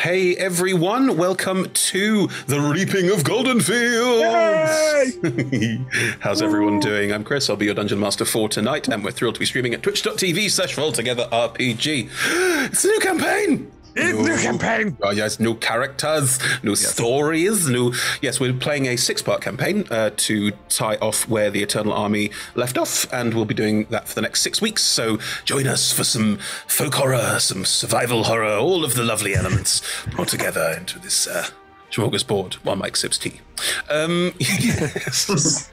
Hey everyone, welcome to the Reaping of Goldenfields! How's everyone doing? I'm Chris, I'll be your Dungeon Master for tonight, and we're thrilled to be streaming at twitch.tv/RollTogetherRPG. It's a new campaign! New campaign! Oh yes, new characters, new stories, Yes, we're playing a 6-part campaign to tie off where the Eternal Army left off, and we'll be doing that for the next 6 weeks, so join us for some folk horror, some survival horror, all of the lovely elements brought together into this smorgasbord while Mike sips tea. Yes.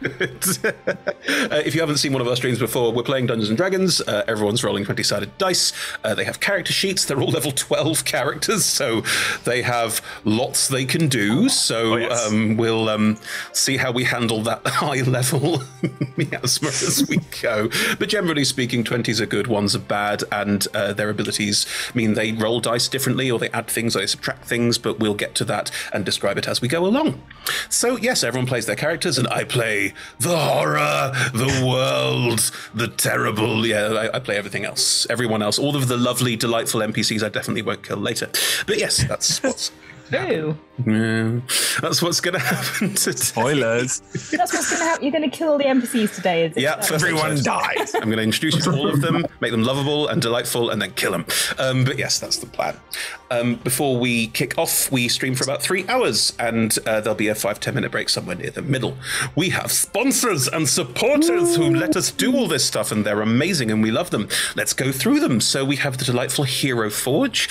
If you haven't seen one of our streams before, we're playing Dungeons and Dragons. Everyone's rolling 20-sided dice. They have character sheets. They're all level 12 characters, so they have lots they can do. So we'll see how we handle that high level miasma as we go. But generally speaking, 20s are good, 1s are bad, and their abilities mean they roll dice differently, or they add things, or they subtract things, but we'll get to that and describe it as we go along. So, yes, everyone plays their characters, and I play the horror, the world, the terrible. Yeah, I play everything else. Everyone else, all of the lovely, delightful NPCs I definitely won't kill later. But yes, that's what's Ooh. Yeah, that's what's going to happen today. Spoilers. That's what's going to happen. You're going to kill all the NPCs today, is it? Yeah, everyone dies. I'm going to introduce you to all of them, make them lovable and delightful, and then kill them. But yes, that's the plan. Before we kick off, we stream for about 3 hours, and there'll be a 5-10 minute break somewhere near the middle. We have sponsors and supporters who let us do all this stuff, and they're amazing, and we love them. Let's go through them. So we have the delightful Hero Forge.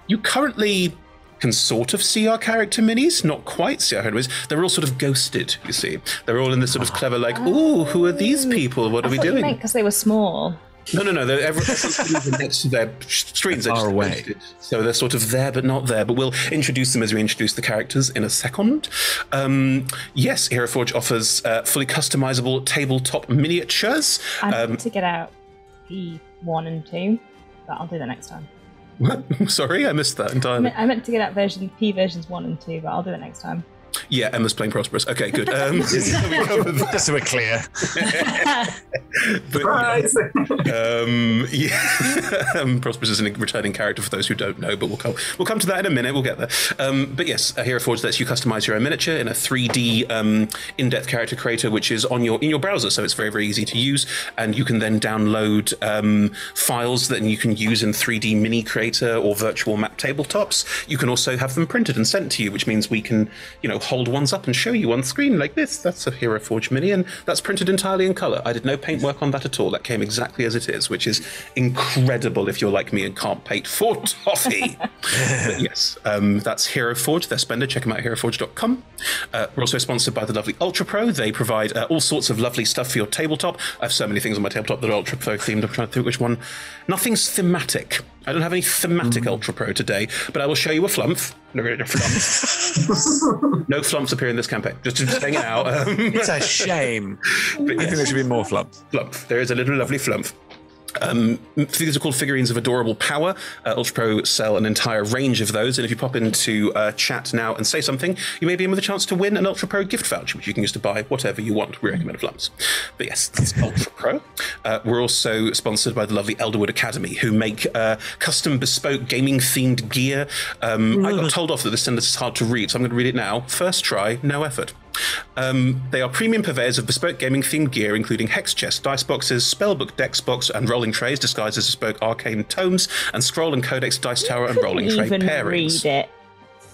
You currently can sort of see our character minis, not quite see our character minis. They're all sort of ghosted, you see. They're all in this sort of clever, like, ooh, who are these people? What are we doing? Because they were small. No. Everyone's next to their screens. They're far away. Ghosted. So they're sort of there, but not there. But we'll introduce them as we introduce the characters in a second. Yes, Hero Forge offers fully customizable tabletop miniatures. I meant to get out P1 and 2, but I'll do that next time. What? Sorry, I missed that entirely. I meant to get out P versions 1 and 2, but I'll do it next time. Yeah, Emma's playing Prosperous. Okay, good. Just so we're clear. Surprise! Prosperous is a returning character for those who don't know, but we'll come to that in a minute. We'll get there. But yes, Hero Forge lets you customize your own miniature in a 3D in-depth character creator, which is in your browser, so it's very, very easy to use. And you can then download files that you can use in 3D mini creator or virtual map tabletops. You can also have them printed and sent to you, which means we can, hold ones up and show you on screen like this. That's a Hero Forge mini, and that's printed entirely in color. I did no paint work on that at all. That came exactly as it is, which is incredible if you're like me and can't paint for toffee. But yes, that's Hero Forge. They're splendid. Check them out at heroforge.com. We're also sponsored by the lovely Ultra Pro. They provide all sorts of lovely stuff for your tabletop. I have so many things on my tabletop that are Ultra Pro themed. I'm trying to think which one. Nothing's thematic. I don't have any thematic Ultra Pro today, but I will show you a flump. No flumps appear in this campaign. Just saying it out. It's a shame. I think there should be more flumps. Flump. There is a little lovely flump. These are called figurines of adorable power. Ultra Pro sell an entire range of those, and if you pop into chat now and say something, you may be in with a chance to win an Ultra Pro gift voucher, which you can use to buy whatever you want. We recommend flumps. But yes, that's Ultra Pro. We're also sponsored by the lovely Elderwood Academy, who make custom bespoke gaming themed gear. I got told off that this sentence is hard to read, so I'm going to read it now. First try, no effort. They are premium purveyors of bespoke gaming themed gear, including hex chests, dice boxes, spellbook dex box, and rolling trays disguised as bespoke arcane tomes, and scroll and codex dice tower and rolling tray pairings. Read it.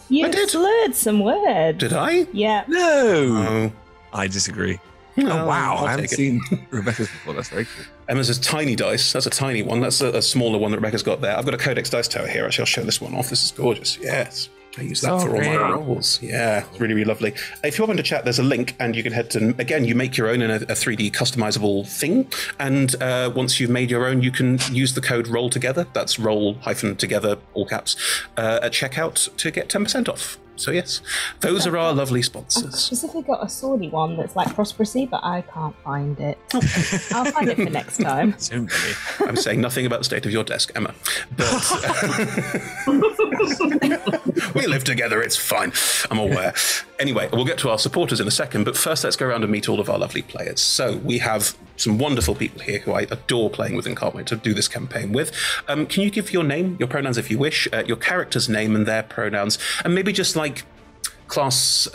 You slurred some words. Did I? Yeah. No. I disagree. No, oh wow! I haven't seen Rebecca's before. That's very cool. Emma's a tiny dice. That's a tiny one. That's a smaller one that Rebecca's got there. I've got a codex dice tower here. Actually, I'll show this one off. This is gorgeous. Yes. I use that for all my rolls. Yeah, it's really, really lovely. If you hop into chat, there's a link, and you can head to, again, you make your own in a 3D customizable thing. And once you've made your own, you can use the code roll together. That's roll-together, all caps, at checkout to get 10% off. So yes, those are our lovely sponsors. I've specifically got a swordy one that's like Prosperousy, but I can't find it. I'll find it for next time. I'm saying nothing about the state of your desk, Emma. But We live together, it's fine. I'm aware. Anyway, we'll get to our supporters in a second, but first let's go around and meet all of our lovely players. So we have some wonderful people here who I adore playing with and can't wait to do this campaign with. Can you give your name, your pronouns if you wish, your character's name and their pronouns, and maybe just like class,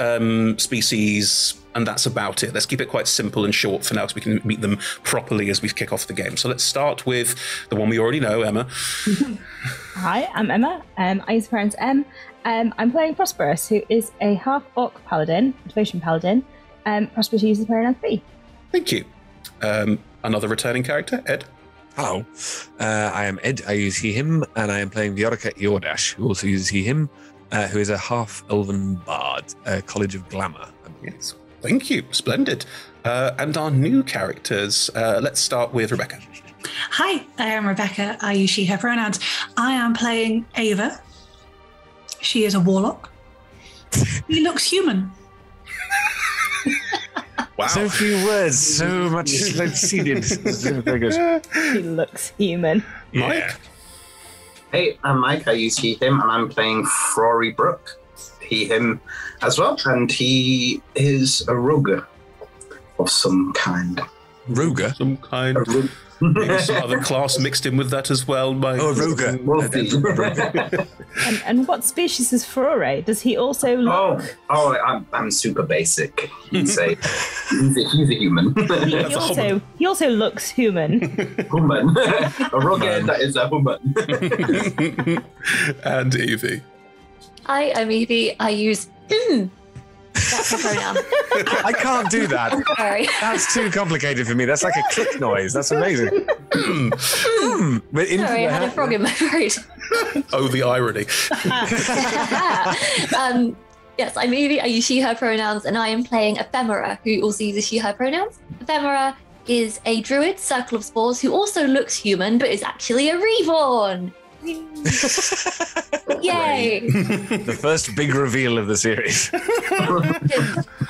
species, and that's about it. Let's keep it quite simple and short for now so we can meet them properly as we kick off the game. So let's start with the one we already know, Emma. Hi, I'm Emma. I use the pronouns M. I'm playing Prosperous, who is a half-orc paladin, devotion paladin. Prosperous uses the pronouns B. Thank you. Another returning character, Ed. Hello, I am Ed. I use he, him, and I am playing Viorica Yordash, who also uses he, him, who is a half-elven bard, College of Glamour. Yes. Thank you. Splendid. And our new characters. Let's start with Rebecca. Hi, I am Rebecca. I use she, her pronouns. I am playing Ava. She is a warlock. He looks human. Wow. So few words, so much seeded. Very good. He looks human. Mike? Hey, I'm Mike. I use he, him, and I'm playing Frory Brook. He, him as well, and he is a rogue of some kind. Ruger? Some kind. Maybe some other class mixed in with that as well, Mike. Oh, Ruger. And what species is Furore? Does he also look... I'm super basic. He's a human. He also looks human. Human. A rogue that is a human. And Evie. Hi, I'm Evie. I use that's my pronoun. I can't do that. Sorry. That's too complicated for me. That's like a click noise. That's amazing. Sorry, I had a frog in my throat. Oh, the irony. Yes, I'm Evie. I use she, her pronouns, and I am playing Ephemera, who also uses she, her pronouns. Ephemera is a druid, Circle of Spores, who also looks human, but is actually a reborn. Yay! The first big reveal of the series.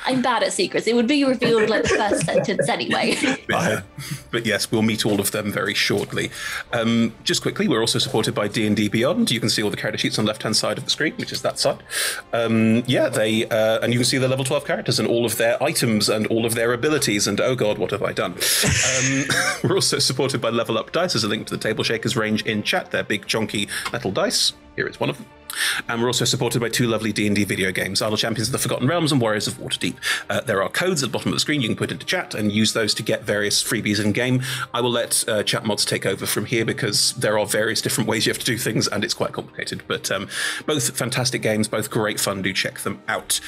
I'm bad at secrets. It would be revealed like the first sentence anyway. But yes, we'll meet all of them very shortly. Just quickly, we're also supported by D&D Beyond. You can see all the character sheets on the left-hand side of the screen, which is that side. And you can see the level 12 characters and all of their items and all of their abilities. And oh god, what have I done? We're also supported by Level Up Dice. There's a link to the Table Shakers range in chat. They're big, chunky metal dice. Here is one of them. And we're also supported by two lovely D&D video games, Idle Champions of the Forgotten Realms and Warriors of Waterdeep. There are codes at the bottom of the screen you can put into chat and use those to get various freebies in-game. I will let chat mods take over from here because there are various different ways you have to do things and it's quite complicated. But both fantastic games, both great fun. Do check them out.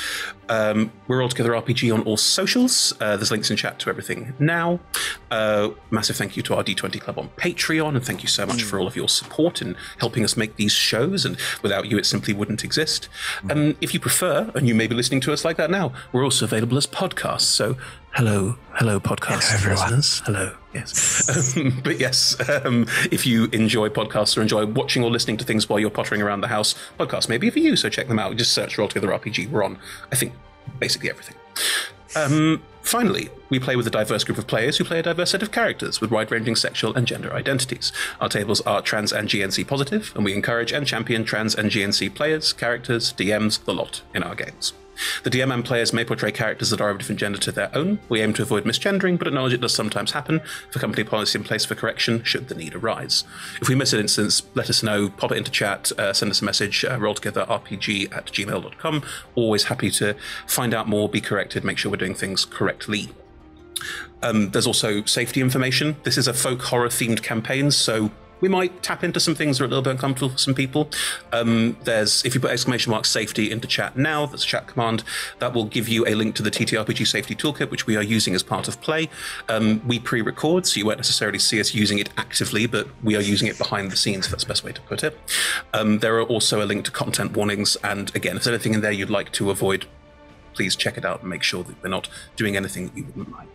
We're All Together RPG on all socials. There's links in chat to everything now. Massive thank you to our D20 Club on Patreon, and thank you so much for all of your support in helping us make these shows, and without you it simply wouldn't exist. If you prefer, and you may be listening to us like that now, we're also available as podcasts, so hello podcast listeners. Hello. Yes. But yes, if you enjoy podcasts or enjoy watching or listening to things while you're pottering around the house, podcasts may be for you, so check them out. Just search for All Together RPG. We're on, I think, basically everything. Finally, we play with a diverse group of players who play a diverse set of characters with wide-ranging sexual and gender identities. Our tables are trans and GNC positive, and we encourage and champion trans and GNC players, characters, DMs, the lot in our games. The DM and players may portray characters that are of a different gender to their own. We aim to avoid misgendering, but acknowledge it does sometimes happen, for company policy in place for correction should the need arise. If we miss an instance, let us know, pop it into chat, send us a message, rolltogetherrpg@gmail.com. Always happy to find out more, be corrected, make sure we're doing things correctly. There's also safety information. This is a folk horror themed campaign, so we might tap into some things that are a little bit uncomfortable for some people. If you put !safety into chat now, that's a chat command, that will give you a link to the TTRPG safety toolkit, which we are using as part of play. We pre-record, so you won't necessarily see us using it actively, but we are using it behind the scenes, that's the best way to put it. There are also a link to content warnings, and again, if there's anything in there you'd like to avoid, please check it out and make sure that we're not doing anything that you wouldn't like.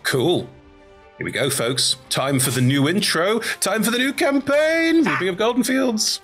Cool. Here we go, folks. Time for the new intro. Time for the new campaign. Reaping of Goldenfields.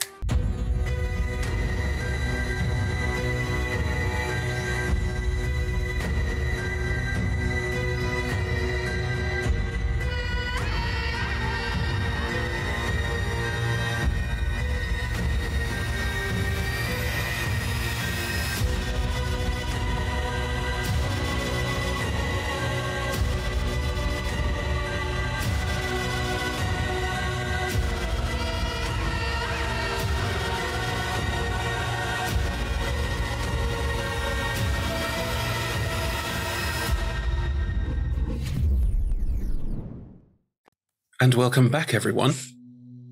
And welcome back, everyone.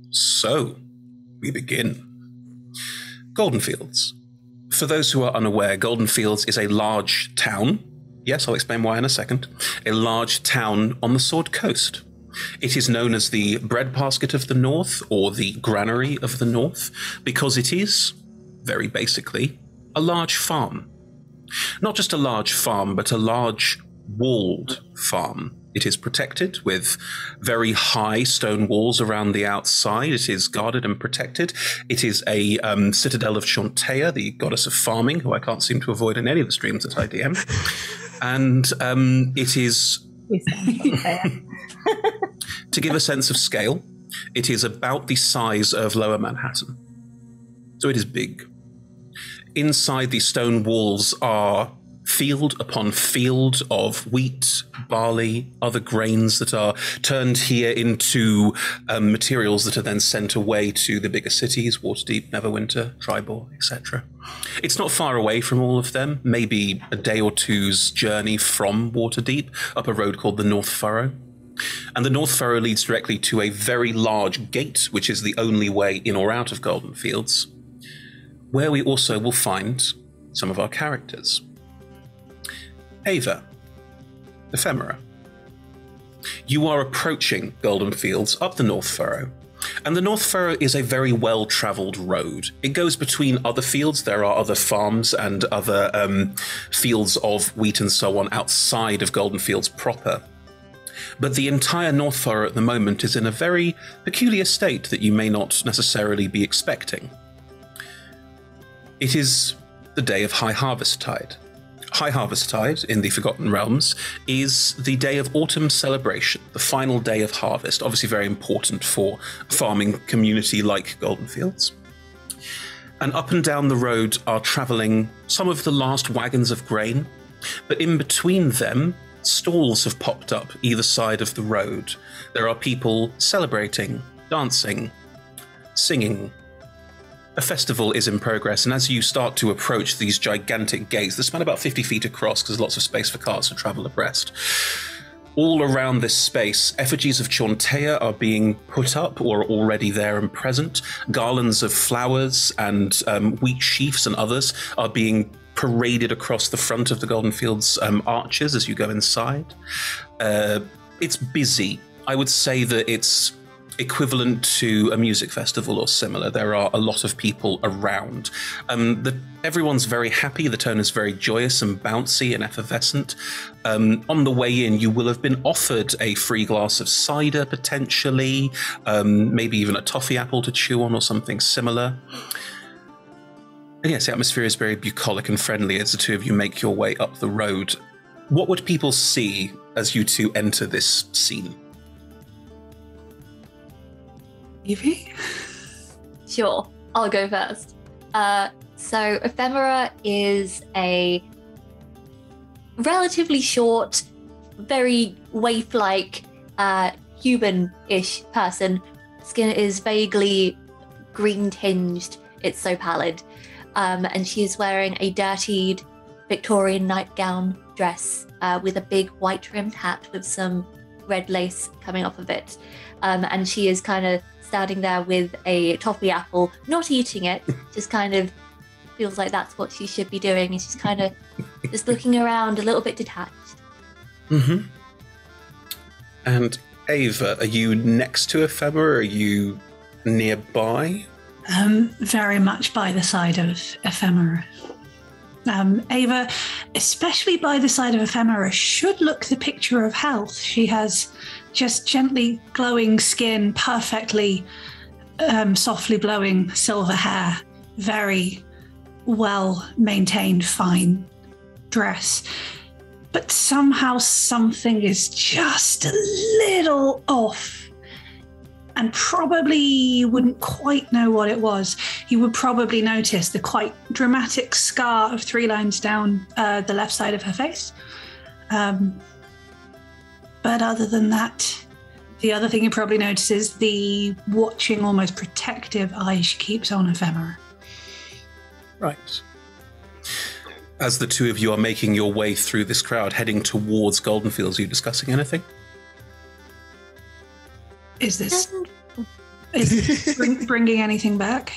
So, we begin. Goldenfields. For those who are unaware, Goldenfields is a large town. Yes, I'll explain why in a second. A large town on the Sword Coast. It is known as the breadbasket of the North, or the granary of the North, because it is, very basically, a large farm. Not just a large farm, but a large walled farm. It is protected with very high stone walls around the outside. It is guarded and protected. It is a citadel of Chantea, the goddess of farming, who I can't seem to avoid in any of the streams that I DM. And it is... to give a sense of scale, it is about the size of Lower Manhattan. So it is big. Inside the stone walls are field upon field of wheat, barley, other grains that are turned here into materials that are then sent away to the bigger cities, Waterdeep, Neverwinter, Tribor, etc. It's not far away from all of them, maybe a day or two's journey from Waterdeep, up a road called the North Furrow. And the North Furrow leads directly to a very large gate, which is the only way in or out of Goldenfields, where we also will find some of our characters. Ava, Ephemera. You are approaching Goldenfields up the North Furrow, and the North Furrow is a very well-travelled road. It goes between other fields. There are other farms and other fields of wheat and so on outside of Goldenfields proper. But the entire North Furrow at the moment is in a very peculiar state that you may not necessarily be expecting. It is the day of Highharvestide. Highharvestide, in the Forgotten Realms, is the day of autumn celebration, the final day of harvest, obviously very important for a farming community like Goldenfields. And up and down the road are travelling some of the last wagons of grain, but in between them, stalls have popped up either side of the road. There are people celebrating, dancing, singing. A festival is in progress, and as you start to approach these gigantic gates that span about 50 feet across, because there's lots of space for carts to travel abreast, all around this space, effigies of Chantea are being put up or are already there and present. Garlands of flowers and wheat sheafs and others are being paraded across the front of the Goldenfields arches as you go inside. It's busy. I would say that it's equivalent to a music festival or similar. There are a lot of people around. Everyone's very happy. The tone is very joyous and bouncy and effervescent. On the way in, you will have been offered a free glass of cider, potentially, maybe even a toffee apple to chew on or something similar. And yes, the atmosphere is very bucolic and friendly as the two of you make your way up the road. What would people see as you two enter this scene? Evie? Sure, I'll go first. So Ephemera is a relatively short, very waif-like, human-ish person. Skin is vaguely green-tinged. It's so pallid. And she is wearing a dirtied Victorian nightgown dress with a big white-rimmed hat with some red lace coming off of it. And she is kind of standing there with a toffee apple, not eating it, just kind of feels like that's what she should be doing. And she's kind of just looking around, a little bit detached. Mm-hmm. And Ava, are you next to Ephemera? Are you nearby? Very much by the side of Ephemera. Ava, especially by the side of Ephemera, should look the picture of health. She has just gently glowing skin, perfectly softly blowing silver hair, very well maintained, fine dress. But somehow something is just a little off. And probably you wouldn't quite know what it was. You would probably notice the quite dramatic scar of 3 lines down the left side of her face. But other than that, the other thing you probably notice is the watching, almost protective eye she keeps on Ephemera. Right. As the two of you are making your way through this crowd, heading towards Goldenfields, are you discussing anything? Is this bringing anything back?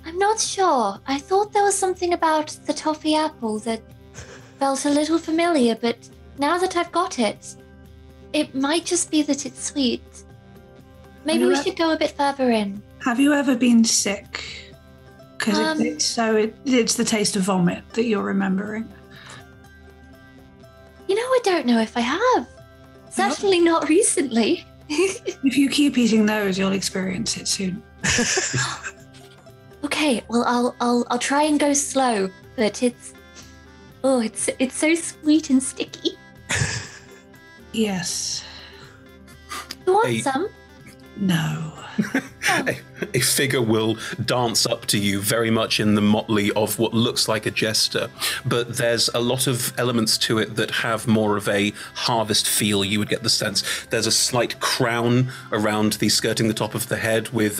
I'm not sure. I thought there was something about the toffee apple that felt a little familiar, but now that I've got it, it might just be that it's sweet. Maybe we should go a bit further in. Have you ever been sick? Because it's the taste of vomit that you're remembering. You know, I don't know if I have. Certainly not recently. If you keep eating those, you'll experience it soon. Okay, well, I'll try and go slow, but it's so sweet and sticky. Yes. You want some? No. A figure will dance up to you very much in the motley of what looks like a jester, but there's a lot of elements to it that have more of a harvest feel. You would get the sense there's a slight crown around the skirting the top of the head with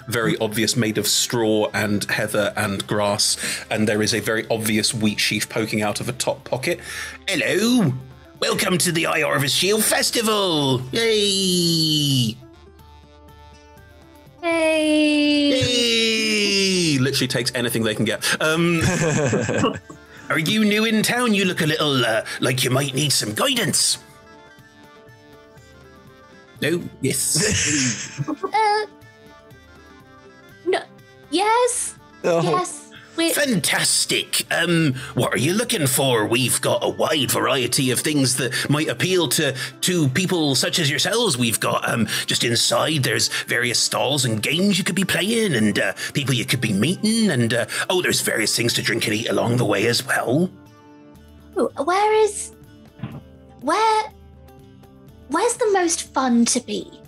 very obvious made of straw and heather and grass, and there is a very obvious wheat sheaf poking out of a top pocket. Hello! Welcome to the Highharvestide Festival! Yay! Hey! Literally takes anything they can get. Are you new in town? You look a little like you might need some guidance. No? Yes. No. Yes. Oh. Yes. Fantastic. What are you looking for? We've got a wide variety of things that might appeal to people such as yourselves. We've got just inside there's various stalls and games you could be playing and people you could be meeting and there's various things to drink and eat along the way as well. Ooh, where's the most fun to be?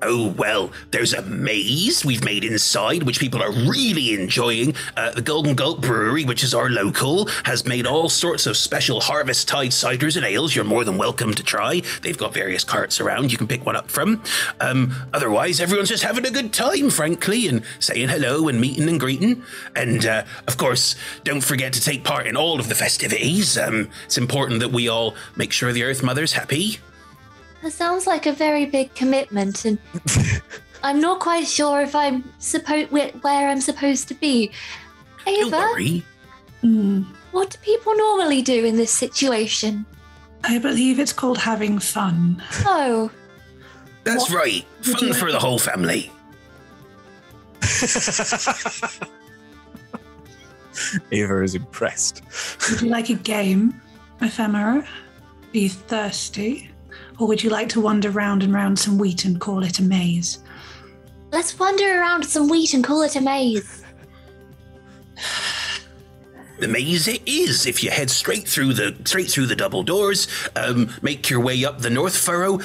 Oh, well, there's a maze we've made inside, which people are really enjoying. The Golden Gulp Brewery, which is our local, has made all sorts of special Harvestide ciders and ales you're more than welcome to try. They've got various carts around you can pick one up from. Otherwise, everyone's just having a good time, frankly, and saying hello and meeting and greeting. And, of course, don't forget to take part in all of the festivities. It's important that we all make sure the Earth Mother's happy. That sounds like a very big commitment, and I'm not quite sure if I'm where I'm supposed to be. Ava, Don't worry. What do people normally do in this situation? I believe it's called having fun. Oh, That's right. Fun for the whole family. Ava is impressed. Would you like a game, Ephemera? Are you thirsty? Or would you like to wander round and round some wheat and call it a maze? let's wander around some wheat and call it a maze. The maze it is. If you head straight through the double doors, make your way up the North Furrow.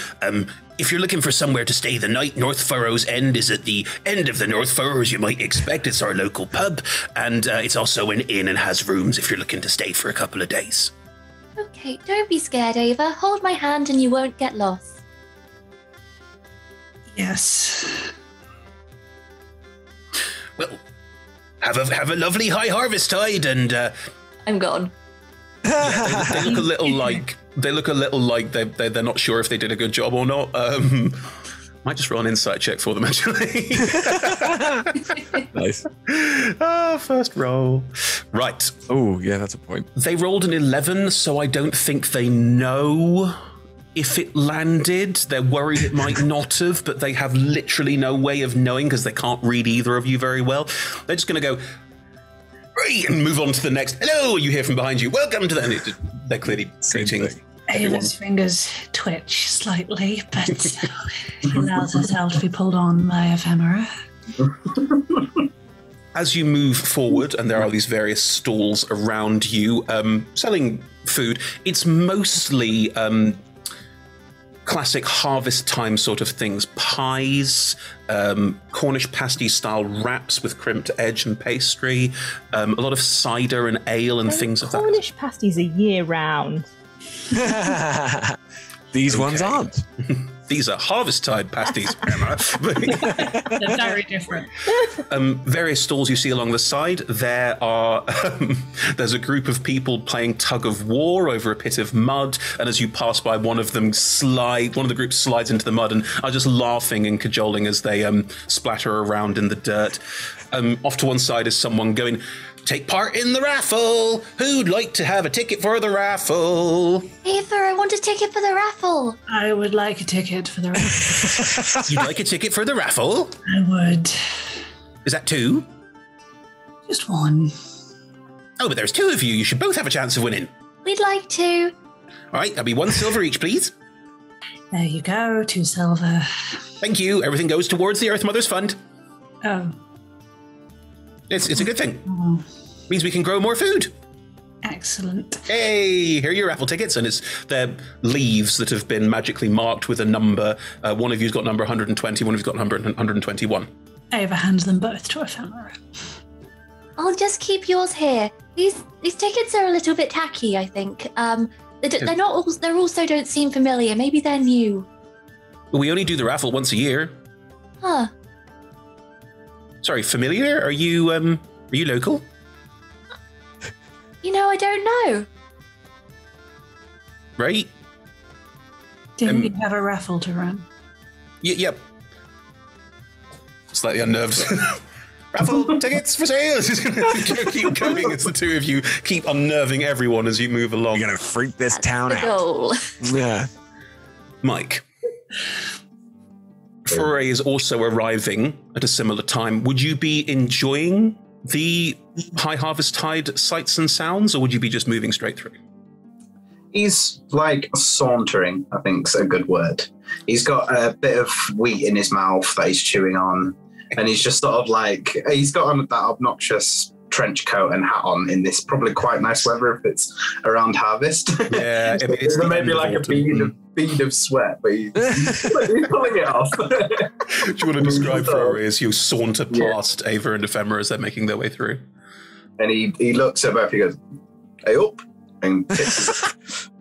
If you're looking for somewhere to stay the night, North Furrow's End is at the end of the North Furrow, as you might expect. It's our local pub, and it's also an inn and has rooms if you're looking to stay for a couple of days. Okay, don't be scared, Ava. Hold my hand and you won't get lost. Yes. Well, have a lovely Highharvestide, and I'm gone. they look a little like they're not sure if they did a good job or not. Might just roll an insight check for them, actually. Nice. First roll. Right. Oh, yeah, that's a point. They rolled an 11, so I don't think they know if it landed. They're worried it might not have, but they have literally no way of knowing because they can't read either of you very well. They're just going to go, right, and move on to the next. Hello, you hear from behind you. Welcome to the... They're clearly greeting. Ava's fingers twitch slightly, but she allows herself to be pulled on by Ephemera. As you move forward, and there are these various stalls around you selling food, it's mostly classic harvest time sort of things. Pies, Cornish pasty-style wraps with crimped edge and pastry, a lot of cider and ale and things of that. Cornish pasties are year-round. These ones aren't. these are Harvestide pasties, Emma. They're very different. Various stalls you see along the side. There's a group of people playing tug of war over a pit of mud, and as you pass by, one of the group slides into the mud and are just laughing and cajoling as they splatter around in the dirt. Off to one side is someone going, "Take part in the raffle! Who'd like to have a ticket for the raffle?" Ava, I want a ticket for the raffle. I would like a ticket for the raffle. You'd like a ticket for the raffle? I would. Is that 2? Just one. Oh, but there's 2 of you. You should both have a chance of winning. We'd like to. All right, that'll be 1 silver each, please. There you go, 2 silver. Thank you. Everything goes towards the Earth Mother's Fund. Oh. It's a good thing. Oh. Means we can grow more food. Excellent. Hey, here are your raffle tickets, and they're leaves that have been magically marked with a number. One of you's got number 120, one of you's got number 121. Ava hands them both to Ephemera. I'll just keep yours here. These tickets are a little bit tacky, I think. They also don't seem familiar. Maybe they're new. Well, we only do the raffle once a year. Huh. Sorry, familiar? Are you local? I don't know. Right? Didn't you have a raffle to run? Yep. Slightly unnerved. Raffle tickets for sale. Just gonna keep going as the 2 of you keep unnerving everyone as you move along. You're going to freak this town The out. goal. Yeah. Mike. Foray is also arriving at a similar time. Would you be enjoying the Highharvestide sights and sounds, or would you be just moving straight through? He's like sauntering, I think's a good word. He's got a bit of wheat in his mouth that he's chewing on, and he's just sort of like, he's got on that obnoxious trench coat and hat on in this probably quite nice weather if it's around harvest. Yeah, I mean, it's there may be like a bead of sweat, but he's pulling it off. Do you want to describe Foray as you saunter past Ava and Ephemera as they're making their way through? And he looks at both, he goes, "Hey up," and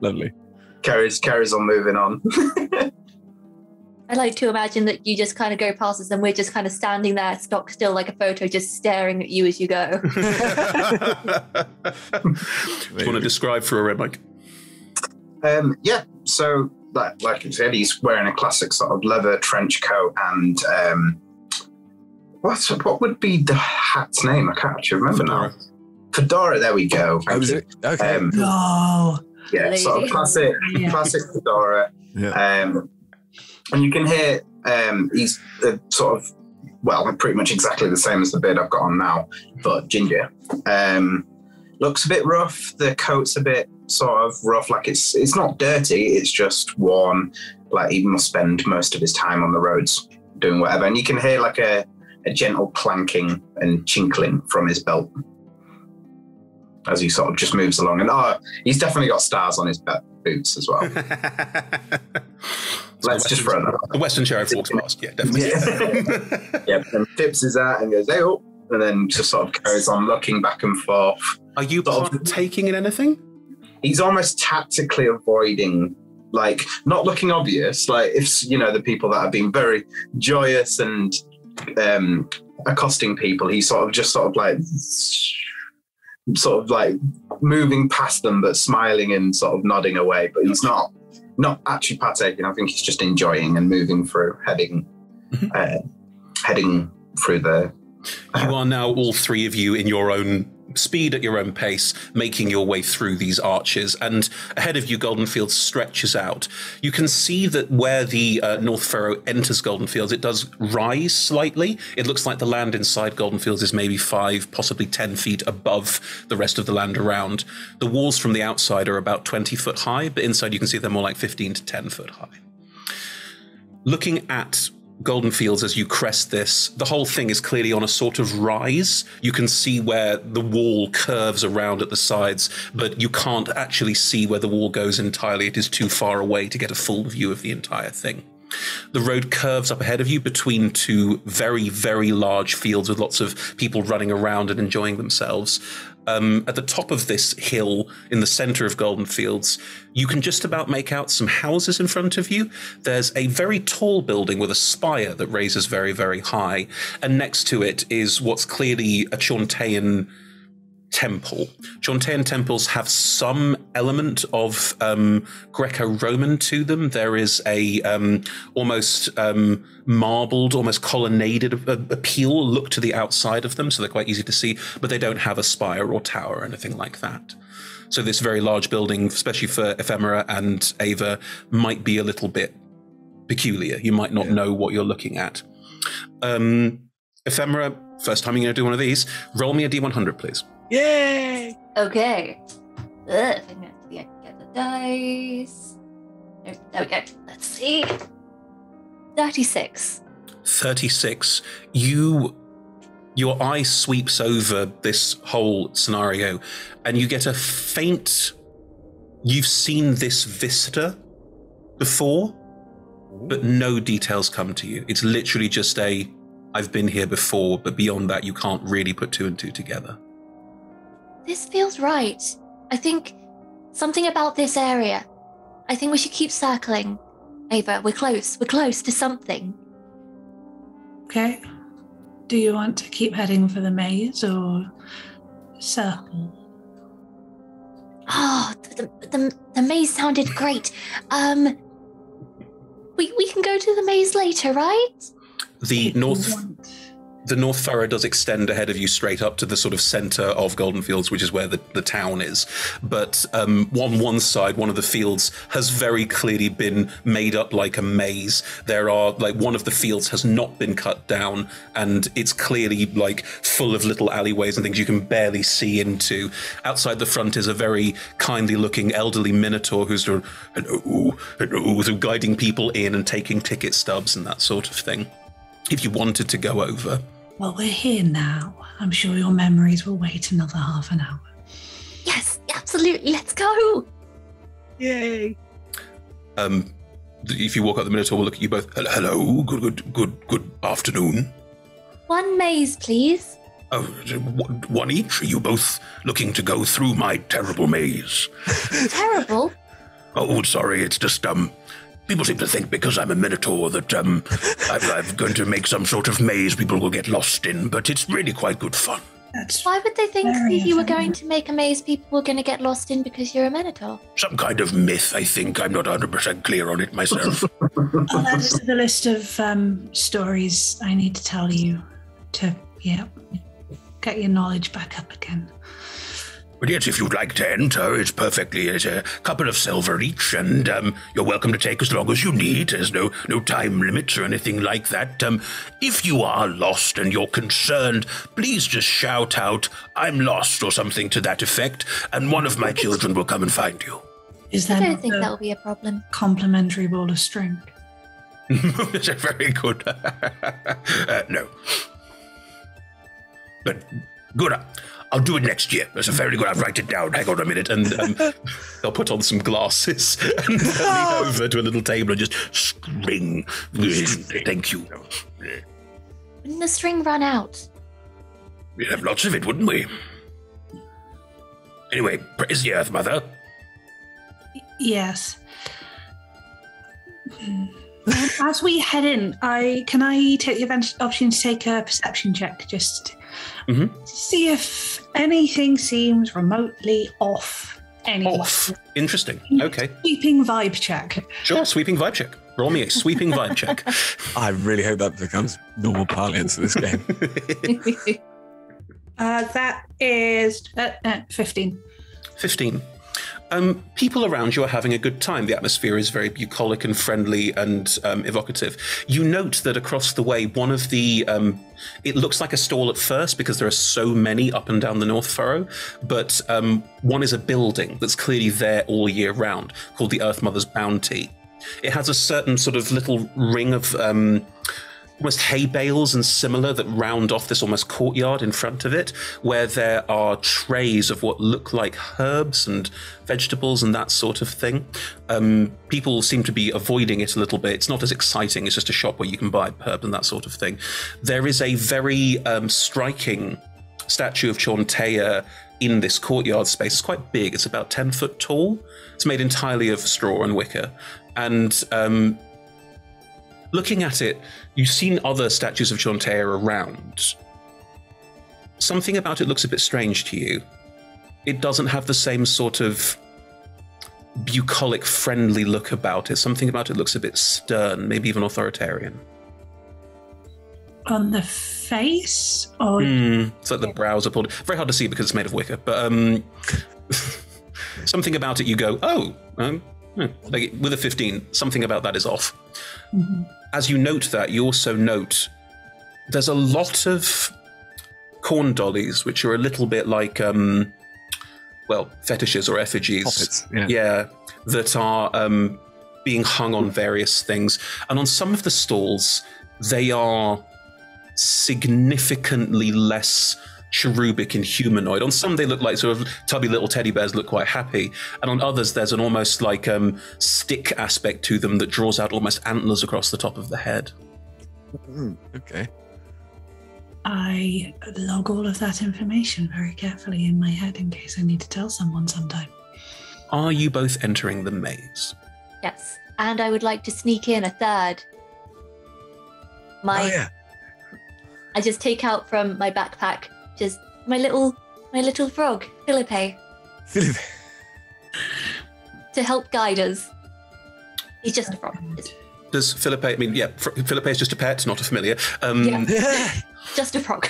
Lovely. carries on moving on. I like to imagine that you just kind of go past us and we're just kind of standing there, stock still like a photo, just staring at you as you go. Do you want to describe Foray, Mike? Yeah, so like you said, he's wearing a classic sort of leather trench coat and what would be the hat's name? I can't actually remember now. Fedora, there we go. Okay. Oh. Yeah, sort of classic fedora. Yeah. And you can hear he's sort of, well, pretty much exactly the same as the beard I've got on now, but ginger. Looks a bit rough. The coat's a bit sort of rough, like it's not dirty, it's just worn. Like he must spend most of his time on the roads doing whatever. And you can hear like a gentle clanking and chinkling from his belt as he sort of just moves along. And he's definitely got stars on his boots as well. Let's just throw that out. The Western Sheriff walks past, yeah, definitely. Yeah, and tips his hat and goes, "Hey up," and then just sort of carries on looking back and forth. Are you partaking in anything? He's almost tactically avoiding, like, not looking obvious. Like, if, the people that have been very joyous and accosting people, he's sort of like moving past them, but smiling and sort of nodding away. But he's not actually partaking. I think he's just enjoying and moving through, heading through the. You are now, all 3 of you, in your own speed, at your own pace, making your way through these arches, and ahead of you, Goldenfields stretches out. You can see that where the North Furrow enters Goldenfields, it does rise slightly. It looks like the land inside Goldenfields is maybe 5, possibly 10 feet above the rest of the land around. The walls from the outside are about 20 foot high, but inside you can see they're more like 15 to 10 foot high. Looking at Goldenfields as you crest this, the whole thing is clearly on a sort of rise. You can see where the wall curves around at the sides, but you can't actually see where the wall goes entirely. It is too far away to get a full view of the entire thing. The road curves up ahead of you between two very, very large fields with lots of people running around and enjoying themselves. At the top of this hill, in the center of Goldenfields, you can just about make out some houses in front of you. There's a very tall building with a spire that raises very, very high. And next to it is what's clearly a Chauntean temple. Chauntean temples have some element of Greco-Roman to them. There is a almost marbled, almost colonnaded appeal look to the outside of them, so they're quite easy to see, but they don't have a spire or tower or anything like that. So this very large building, especially for Ephemera and Ava, might be a little bit peculiar. You might not know what you're looking at. Ephemera, first time you're going to do one of these, roll me a D100, please. Yay! Okay. I think I can get the dice. There we go. Let's see. 36. 36. Your eye sweeps over this whole scenario, and you get a faint... You've seen this vista before, but no details come to you. It's literally just I've been here before, but beyond that, you can't really put two and two together. This feels right. I think something about this area. I think we should keep circling. Ava, we're close. We're close to something. Okay. Do you want to keep heading for the maze or circle? Oh, the maze sounded great. We can go to the maze later, right? The North Furrow does extend ahead of you straight up to the sort of center of Goldenfields, which is where the town is. But on one side, one of the fields has very clearly been made up like a maze. There are, one of the fields has not been cut down, and it's clearly, full of little alleyways and things you can barely see into. Outside the front is a very kindly-looking elderly minotaur who's sort of guiding people in and taking ticket stubs and that sort of thing, if you wanted to go over. Well, we're here now. I'm sure your memories will wait another half an hour. Yes, absolutely. Let's go. Yay. If you walk up, the Minotaur will look at you both. Hello, good afternoon. One maze, please. Oh, one each? Are you both looking to go through my terrible maze? Terrible? Oh, sorry, it's just, people seem to think because I'm a Minotaur that I'm going to make some sort of maze people will get lost in, but it's really quite good fun. Why would they think that you were going to make a maze people were going to get lost in because you're a Minotaur? Some kind of myth, I think. I'm not 100% clear on it myself. I'll add it to the list of stories I need to tell you to, get your knowledge back up again. But yes, if you'd like to enter, it's a couple of silver each, and you're welcome to take as long as you need. There's no time limits or anything like that. If you are lost and you're concerned, please just shout out, "I'm lost," or something to that effect, and one of my children will come and find you. Is that I don't think that will be a problem. Complimentary ball of string? That's very good. No. But good. I'll do it next year. That's a very good. I'll write it down. Hang on a minute, and they'll put on some glasses and lean over to a little table and just string. Thank you. Wouldn't the string run out? We'd have lots of it, wouldn't we? Anyway, praise the Earth Mother. Yes. As we head in, can I take the opportunity to take a perception check just to see if anything seems remotely off anywhere? Off. Interesting. Okay. Sweeping vibe check. Sure, sweeping vibe check. Roll me a sweeping vibe check. I really hope that becomes normal parlance of this game. That is 15. 15. People around you are having a good time. The atmosphere is very bucolic and friendly and evocative. You note that across the way, one of the... it looks like a stall at first because there are so many up and down the North Furrow, but one is a building that's clearly there all year round called the Earth Mother's Bounty. It has a certain sort of little ring of almost hay bales and similar that round off this almost courtyard in front of it, where there are trays of what look like herbs and vegetables and that sort of thing. People seem to be avoiding it a little bit. It's not as exciting. It's just a shop where you can buy herbs and that sort of thing. There is a very striking statue of Chauntea in this courtyard space. It's quite big. It's about 10 foot tall. It's made entirely of straw and wicker. And looking at it, you've seen other statues of Chauntea around. Something about it looks a bit strange to you. It doesn't have the same sort of bucolic, friendly look about it. Something about it looks a bit stern, maybe even authoritarian. On the face? Or It's like the brows are pulled. Very hard to see because it's made of wicker, but something about it you go, like with a 15, something about that is off. Mm-hmm. As you note that, you also note there's a lot of corn dollies, which are a little bit like, fetishes or effigies. Puppets, yeah, that are being hung on various things. And on some of the stalls, they are significantly less cherubic and humanoid. On some, they look like sort of tubby little teddy bears, look quite happy. And on others, there's an almost like stick aspect to them that draws out almost antlers across the top of the head. Okay. I log all of that information very carefully in my head in case I need to tell someone sometime. Are you both entering the maze? Yes, and I would like to sneak in a third. I just take out from my backpack just my little frog, Philippe, to help guide us. He's just a frog. Does Philippe? I mean, yeah, Philippe is just a pet, not a familiar. Just a frog.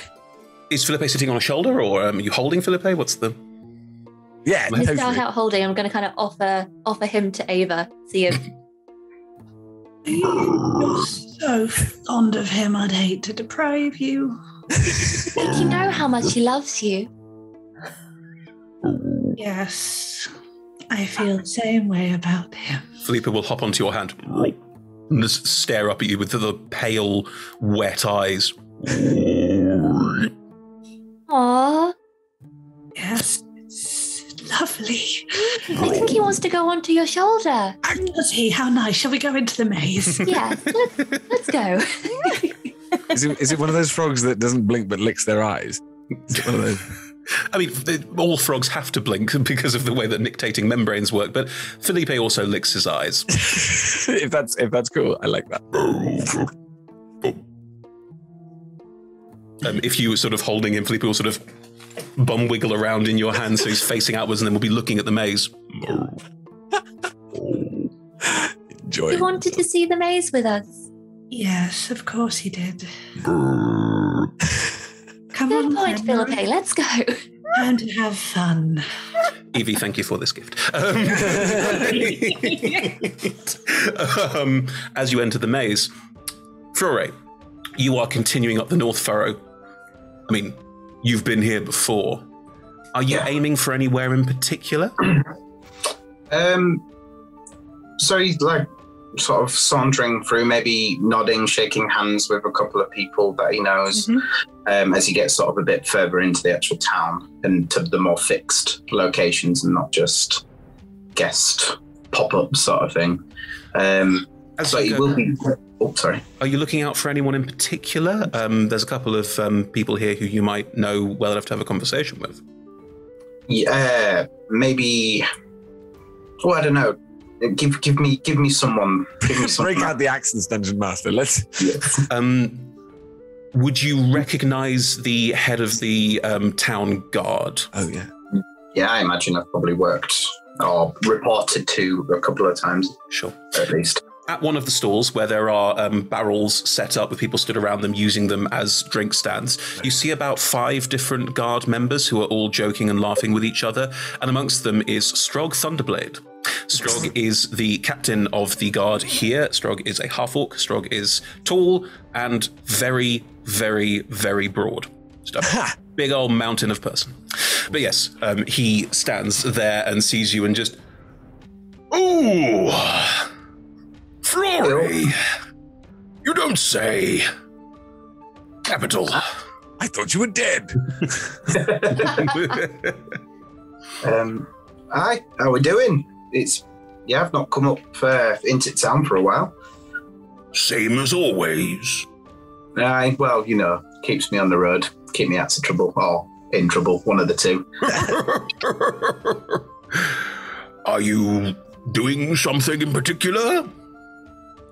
Is Philippe sitting on a shoulder, or are you holding Philippe? What's the? Yeah, I start out holding. I'm going to kind of offer him to Ava. See if. You're so fond of him. I'd hate to deprive you. You know how much he loves you. Yes, I feel the same way about him. Philippe will hop onto your hand and just stare up at you with the pale, wet eyes. Aww. Yes, it's lovely. I think he wants to go onto your shoulder. Does he? How nice. Shall we go into the maze? Yes, let's go. Is it one of those frogs that doesn't blink but licks their eyes? Is it one of those? I mean, all frogs have to blink because of the way that nictating membranes work, but Philippe also licks his eyes. if that's cool, I like that. If you were sort of holding him, Philippe will sort of bum wiggle around in your hand so he's facing outwards and then we'll be looking at the maze. Enjoy. He wanted to see the maze with us. Yes, of course he did. Come Good on, point, Philippe. Let's go. Time to have fun. Evie, thank you for this gift. As you enter the maze, Flore, you are continuing up the North Furrow. I mean, you've been here before. Are you aiming for anywhere in particular? So he's like sort of sauntering through, maybe nodding, shaking hands with a couple of people that he knows, as he gets sort of a bit further into the actual town and to the more fixed locations and not just guest pop-up sort of thing. So he will be... Oh, sorry. Are you looking out for anyone in particular? There's a couple of people here who you might know well enough to have a conversation with. Yeah, maybe... Oh, I don't know. Give me someone. Break out the accents, Dungeon Master. Let's. Yes. Would you recognise the head of the town guard? Oh yeah. Yeah, I imagine I've probably worked or reported to a couple of times. Sure. At least. At one of the stalls where there are barrels set up with people stood around them using them as drink stands, you see about 5 different guard members who are all joking and laughing with each other, and amongst them is Strog Thunderblade. Strog is the captain of the guard here. Strog is a half-orc. Strog is tall and very, very, very broad. Just a big old mountain of person. But yes, he stands there and sees you and just... Ooh! Flore! You don't say. Capital. I thought you were dead. Hi, how we doing? I've not come up into town for a while. Same as always. Aye, well, keeps me on the road, keep me out of trouble, or in trouble, one of the two. Are you doing something in particular?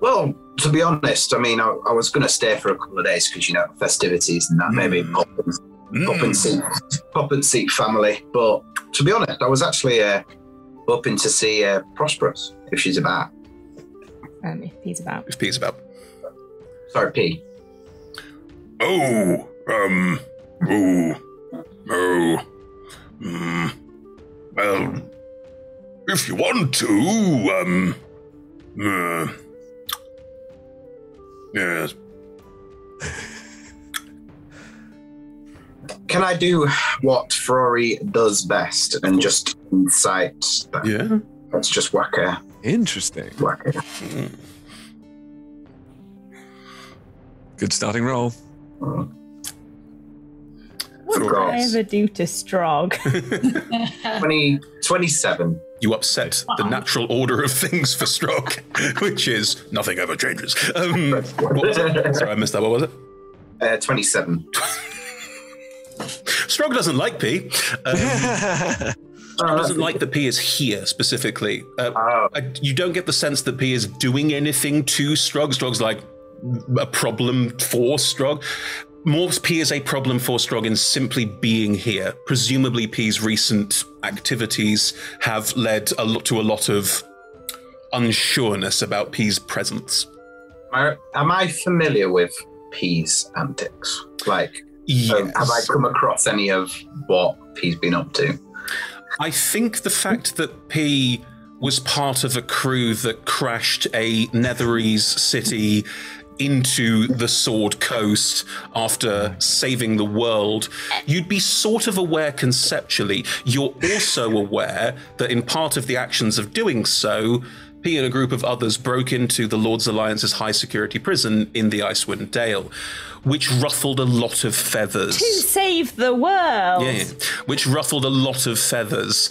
Well, to be honest, I mean, I was going to stay for a couple of days because, festivities and that, maybe pop and see family. But to be honest, I was actually hoping to see Prosperous, if she's about. If P's about. If P's about. Sorry, P. Well, if you want to, yes. Can I do what Frory does best and just incite that? Yeah. Let's just whack her. Interesting. Whack her. Good starting roll. What did I ever do to Strog? 27. You upset the natural order of things for Strog, which is nothing ever changes. What was it? Sorry, I missed that. What was it? 27. Strog doesn't like P. Strog doesn't like that P is here specifically. You don't get the sense that P is doing anything to Strog. Strog's like a problem for Strog. More P is a problem for Strog in simply being here. Presumably P's recent activities have led to a lot of unsureness about P's presence. Am I familiar with P's antics? Yes. Have I come across any of what P's been up to? I think the fact that P was part of a crew that crashed a Netherese city into the Sword Coast after saving the world, you'd be sort of aware conceptually. You're also aware that in part of the actions of doing so, P and a group of others broke into the Lord's Alliance's high security prison in the Icewind Dale, which ruffled a lot of feathers. To save the world! Yeah, which ruffled a lot of feathers.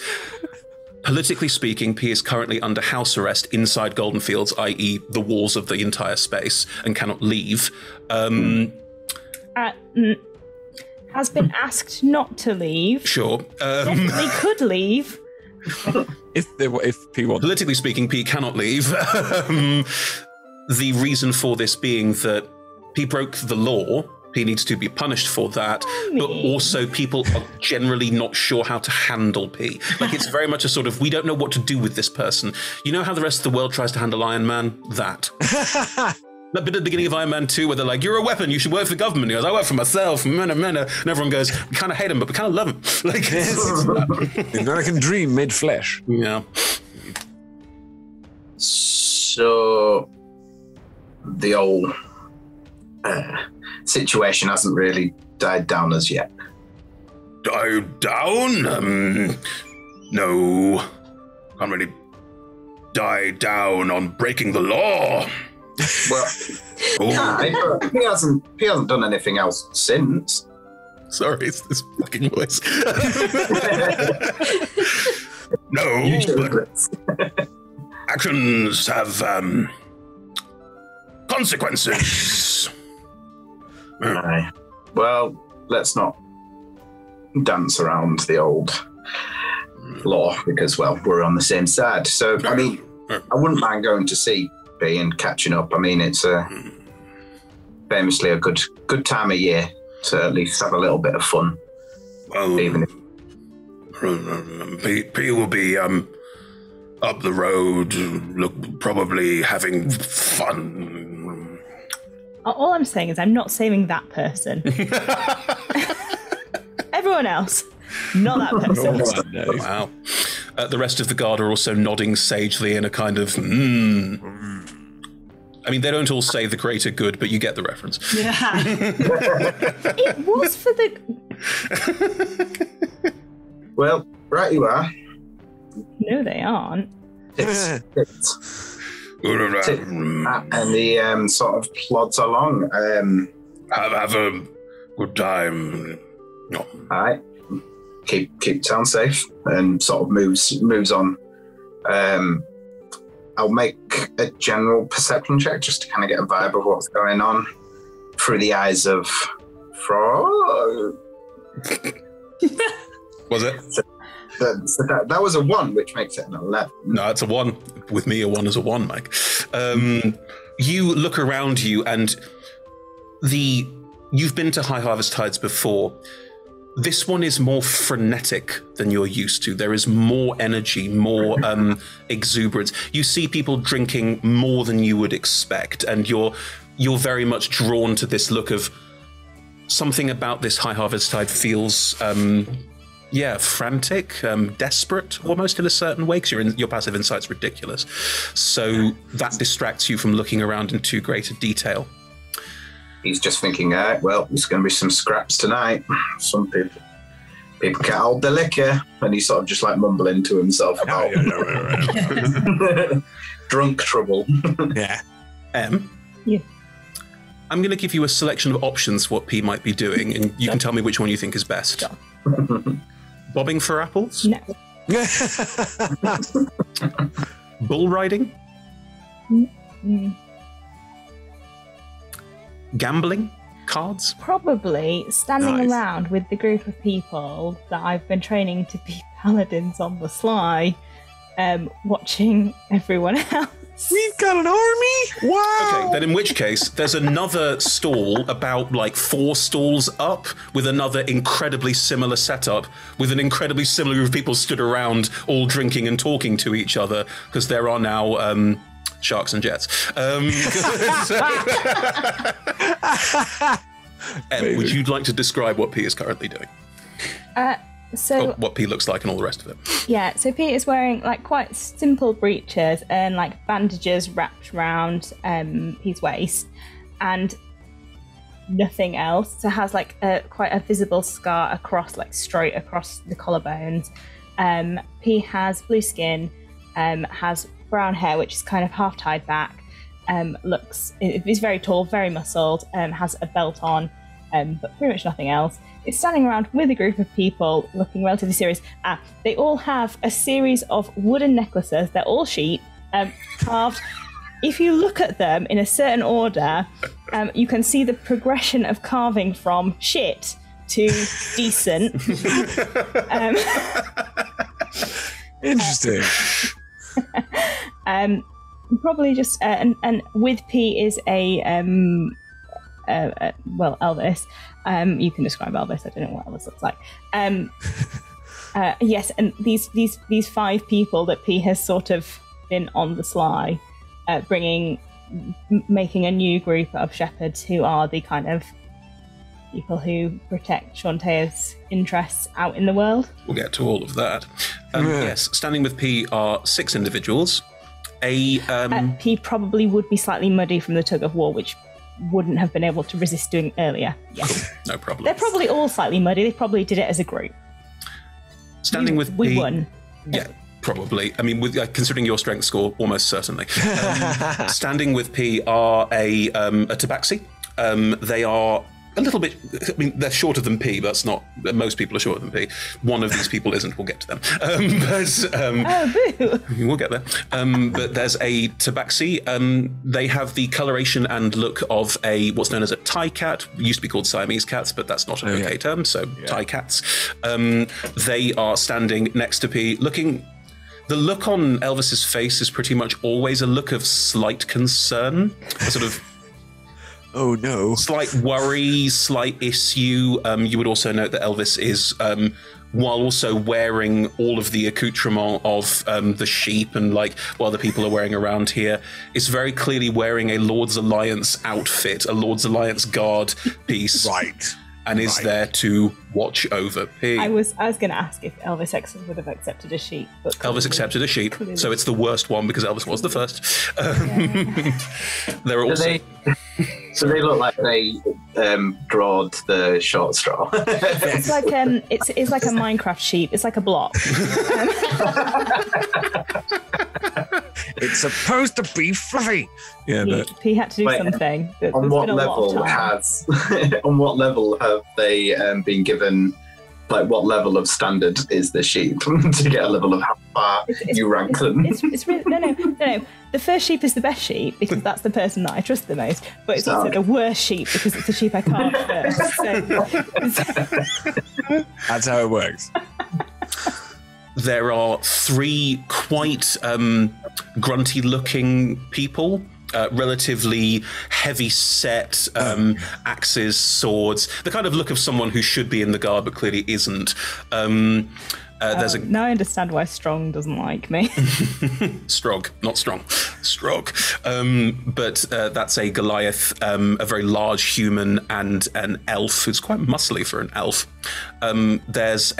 Politically speaking, P is currently under house arrest inside Goldenfields, i.e. the walls of the entire space, and cannot leave. Has been asked not to leave. Sure. Definitely could leave. If P wants. Politically speaking, P cannot leave. The reason for this being that P broke the law. P needs to be punished for that, but also people are generally not sure how to handle P. It's very much a sort of, we don't know what to do with this person. You know how the rest of the world tries to handle Iron Man? That. That bit at the beginning of Iron Man 2 where they're like, you're a weapon, you should work for the government. He goes, I work for myself, and everyone goes, we kind of hate him, but we kind of love him. The American dream made flesh. Yeah. So, the old situation hasn't really died down as yet. Died down? No. Can't really die down on breaking the law. Well, he hasn't done anything else since. Sorry, it's this fucking voice. No, but actions have consequences. Aye. Well, let's not dance around the old law because, well, we're on the same side. So, I mean, I wouldn't mind going to see P and catching up. I mean, it's famously a good time of year to at least have a little bit of fun. Well, even if P will be up the road, probably having fun. All I'm saying is I'm not saving that person. Everyone else, not that person. Wow. The rest of the guard are also nodding sagely in a kind of, I mean, they don't all say the greater good, but you get the reference. Yeah. It was for the... Well, right you are. No, they aren't. And he sort of plods along. Have Good time. No. All right. Keep town safe and sort of moves on. I'll make a general perception check just to kind of get a vibe of what's going on through the eyes of Frog. Was it? So that was a 1, which makes it an 11. No, it's a 1. With me, a 1 is a 1, Mike. You look around you, and you've been to Highharvestides before. This one is more frenetic than you're used to. There is more energy, more exuberance. You see people drinking more than you would expect, and you're very much drawn to this look of something about this Highharvestide feels, frantic, desperate, almost in a certain way, because your passive insight's ridiculous. So that distracts you from looking around in too great a detail. He's just thinking, well, there's going to be some scraps tonight. Some people can't hold the liquor. And he's sort of just like mumbling to himself about drunk trouble. Yeah. Yeah. I'm going to give you a selection of options for what P might be doing, and you can tell me which one you think is best. Sure. Bobbing for apples? No. Bull riding? Mm. Gambling? Cards? Probably standing Nice. around with the group of people that I've been training to be paladins on the sly, watching everyone else. We've got an army? Wow! Okay, then in which case, there's another stall about like 4 stalls up with another incredibly similar setup with an incredibly similar group of people stood around all drinking and talking to each other because there are now sharks and jets. Would you like to describe what P is currently doing? So What P looks like and all the rest of it? yeah, so Pete is wearing like quite simple breeches and like bandages wrapped around his waist and nothing else. So has like quite a visible scar across, like straight across the collarbones. P has blue skin, has brown hair which is kind of half tied back. Is very tall, very muscled, has a belt on, but pretty much nothing else. Is standing around with a group of people looking relatively serious. They all have a series of wooden necklaces. They're all sheep, carved. If you look at them in a certain order, you can see the progression of carving from shit to decent. Interesting. Probably just and with P is a Elvis. You can describe Elvis. I don't know what Elvis looks like. Yes, and these 5 people that P has sort of been on the sly, making a new group of shepherds who are the kind of people who protect Shantae's interests out in the world. We'll get to all of that. Yes, standing with P are 6 individuals. P probably would be slightly muddy from the tug of war, which wouldn't have been able to resist doing earlier. Yes. Cool. No problem. They're probably all slightly muddy. They probably did it as a group. Standing with we P, won. Yeah, probably. I mean, with considering your strength score, almost certainly. Standing with P are a tabaxi. They are a little bit. I mean, they're shorter than P. But that's not. Most people are shorter than P. One of these people isn't. We'll get to them. Oh, boo! We'll get there. But there's a tabaxi. They have the coloration and look of what's known as a Thai cat. Used to be called Siamese cats, but that's not an okay term. So Thai cats. They are standing next to P, looking. The look on Elvis's face is pretty much always a look of slight concern, a sort of. Oh no. Slight worry, slight issue. You would also note that Elvis is, while also wearing all of the accoutrement of the sheep and like what other people are wearing around here, is very clearly wearing a Lord's Alliance outfit, a Lord's Alliance guard piece. Right. And is there to watch over P. I was going to ask if Elvis would have accepted a sheep. But Elvis accepted a sheep, so it's the worst one because Elvis was the first. There are also... So they look like they drawed the short straw. It's like it's like a Minecraft sheep. It's like a block. It's supposed to be fluffy. Yeah, but He had to do something. On what level have they been given? Like, what level of standard is the sheep to get a level of how far you rank them? It's really, no. The first sheep is the best sheep because that's the person that I trust the most. But it's also the worst sheep because it's the sheep I carved first. So. That's how it works. There are 3 quite grunty-looking people. Relatively heavy-set axes, swords. The kind of look of someone who should be in the guard but clearly isn't. Now I understand why Strong doesn't like me. Strog, not strong. Strog. But that's a Goliath, a very large human, and an elf who's quite muscly for an elf. There's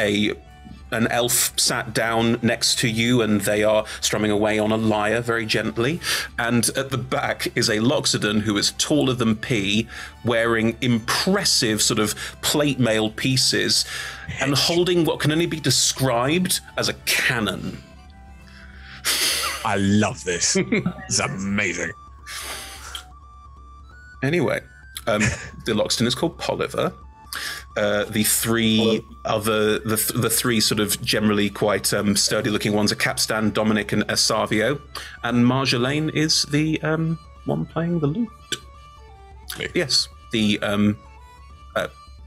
an elf sat down next to you, and they are strumming away on a lyre very gently. And at the back is a Loxodon who is taller than P, wearing impressive sort of plate mail pieces, and holding what can only be described as a cannon. I love this. It's amazing. Anyway, the Loxodon is called Poliver. The 3 other, the 3 sort of generally quite sturdy-looking ones are Capstan, Dominic, and Asavio, and Marjolaine is the one playing the lute. Me. Yes, the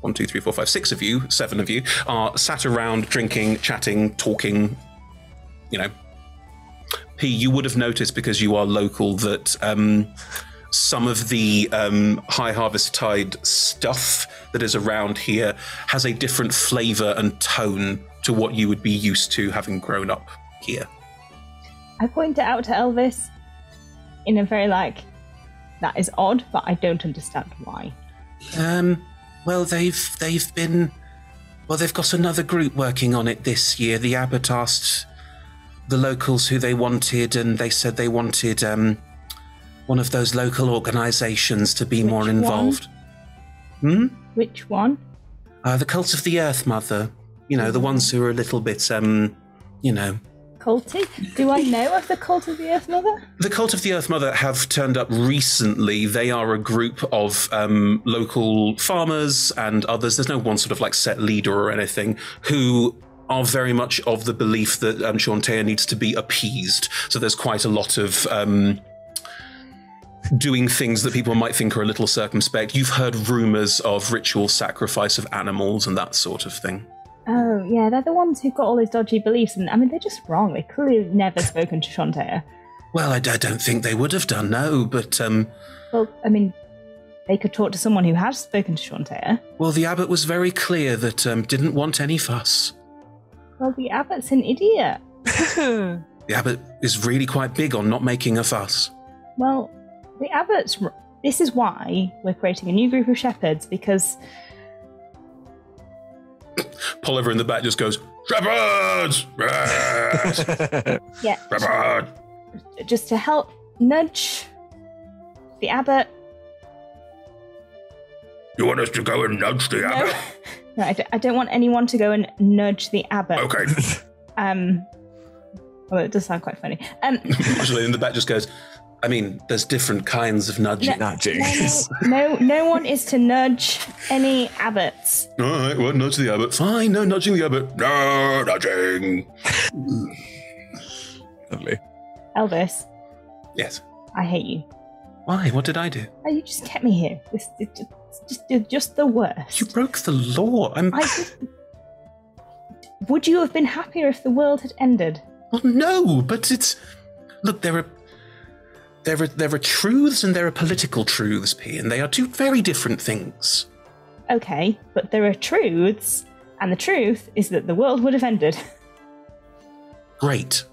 1, 2, 3, 4, 5, 6 of you, 7 of you are sat around drinking, chatting, talking. You know, P, you would have noticed because you are local that some of the Highharvestide stuff that is around here has a different flavour and tone to what you would be used to having grown up here. I point it out to Elvis in a very that is odd, but I don't understand why. Well, they've got another group working on it this year. The abbot asked the locals who they wanted, and they said they wanted one of those local organisations to be more involved. Which one? The Cult of the Earth Mother. You know, the ones who are a little bit, Culty? Do I know of the Cult of the Earth Mother? The Cult of the Earth Mother have turned up recently. They are a group of local farmers and others. There's no one sort of set leader or anything, who are very much of the belief that Shantea needs to be appeased. So there's quite a lot of doing things that people might think are a little circumspect. You've heard rumours of ritual sacrifice of animals and that sort of thing. Oh, yeah, they're the ones who've got all those dodgy beliefs, and they're just wrong. They clearly have never spoken to Shantea. Well, I don't think they would have done, no, but... Well, they could talk to someone who has spoken to Shantea. Well, the abbot was very clear that didn't want any fuss. Well, the abbot's an idiot. The abbot is really quite big on not making a fuss. Well, the abbot's... This is why we're creating a new group of shepherds, because... Poliver in the back just goes, "Shepherds! Yes! Yeah. Shepherd!" Just to help nudge the abbot. You want us to go and nudge the abbot? No, I don't want anyone to go and nudge the abbot. Okay. Well, it does sound quite funny. Actually, in the back just goes, there's different kinds of nudging. No one is to nudge any abbots. All right, well, nudge the abbot. Fine, no nudging the abbot. No nudging. Lovely. Elvis. Yes. I hate you. Why? What did I do? Oh, you just kept me here. You're just the worst. You broke the law. Would you have been happier if the world had ended? Well, no, but it's... Look, there are truths and there are political truths, P, and they are two very different things. Okay, but there are truths, and the truth is that the world would have ended. Great.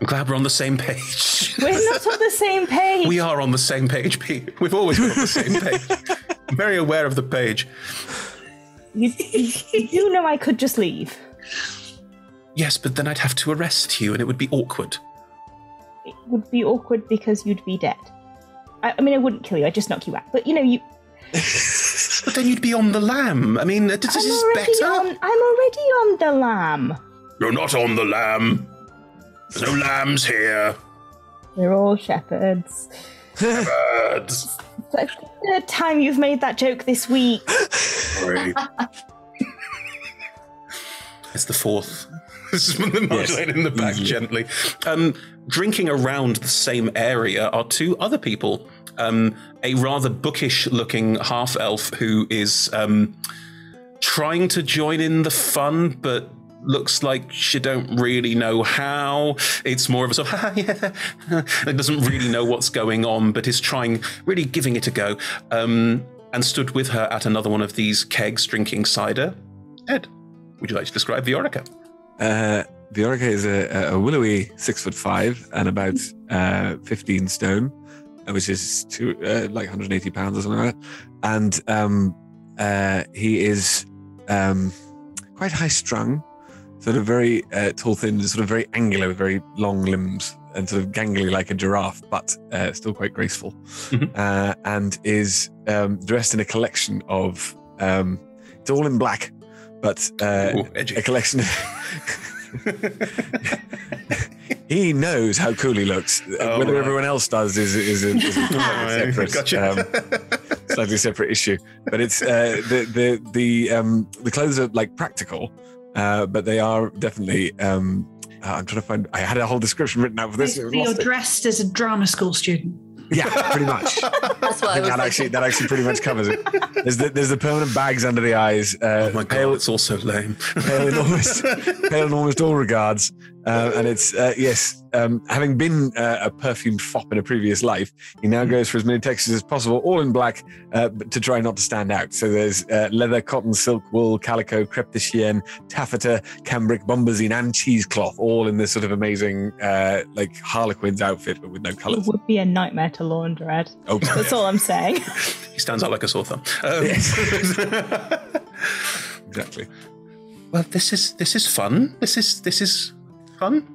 I'm glad we're on the same page. We're not on the same page. We are on the same page, P. We've always been on the same page. I'm very aware of the page. You do know I could just leave. Yes, but then I'd have to arrest you, and it would be awkward. It would be awkward because you'd be dead. I wouldn't kill you, I'd just knock you out. But, you... But then you'd be on the lam. This is better. I'm already on the lam. You're not on the lamb. There's no lambs here. They're all shepherds. Shepherds. That's the third time you've made that joke this week. Sorry. It's the fourth. This is when the modulator in the back gently. Drinking around the same area are two other people. A rather bookish-looking half-elf who is trying to join in the fun, but looks like she don't really know how. It's more of a sort of, it doesn't really know what's going on, but is trying, really giving it a go. And stood with her at another one of these kegs drinking cider. Ed, would you like to describe Viorica? Viorica is a willowy 6'5" and about 15 stone, which is like 180 pounds or something like that. And he is quite high strung, sort of very tall, thin, sort of very angular, with very long limbs and sort of gangly like a giraffe, but still quite graceful. And is dressed in a collection of, it's all in black, but a collection of... He knows how cool he looks. Whether everyone else does is a separate, slightly separate issue. But it's the clothes are like practical, but they are definitely. I'm trying to find. I had a whole description written out for this. You're dressed as a drama school student. Yeah, pretty much. That's what I was that actually pretty much covers it. There's the permanent bags under the eyes. Oh my god, it's also lame. Pale in almost all regards. And it's, having been a perfumed fop in a previous life, he now goes for as many textures as possible, all in black, to try not to stand out. So there's leather, cotton, silk, wool, calico, crepe de chien, taffeta, cambric, bombazine, and cheesecloth, all in this sort of amazing, like Harlequin's outfit, but with no colours. It would be a nightmare to launder, Ed. Oh. That's all I'm saying. He stands out like a sore thumb. Yes. Exactly. Well, this is fun. This is fun.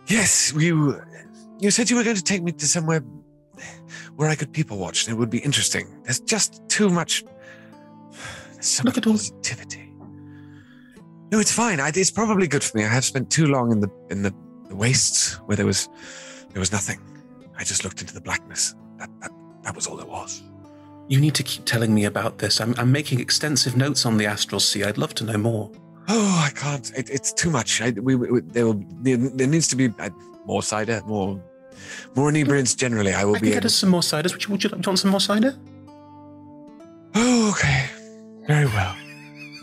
Yes, you said you were going to take me to somewhere where I could people watch, and it would be interesting. There's just too much. There's so much positivity. No, it's fine. It's probably good for me. I have spent too long in the wastes where there was nothing. I just looked into the blackness. That was all there was. You need to keep telling me about this. I'm making extensive notes on the astral sea. I'd love to know more. Oh, I can't. It's too much. There needs to be more cider, more inebriants generally. I can get us some more ciders. Would you want some more cider? Oh, okay. Very well.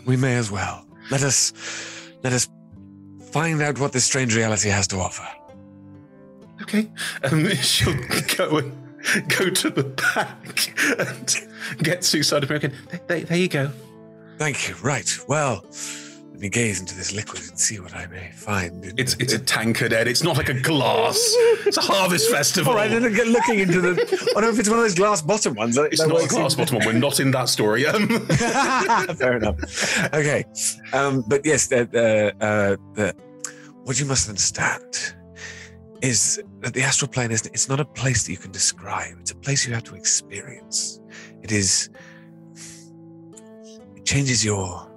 We may as well. Let us find out what this strange reality has to offer. Okay. She'll go to the back and get 2 cider American. There you go. Thank you. Right. Well, let me gaze into this liquid and see what I may find. It's a tankard, Ed. It's not like a glass. It's a harvest festival. All right, then get looking into the... I don't know if it's one of those glass bottom ones. It's not a glass bottom one. We're not in that story. Fair enough. Okay. But yes, what you must understand is that the astral plane it's not a place that you can describe. It's a place you have to experience. It changes your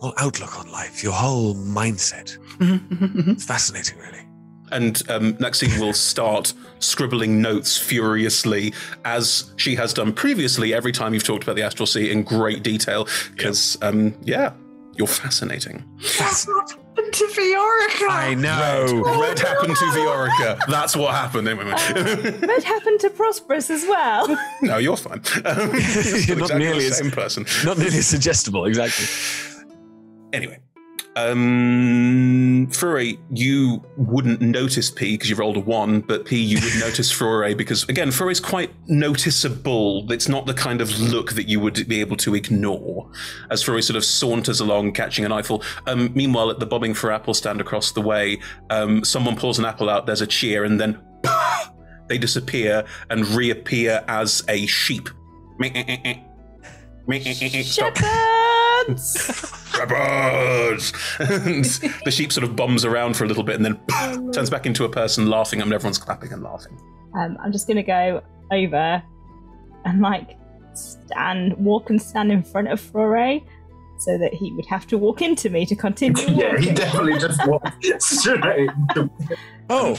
whole outlook on life, your whole mindset. It's fascinating, really. And Maxine will start scribbling notes furiously, as she has done previously every time you've talked about the astral sea in great detail, because, you're fascinating. What happened to Viorica? I know. Red happened to Viorica. That's what happened. Red happened to Prosperous as well. No, you're fine. You're not exactly nearly the same person. Not nearly as suggestible, exactly. Anyway, Furore, you wouldn't notice P because you rolled a 1, but P, you would notice Furore because, again, Furore is quite noticeable. It's not the kind of look that you would be able to ignore as Furore sort of saunters along, catching an eyeful. Meanwhile, at the Bobbing for Apple stand across the way, someone pulls an apple out, there's a cheer, and then they disappear and reappear as a sheep. Shepherds! Shepherds! And the sheep sort of bombs around for a little bit and then turns back into a person laughing, and everyone's clapping and laughing. I'm just going to go over and walk and stand in front of Furore so that he would have to walk into me to continue walking. Yeah, he definitely just walked straight. Oh,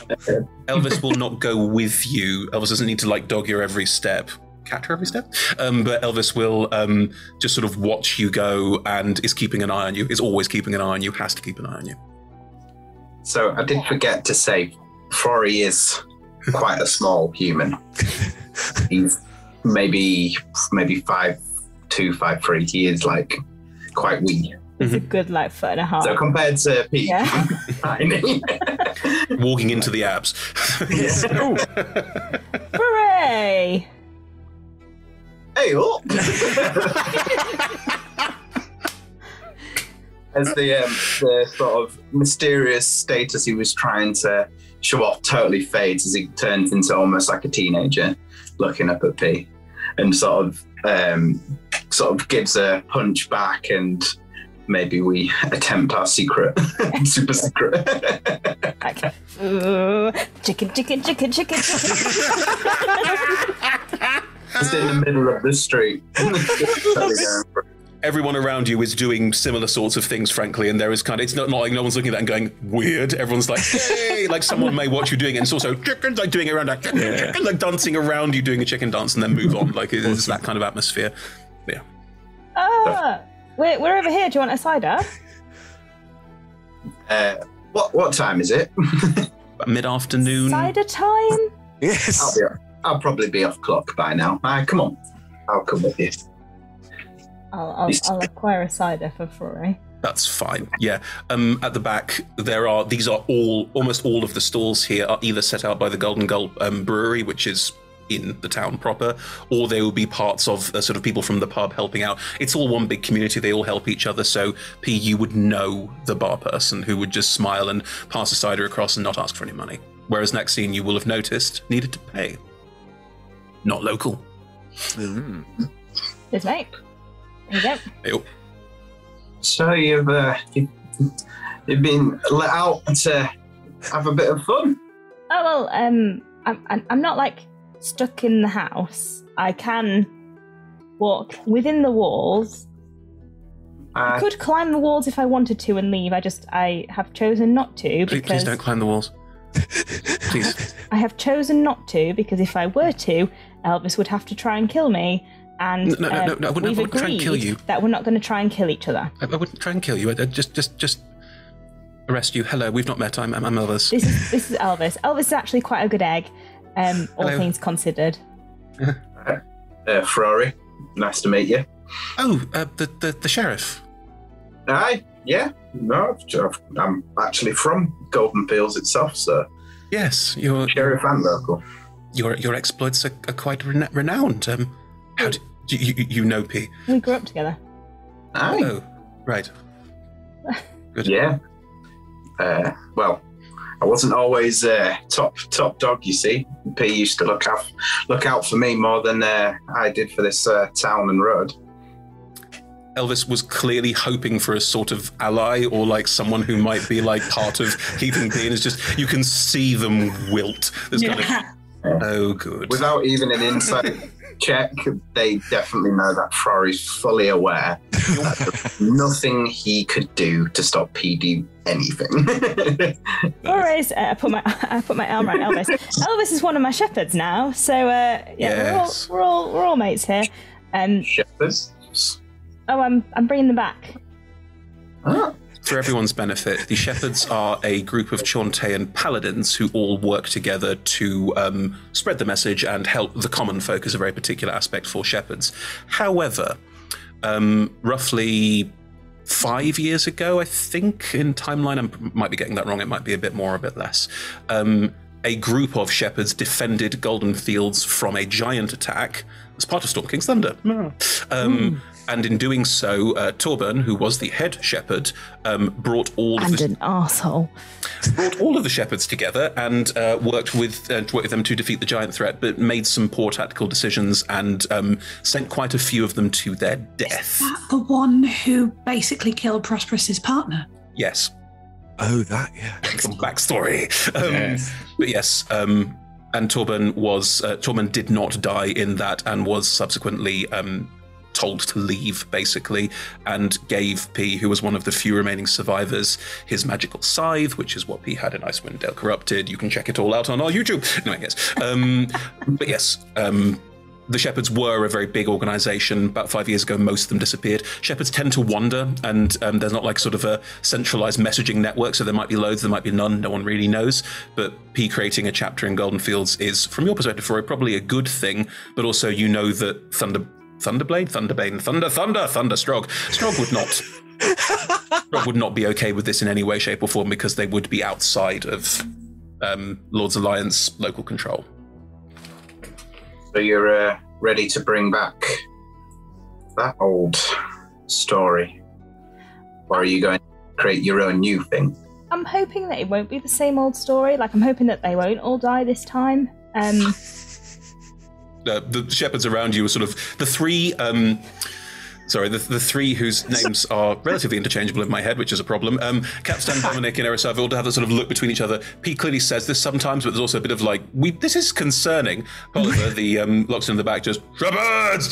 Elvis will not go with you. Elvis doesn't need to like dog your every step, cat your every step. But Elvis will just sort of watch you go and is keeping an eye on you. Is always keeping an eye on you. Has to keep an eye on you. So I did forget to say, Flory is quite a small human. He's maybe 5'2", 5'3". He is like quite wee. It's a good like 1.5 feet. So compared to Pete, tiny. Walking into the abs. Hooray! Hey, look! As the sort of mysterious status he was trying to show off totally fades as he turns into almost like a teenager, looking up at P, and sort of gives a punch back, and maybe we attempt our secret, super secret. Okay. Chicken. Just in the middle of the street. Everyone around you is doing similar sorts of things, frankly, and there is kind of, it's not like no one's looking at that and going, weird. Everyone's like, hey, like someone may watch you doing it, and it's also chickens, like doing it around, like dancing around you, doing a chicken dance, and then move on. Like, it's that kind of atmosphere. Yeah. We're over here. Do you want a cider? What time is it? Mid-afternoon. Cider time? yes. I'll probably be off clock by now. Come on, I'll come with you. I'll acquire a cider for Flory. That's fine. Yeah. At the back, almost all of the stalls here are either set out by the Golden Gull Brewery, which is in the town proper, or they will be parts of sort of people from the pub helping out. It's all one big community. They all help each other. So, P, you would know the bar person who would just smile and pass a cider across and not ask for any money. Whereas Maxine, you will have noticed, needed to pay. Not local. Mm. Cheers, mate. There you go. Ew. So you've been let out to have a bit of fun. Oh well, I'm not like stuck in the house. I can walk within the walls. I could climb the walls if I wanted to and leave. I have chosen not to because Please don't climb the walls. Please. I have chosen not to because if I were to, Elvis would have to try and kill me. And No, I wouldn't we've agreed try and kill you. that we're not going to try and kill each other. I wouldn't try and kill you. I'd just arrest you. Hello, we've not met. I'm Elvis. This is Elvis. Elvis is actually quite a good egg, all things considered. Flory, nice to meet you. Oh, the sheriff. Aye, yeah. No, I'm actually from Goldenfields itself, so. Yes, your Sheriff and local. Your exploits are quite renowned. How do you know P? We grew up together. Aye. Oh, right. Good. Yeah. Well, I wasn't always top dog, you see. P used to look out for me more than I did for this town and road. Elvis was clearly hoping for a sort of ally or like someone who might be like part of keeping P, and it's just, you can see them wilt. There's kind of, oh, good. Without even an insight check, they definitely know that Flory's fully aware that there's nothing he could do to stop PD anything. Alright, I put my arm around Elvis. Elvis is one of my shepherds now, so Yes. we're all mates here. Shepherds? Oh, I'm bringing them back. Ah. For everyone's benefit, the Shepherds are a group of Chauntean paladins who all work together to spread the message and help the common folk is a very particular aspect for Shepherds. However, roughly 5 years ago, I think, in timeline, I might be getting that wrong, it might be a bit more or a bit less, a group of Shepherds defended Goldenfields from a giant attack as part of Storm King's Thunder. And in doing so, Torburn, who was the head shepherd, brought all of an arsehole. Brought all of the shepherds together and worked with them to defeat the giant threat, but made some poor tactical decisions and sent quite a few of them to their death. Is that the one who basically killed Prosperous's partner? Yes. Oh, that, yeah. Some backstory. Yes. But yes, and Torburn did not die in that and was subsequently told to leave, basically, and gave P, who was one of the few remaining survivors, his magical scythe, which is what P had in Icewind Dale Corrupted. You can check it all out on our YouTube. Anyway, yes. But yes, the Shepherds were a very big organisation. About 5 years ago, most of them disappeared. Shepherds tend to wander, and there's not like sort of a centralised messaging network, so there might be loads, there might be none, no one really knows. But P creating a chapter in Goldenfields is, from your perspective, Roy, probably a good thing, but also you know that Thunderblade, Thunderbane, Strog would not be okay with this in any way, shape or form, because they would be outside of Lord's Alliance local control. So you're ready to bring back that old story? Or are you going to create your own new thing? I'm hoping that it won't be the same old story. Like, I'm hoping that they won't all die this time. The Shepherds around you are sort of the three... the three whose names are relatively interchangeable in my head, which is a problem. Capstan, Dominic, and Erisava all have that sort of look between each other. Pete clearly says this sometimes, but there's also a bit of like, this is concerning. Oliver, the locksmith in the back, just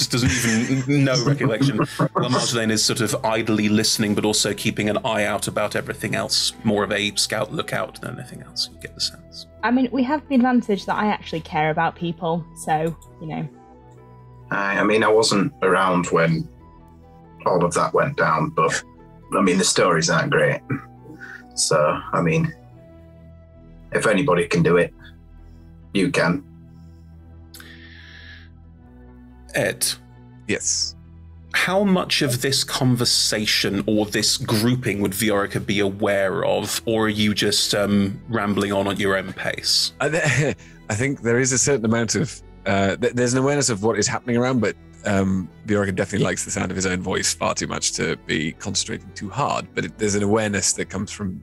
doesn't even know recollection. While Marjolaine is sort of idly listening, but also keeping an eye out about everything else. More of a scout lookout than anything else. You get the sense. I mean, we have the advantage that I actually care about people, so, you know. I mean, I wasn't around when all of that went down, but I mean, the stories aren't great. So, I mean, if anybody can do it, you can. Ed. Yes. How much of this conversation or this grouping would Viorica be aware of, or are you just rambling on at your own pace? I think there is a certain amount of there's an awareness of what is happening around, but Viorica definitely likes the sound of his own voice far too much to be concentrating too hard. But there's an awareness that comes from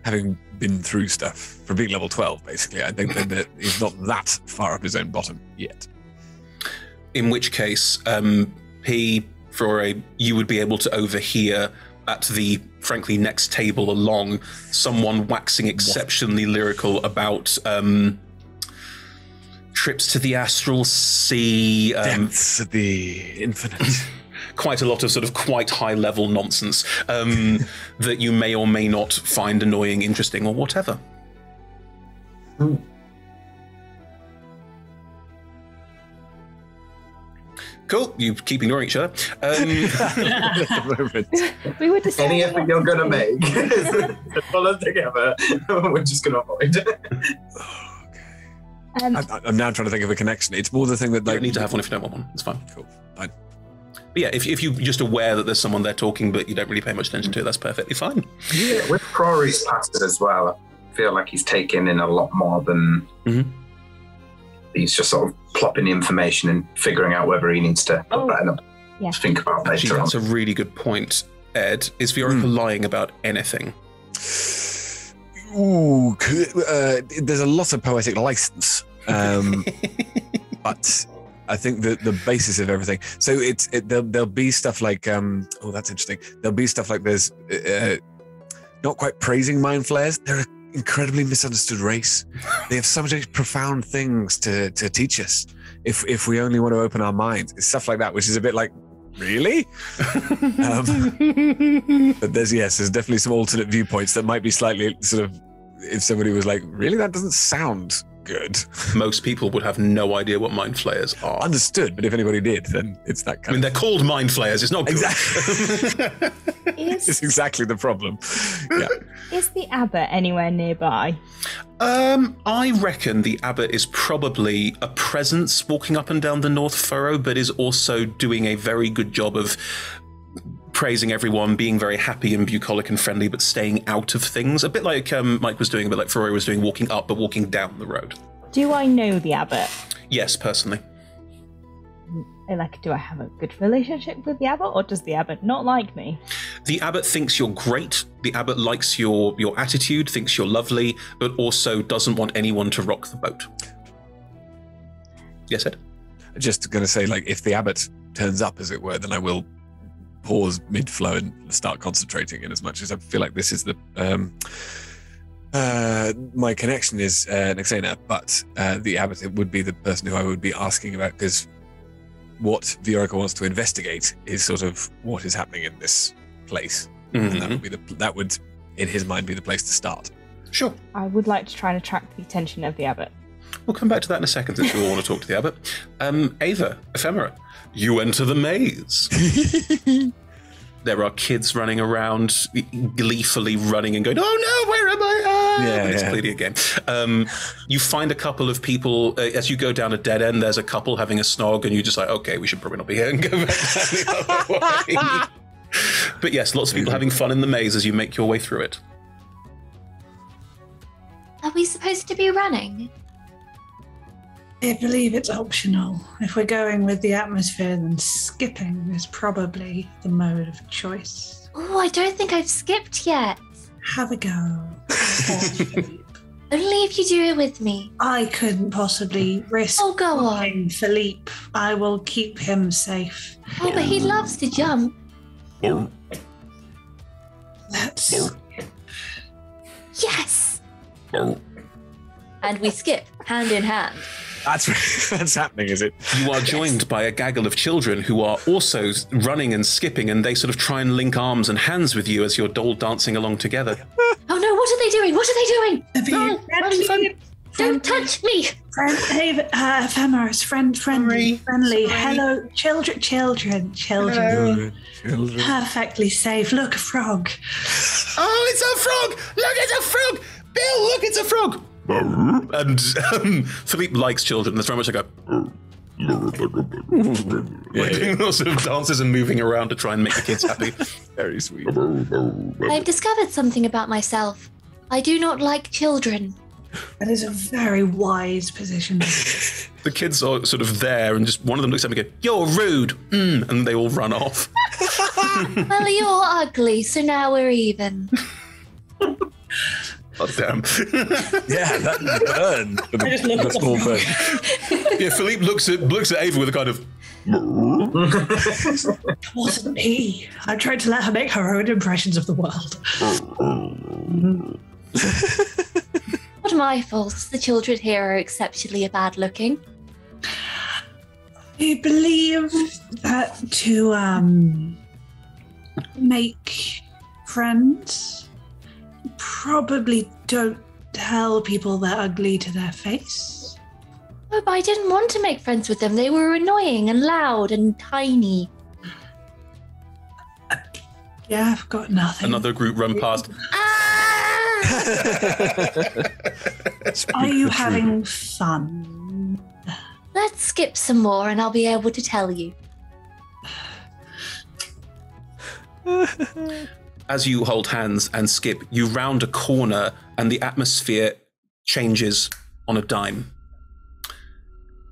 having been through stuff, from being level 12, basically. I think that he's not that far up his own bottom yet. In which case, P, you would be able to overhear at the, frankly, next table along, someone waxing exceptionally lyrical about... trips to the astral sea. Depths of the infinite. Quite a lot of sort of quite high-level nonsense that you may or may not find annoying, interesting, or whatever. Cool. You keep ignoring each other. We were deciding any effort you're going to make to pull us together, we're just going to avoid. I'm now trying to think of a connection. It's more the thing that... You don't need to have one if you don't want one. It's fine. Cool. Fine. But yeah, if you're just aware that there's someone there talking, but you don't really pay much attention to it, that's perfectly fine. Yeah, with Rory's passes as well, I feel like he's taking in a lot more than... Mm-hmm. He's just sort of plopping information and figuring out whether he needs to put that in a think about later. Actually, that's a really good point, Ed. Is Viorica lying about anything? Ooh, there's a lot of poetic license, but I think the basis of everything. So there'll be stuff like that's interesting. There'll be stuff like there's not quite praising mind flayers. They're an incredibly misunderstood race. They have so much profound things to teach us if we only want to open our minds. It's stuff like that, which is a bit like, really? But there's definitely some alternate viewpoints that might be slightly sort of, if somebody was like, really, that doesn't sound good. Most people would have no idea what mind flayers are. Understood, but if anybody did, then it's that kind I mean, they're called mind flayers. It's not good. Exactly. It's exactly the problem. Yeah. Is the abbot anywhere nearby? I reckon the abbot is probably a presence walking up and down the North Furrow, but is also doing a very good job of praising everyone, being very happy and bucolic and friendly, but staying out of things. A bit like Mike was doing, a bit like Ferrari was doing, walking up, but walking down the road. Do I know the abbot? Yes, personally. Like, do I have a good relationship with the abbot, or does the abbot not like me? The abbot thinks you're great. The abbot likes your attitude, thinks you're lovely, but also doesn't want anyone to rock the boat. Yes, Ed? Just going to say, like, if the abbot turns up, as it were, then I will pause mid-flow and start concentrating, in as much as I feel like this is the... my connection is Nexena, but the abbot would be the person who I would be asking about, because what Viorica wants to investigate is sort of what is happening in this place. And that would, in his mind, be the place to start. Sure. I would like to try and attract the attention of the abbot. We'll come back to that in a second since you all want to talk to the abbot. Ava, Ephemera, you enter the maze. There are kids running around, gleefully running and going, oh no, where am I? It's clearly a game. You find a couple of people, as you go down a dead end, there's a couple having a snog, and you're just like, okay, we should probably not be here, and go back down the other way. But yes, lots of people having fun in the maze as you make your way through it. Are we supposed to be running? I believe it's optional. If we're going with the atmosphere, then skipping is probably the mode of choice. Oh, I don't think I've skipped yet. Have a go. Only if you do it with me. I couldn't possibly risk go on. Philippe. I will keep him safe. Oh, but he loves to jump. Let's... Yes! And we skip, hand in hand. That's happening, is it? You are joined by a gaggle of children who are also running and skipping, and they sort of try and link arms and hands with you as you're all dancing along together. Oh no, what are they doing? What are they doing? No, don't touch me! Ephemeris, friendly. Hello, children. Perfectly safe. Look, a frog. Oh, it's a frog! Look, it's a frog! Bill, look, it's a frog! And Philippe likes children. That's very much like sort of dances and moving around to try and make the kids happy. Very sweet. I've discovered something about myself. I do not like children. That is a very wise position. The kids are sort of there, and just one of them looks at me and goes, "You're rude," and they all run off. Well, you're ugly, so now we're even. Oh, damn. Yeah, that burned. The small burn. Yeah, Philippe looks at Ava with a kind of... It wasn't me. I tried to let her make her own impressions of the world. What my fault? The children here are exceptionally bad looking. I believe that to make friends, probably don't tell people they're ugly to their face. Oh, but I didn't want to make friends with them. They were annoying and loud and tiny. Yeah, I've got nothing. Another group run past. Are you having fun? Let's skip some more and I'll be able to tell you. As you hold hands and skip, you round a corner and the atmosphere changes on a dime.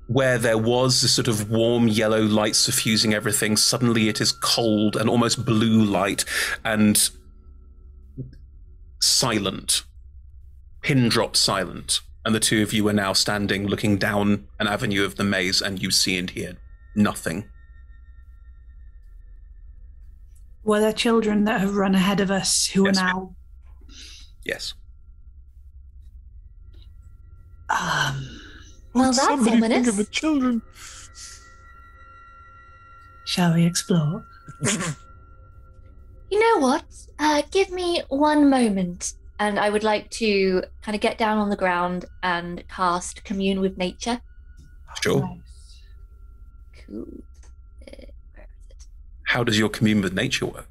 Where there was this sort of warm yellow light suffusing everything, suddenly it is cold and almost blue light and silent, pin drop silent. And the two of you are now standing looking down an avenue of the maze, and you see and hear nothing. Were there children that have run ahead of us who are now... Yes. Well, that's ominous. Think of the children. Shall we explore? You know what? Give me one moment, and I would like to kind of get down on the ground and cast Commune with Nature. Sure. Nice. Cool. Where is it? How does your commune with nature work?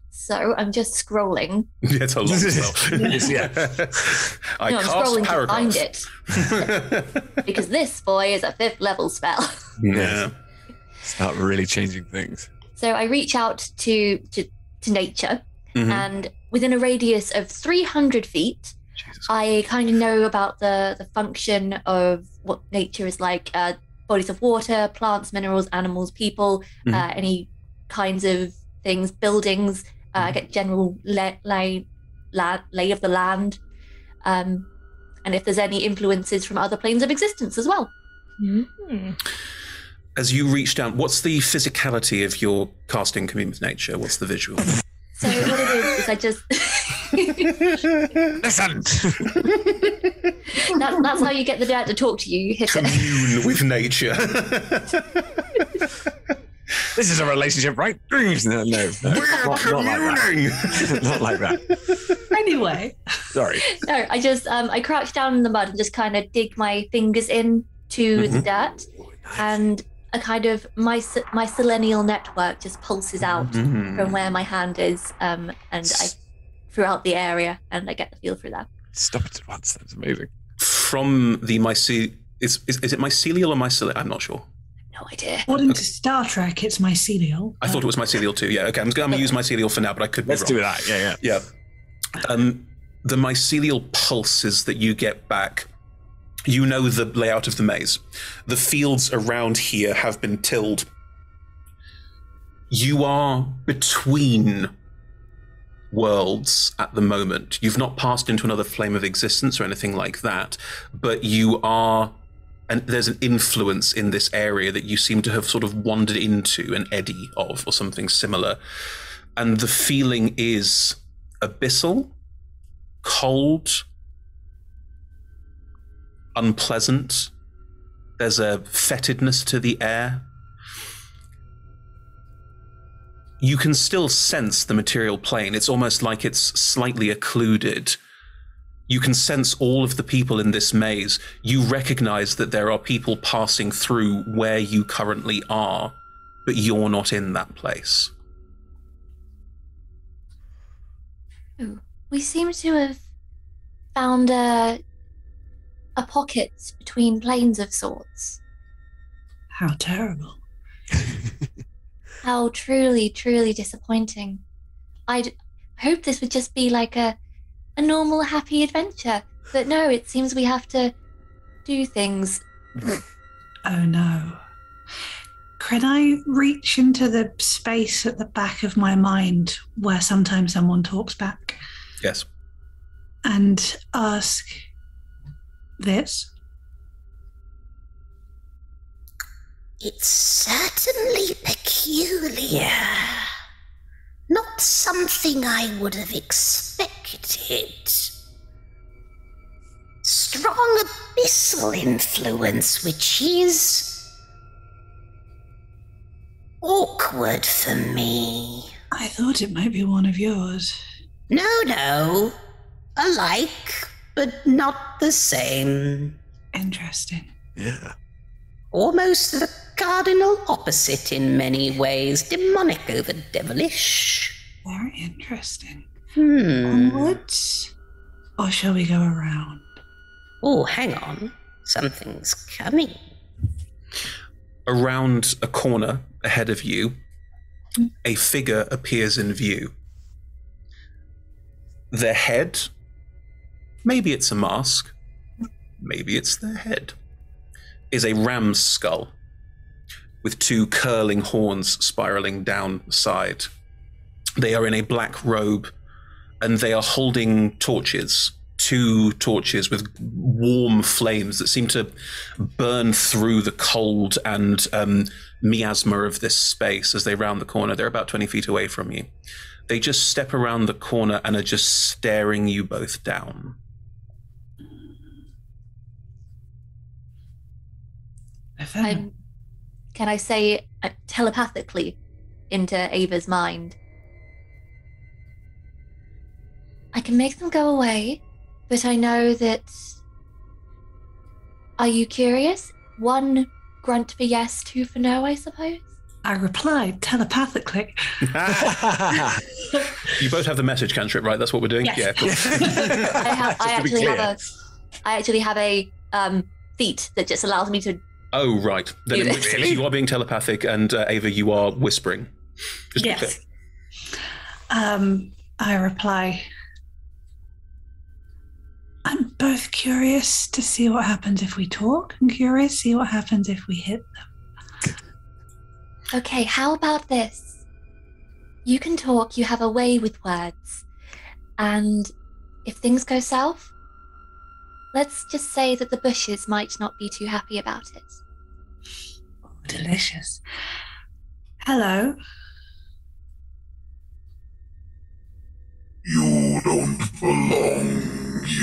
So I'm just scrolling. Yeah, it's a long spell. I I'm cast scrolling paragraphs. to find it. Because this boy is a 5th level spell. Yeah. Start really changing things. So I reach out to nature, and within a radius of 300 feet, Jesus. I kind of know about the function of what nature is like, bodies of water, plants, minerals, animals, people, any kinds of things, buildings. I get general lay of the land, and if there's any influences from other planes of existence as well. As you reach down, what's the physicality of your casting Commune with Nature? What's the visual? So what it is I just... Listen! That's how you get the dad to talk to you. You hit it. Commune with nature. This is a relationship, right? No, We're communing! Not like that. Anyway. Sorry. No, I just I crouch down in the mud and just kind of dig my fingers in to the dirt, and a kind of my selenial network just pulses out from where my hand is, and I throughout the area, and I get the feel through that. Stop it at once. That's amazing. From the mycelial, is it mycelial or mycelial? I'm not sure. No idea. According to Star Trek, it's mycelial. I thought it was mycelial too. Yeah, okay. I'm going to use mycelial for now, but I could be wrong. Let's do that. Yeah. The mycelial pulses that you get back, you know the layout of the maze. The fields around here have been tilled. You are between worlds at the moment. You've not passed into another plane of existence or anything like that, but you are, and there's an influence in this area that you seem to have sort of wandered into an eddy of, or something similar. And the feeling is abyssal, cold, unpleasant. There's a fetidness to the air. You can still sense the material plane. It's almost like it's slightly occluded. You can sense all of the people in this maze. You recognize that there are people passing through where you currently are, but you're not in that place. Ooh. We seem to have found a pocket between planes of sorts. How terrible. How truly, truly disappointing. I'd hoped this would just be like a normal, happy adventure. But no, it seems we have to do things. Oh no. Can I reach into the space at the back of my mind where sometimes someone talks back? Yes. And ask this? It's certainly peculiar. Not something I would have expected. Strong abyssal influence, which is awkward for me. I thought it might be one of yours. No. Alike, but not the same. Interesting. Yeah. Almost the cardinal opposite in many ways. Demonic over devilish. Very interesting. Onwards? Or shall we go around? Oh, hang on. Something's coming. Around a corner ahead of you, a figure appears in view. Their head, maybe it's a mask, maybe it's their head, is a ram's skull with two curling horns spiraling down the side. They are in a black robe, and they are holding torches, two torches with warm flames that seem to burn through the cold and miasma of this space as they round the corner. They're about 20 feet away from you. They just step around the corner and are just staring you both down. Can I say telepathically into Ava's mind? I can make them go away, but I know that... Are you curious? 1 grunt for yes, 2 for no, I suppose? I replied telepathically. You both have the message cantrip, right? That's what we're doing? Yes. Yeah, cool. I actually have a feat that just allows me to... Oh, right. Then in which case you are being telepathic, and Ava, you are whispering. Just to be Yes. I reply, I'm both curious to see what happens if we talk and curious to see what happens if we hit them. Okay, how about this? You can talk, you have a way with words. And if things go south, let's just say that the bushes might not be too happy about it. Oh, delicious. Hello. You don't belong here.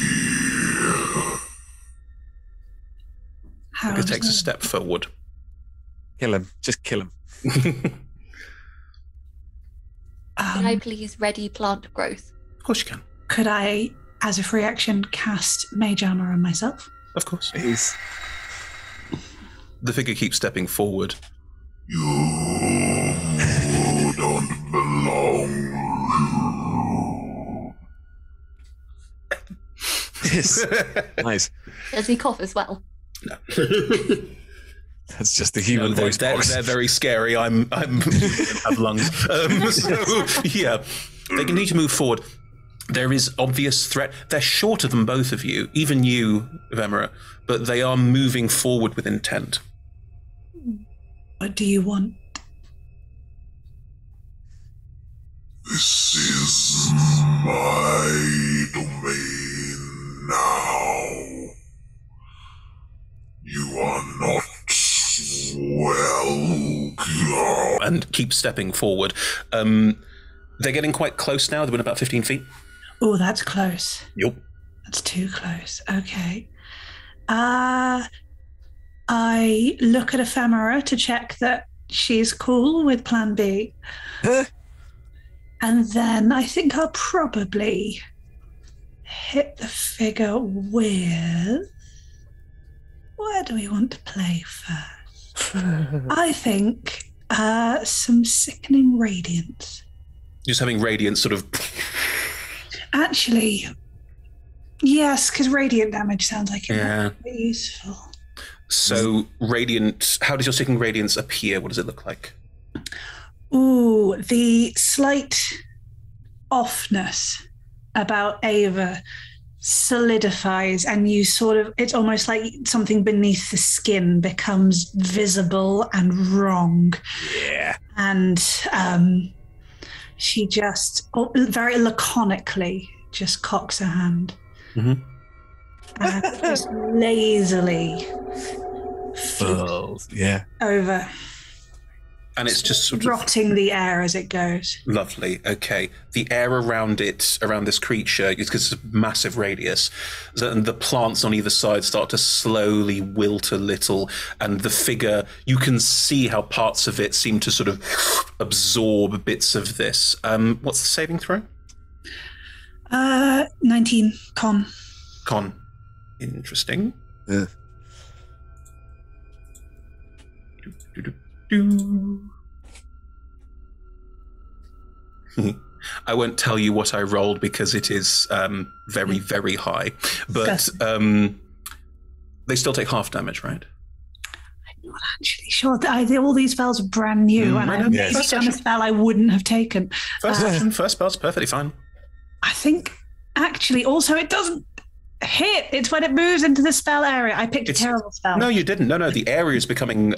How It takes a so? step forward. Kill him. Just kill him. Can I please ready plant growth? Of course you can. Could I, as a free action, cast Mage Armor on myself? Of course. Please. The figure keeps stepping forward. You don't belong. Yes. Nice. Does he cough as well? No. That's just the human voice they're box. very scary. I have lungs. So, yeah. They continue to move forward. There is obvious threat. They're shorter than both of you, even you, Vemera, but they are moving forward with intent. What do you want? This is my domain now. You are not welcome. And keep stepping forward. They're getting quite close now. They're in about 15 feet. Oh, that's close. Yep. That's too close. Okay. I look at Ephemera to check that she's cool with Plan B. Huh? And then I think I'll probably hit the figure with... Where do we want to play first? I think some sickening radiance. Just having radiance sort of... Actually, yes, because radiant damage sounds like it Yeah. might be useful. So, radiant... How does your sickening radiance appear? What does it look like? Ooh, the slight offness about Ava solidifies, and you sort of, it's almost like something beneath the skin becomes visible and wrong. Yeah. And she just very laconically just cocks her hand. Mm-hmm. And just lazily Yeah. over, And it's just sort of... rotting the air as it goes. Lovely. Okay. The air around it, around this creature, because it's a massive radius, and the plants on either side start to slowly wilt a little, and the figure, you can see how parts of it seem to sort of absorb bits of this. What's the saving throw? 19 con. Con. Interesting. Yeah. I won't tell you what I rolled because it is very, very high. But they still take half damage, right? I'm not actually sure. All these spells are brand new, and I've maybe done a spell I wouldn't have taken. First spell's perfectly fine. I think, actually, also it doesn't hit. It's when it moves into the spell area. I picked a terrible spell. No, you didn't. No, the area is becoming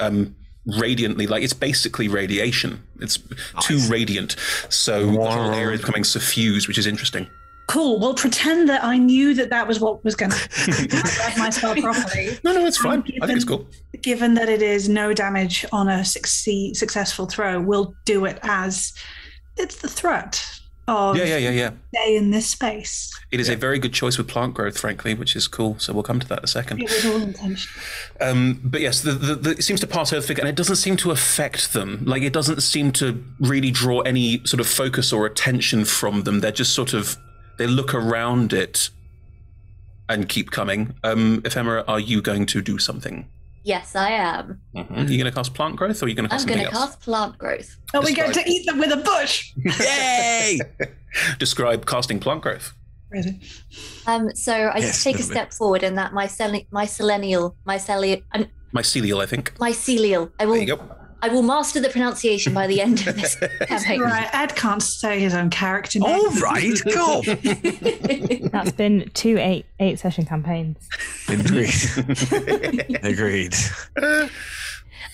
radiantly, like it's basically radiation. It's too radiant. So the whole area is becoming suffused, which is interesting. Cool. Well, pretend that I knew that was what was going to happen. I read my spell properly. No, it's fine. I think it's cool. Given that it is no damage on a successful throw, we'll do it as it's the threat of stay in this space. It is a very good choice with plant growth, frankly, which is cool. So we'll come to that in a second. It was all intentional. But yes, it seems to pass over the figure, and it doesn't seem to affect them. Like, it doesn't seem to really draw any sort of focus or attention from them. They're just sort of, they look around it and keep coming. Ephemera, are you going to do something? Yes, I am. Mm-hmm. Are you going to cast plant growth, or are you going to cast something else? I'm going to cast plant growth. Are we going to eat them with a bush? Yay! Describe casting plant growth. So I just take a step forward, and that mycelial, I think. Mycelial. There you go. I will master the pronunciation by the end of this campaign. Right, Ed can't say his own character name. All right, cool. That's been 2 8-session campaigns. Agreed.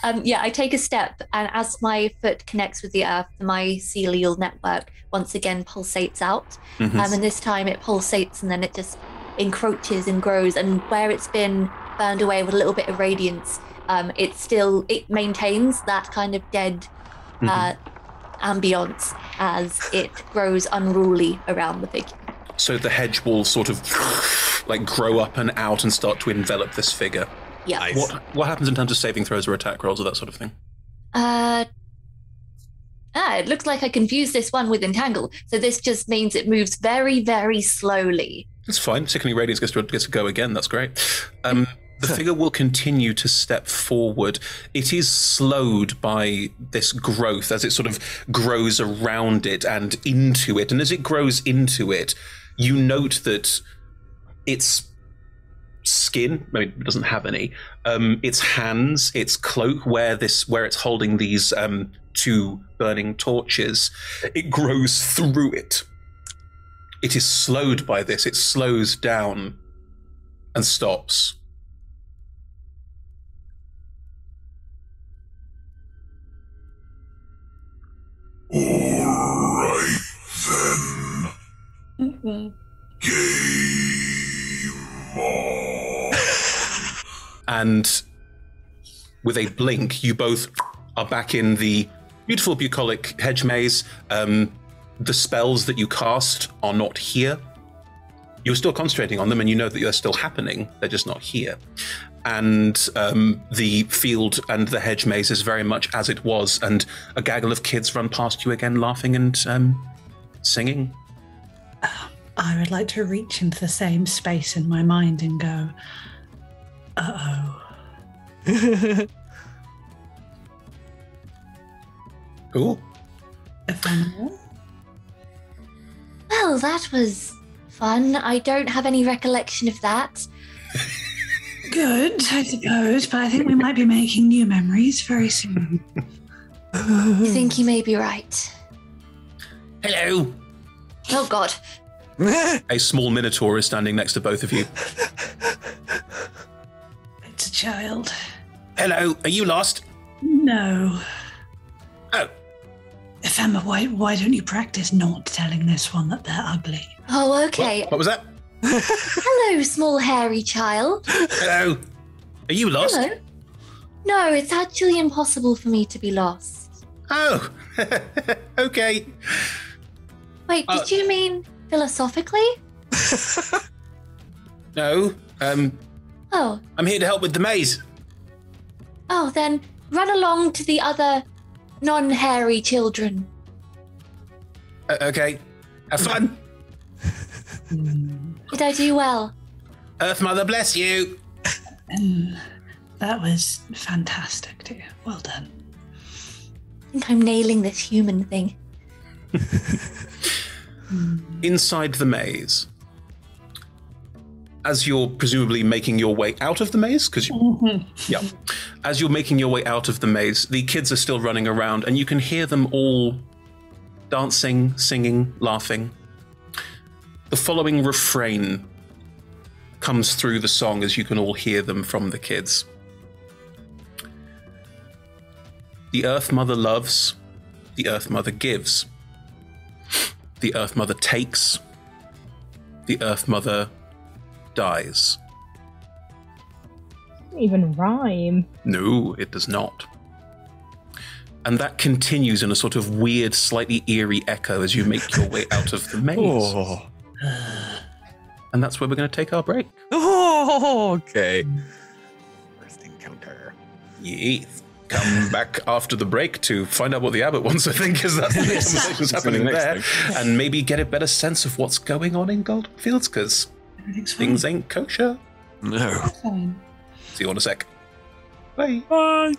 I take a step, and as my foot connects with the earth, the mycelial network once again pulsates out. Mm-hmm. And this time it pulsates, and then it just encroaches and grows. And where it's been burned away with a little bit of radiance, it maintains that kind of dead ambience as it grows unruly around the figure. So the hedge will sort of like grow up and out and start to envelop this figure. Yeah. Nice. What happens in terms of saving throws or attack rolls or that sort of thing? It looks like I confused this one with entangle. So this just means it moves very, very slowly. That's fine. Sickening Radiance gets to go again. That's great. The figure will continue to step forward. It is slowed by this growth as it sort of grows around it and into it. And as it grows into it, you note that its skin, I mean, it doesn't have any, its hands, its cloak, where it's holding these 2 burning torches, it grows through it. It is slowed by this. It slows down and stops. All right, then. Game on. And with a blink, you both are back in the beautiful bucolic hedge maze. The spells that you cast are not here. You're still concentrating on them, and you know that they're still happening. They're just not here. And the field and the hedge maze is very much as it was, and a gaggle of kids run past you again, laughing and singing. I would like to reach into the same space in my mind and go, uh-oh. Cool. Ephemeral? Well, that was fun. I don't have any recollection of that. Good, I suppose, but I think we might be making new memories very soon. I think you may be right. Hello. Oh, God. A small minotaur is standing next to both of you. It's a child. Hello, are you lost? No. Oh. Ephemera, why don't you practice not telling this one that they're ugly? Oh, okay. What was that? Hello, small hairy child. Hello. Are you lost? Hello. No, it's actually impossible for me to be lost. Oh. Okay. Wait, did you mean philosophically? No. Oh. I'm here to help with the maze. Oh, then run along to the other non-hairy children. Okay. Have fun. Did I do well? Earth Mother bless you. That was fantastic, dear. Well done. I think I'm nailing this human thing. Inside the maze, as you're presumably making your way out of the maze, because as you're making your way out of the maze, the kids are still running around, and you can hear them all dancing, singing, laughing. The following refrain comes through the song as you can all hear them from the kids. The Earth Mother loves, the Earth Mother gives. The Earth Mother takes, the Earth Mother dies. Doesn't even rhyme. No, it does not. And that continues in a sort of weird, slightly eerie echo as you make your way out of the maze. Oh. And that's where we're going to take our break. Oh, okay. First encounter. Yes. Come back after the break to find out what the abbot wants, I think, because that's the conversation's happening there. And maybe get a better sense of what's going on in Goldenfields, because things ain't kosher. No. Fine. See you in a sec. Bye. Bye.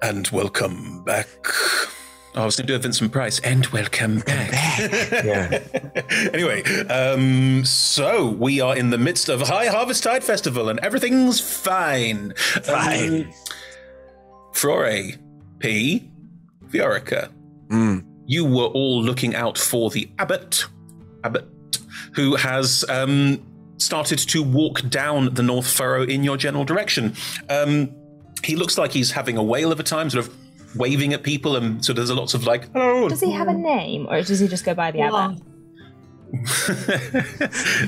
And welcome back. I was going to do a Vincent Price. And welcome back. Yeah. Anyway, so we are in the midst of Highharvestide Festival and everything's fine. Fine. Frore, P, Viorica, you were all looking out for the Abbot, who has started to walk down the North Furrow in your general direction. He looks like he's having a whale of a time, sort of waving at people, and so there's lots of like, hello. Does he have a name, or does he just go by the Abbot?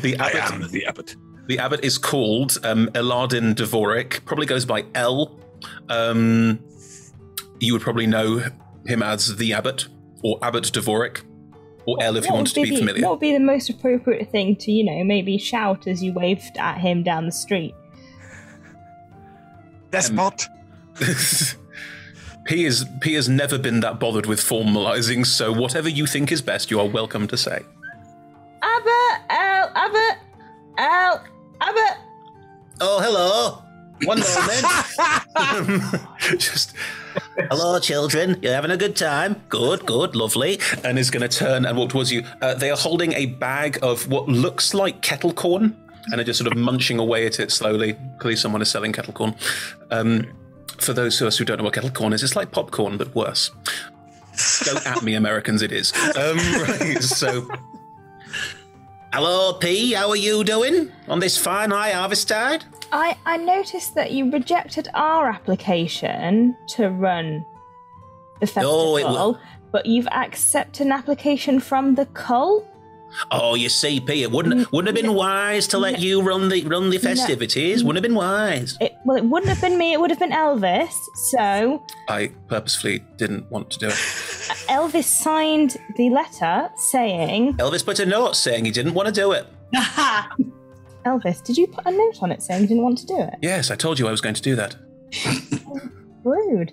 The Abbot. I am the Abbot. The Abbot is called Elardin Dvorak, probably goes by L. You would probably know him as the Abbot, or Abbot Dvorak, or L if you wanted to be familiar. What would be the most appropriate thing to, maybe shout as you waved at him down the street? Despot. P has never been that bothered with formalizing, so whatever you think is best, you are welcome to say. Abbot! Abbot! Abbot! Oh, hello. One moment. Just, hello, children. You're having a good time? Good, lovely. and is going to turn and walk towards you. They are holding a bag of what looks like kettle corn, and are just sort of munching away at it slowly. Clearly someone is selling kettle corn. For those of us who don't know what kettle corn is, it's like popcorn, but worse. Don't at me, Americans, it is. Right, so... Hello, P. How are you doing on this fine Highharvestide? I noticed that you rejected our application to run the festival, but you've accepted an application from the cult? Oh, you see, P, it wouldn't have been wise to let you run the festivities. Wouldn't have been wise. It wouldn't have been me. It would have been Elvis. So I purposefully didn't want to do it. Elvis signed the letter saying. Elvis put a note saying he didn't want to do it. Elvis, did you put a note on it saying you didn't want to do it? Yes, I told you I was going to do that. Rude.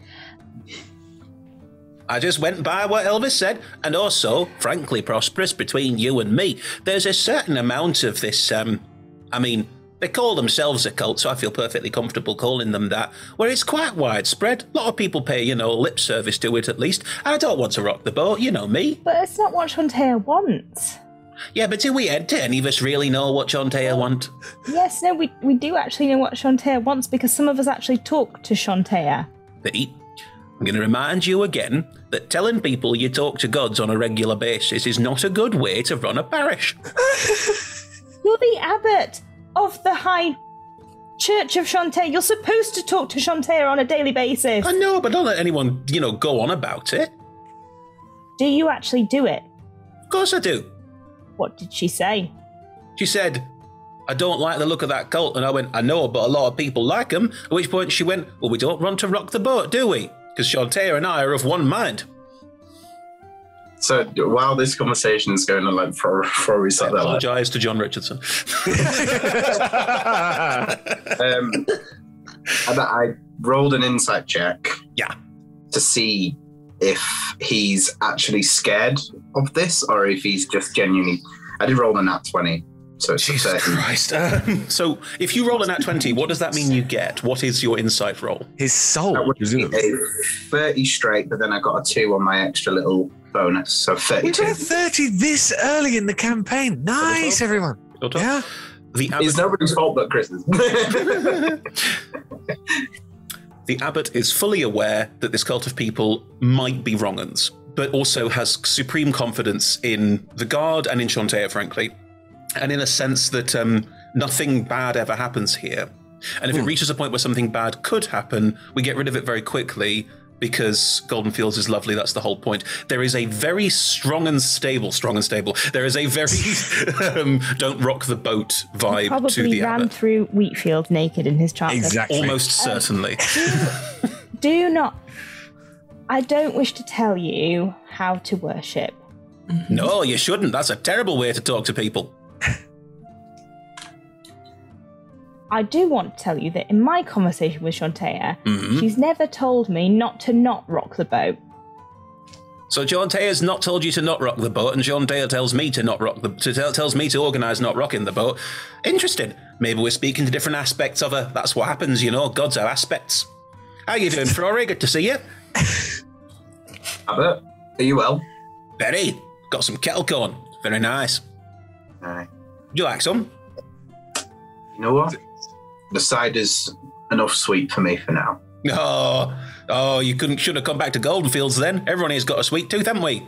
I just went by what Elvis said, and also, frankly, Prosperous, between you and me, there's a certain amount of this, they call themselves a cult, so I feel perfectly comfortable calling them that, where it's quite widespread. A lot of people pay, lip service to it at least, and I don't want to rock the boat, you know me. But it's not what Shantae wants. Yeah, but do any of us really know what Shantae want? Yes, no, we do actually know what Shantae wants, because some of us actually talk to Shantae. Pete, I'm going to remind you again that telling people you talk to gods on a regular basis is not a good way to run a parish. You're the abbot of the High Church of Shantae. You're supposed to talk to Shantae on a daily basis. I know, but don't let anyone, go on about it. Do you actually do it? Of course I do. What did she say? She said, I don't like the look of that cult. And I went, I know, but a lot of people like them. At which point she went, well, we don't want to rock the boat, do we? Because Shantae and I are of one mind. So while this conversation is going on, like before we start that, apologise to John Richardson. And I rolled an insight check. Yeah. To see if he's actually scared of this or if he's just genuinely. I did roll a nat 20. So it's Jesus Christ. So if you roll a nat 20, what does that mean you get? What is your insight roll? His soul. That would be a 30 straight, but then I got a 2 on my extra little bonus, so 32. We got a 30 this early in the campaign. Nice, everyone. Yeah. It's nobody's fault but Chris's. The abbot is fully aware that this cult of people might be wrong-uns, but also has supreme confidence in the guard and in Shantae, frankly. And in a sense that nothing bad ever happens here. And if it reaches a point where something bad could happen, we get rid of it very quickly because Goldenfields is lovely. That's the whole point. There is a very strong and stable. There is a very don't rock the boat vibe to the ran abbot. Through Wheatfield naked in his childhood. Exactly. Almost certainly. Do not. I don't wish to tell you how to worship. No, you shouldn't. That's a terrible way to talk to people. I do want to tell you that in my conversation with Shantae, she's never told me not rock the boat. So Shantae has not told you to not rock the boat, and Shantae tells me to not rock tells me to organise not rocking the boat. Interesting. Maybe we're speaking to different aspects of her. That's what happens, gods have aspects. How you doing, Frore? Good to see you. Abbott, are you well? Very. Got some kettle corn. Very nice. Aye. Would you like some? You know what? The cider's enough sweet for me for now. Oh, you shouldn't have come back to Goldenfields then. Everyone here's got a sweet tooth, haven't we?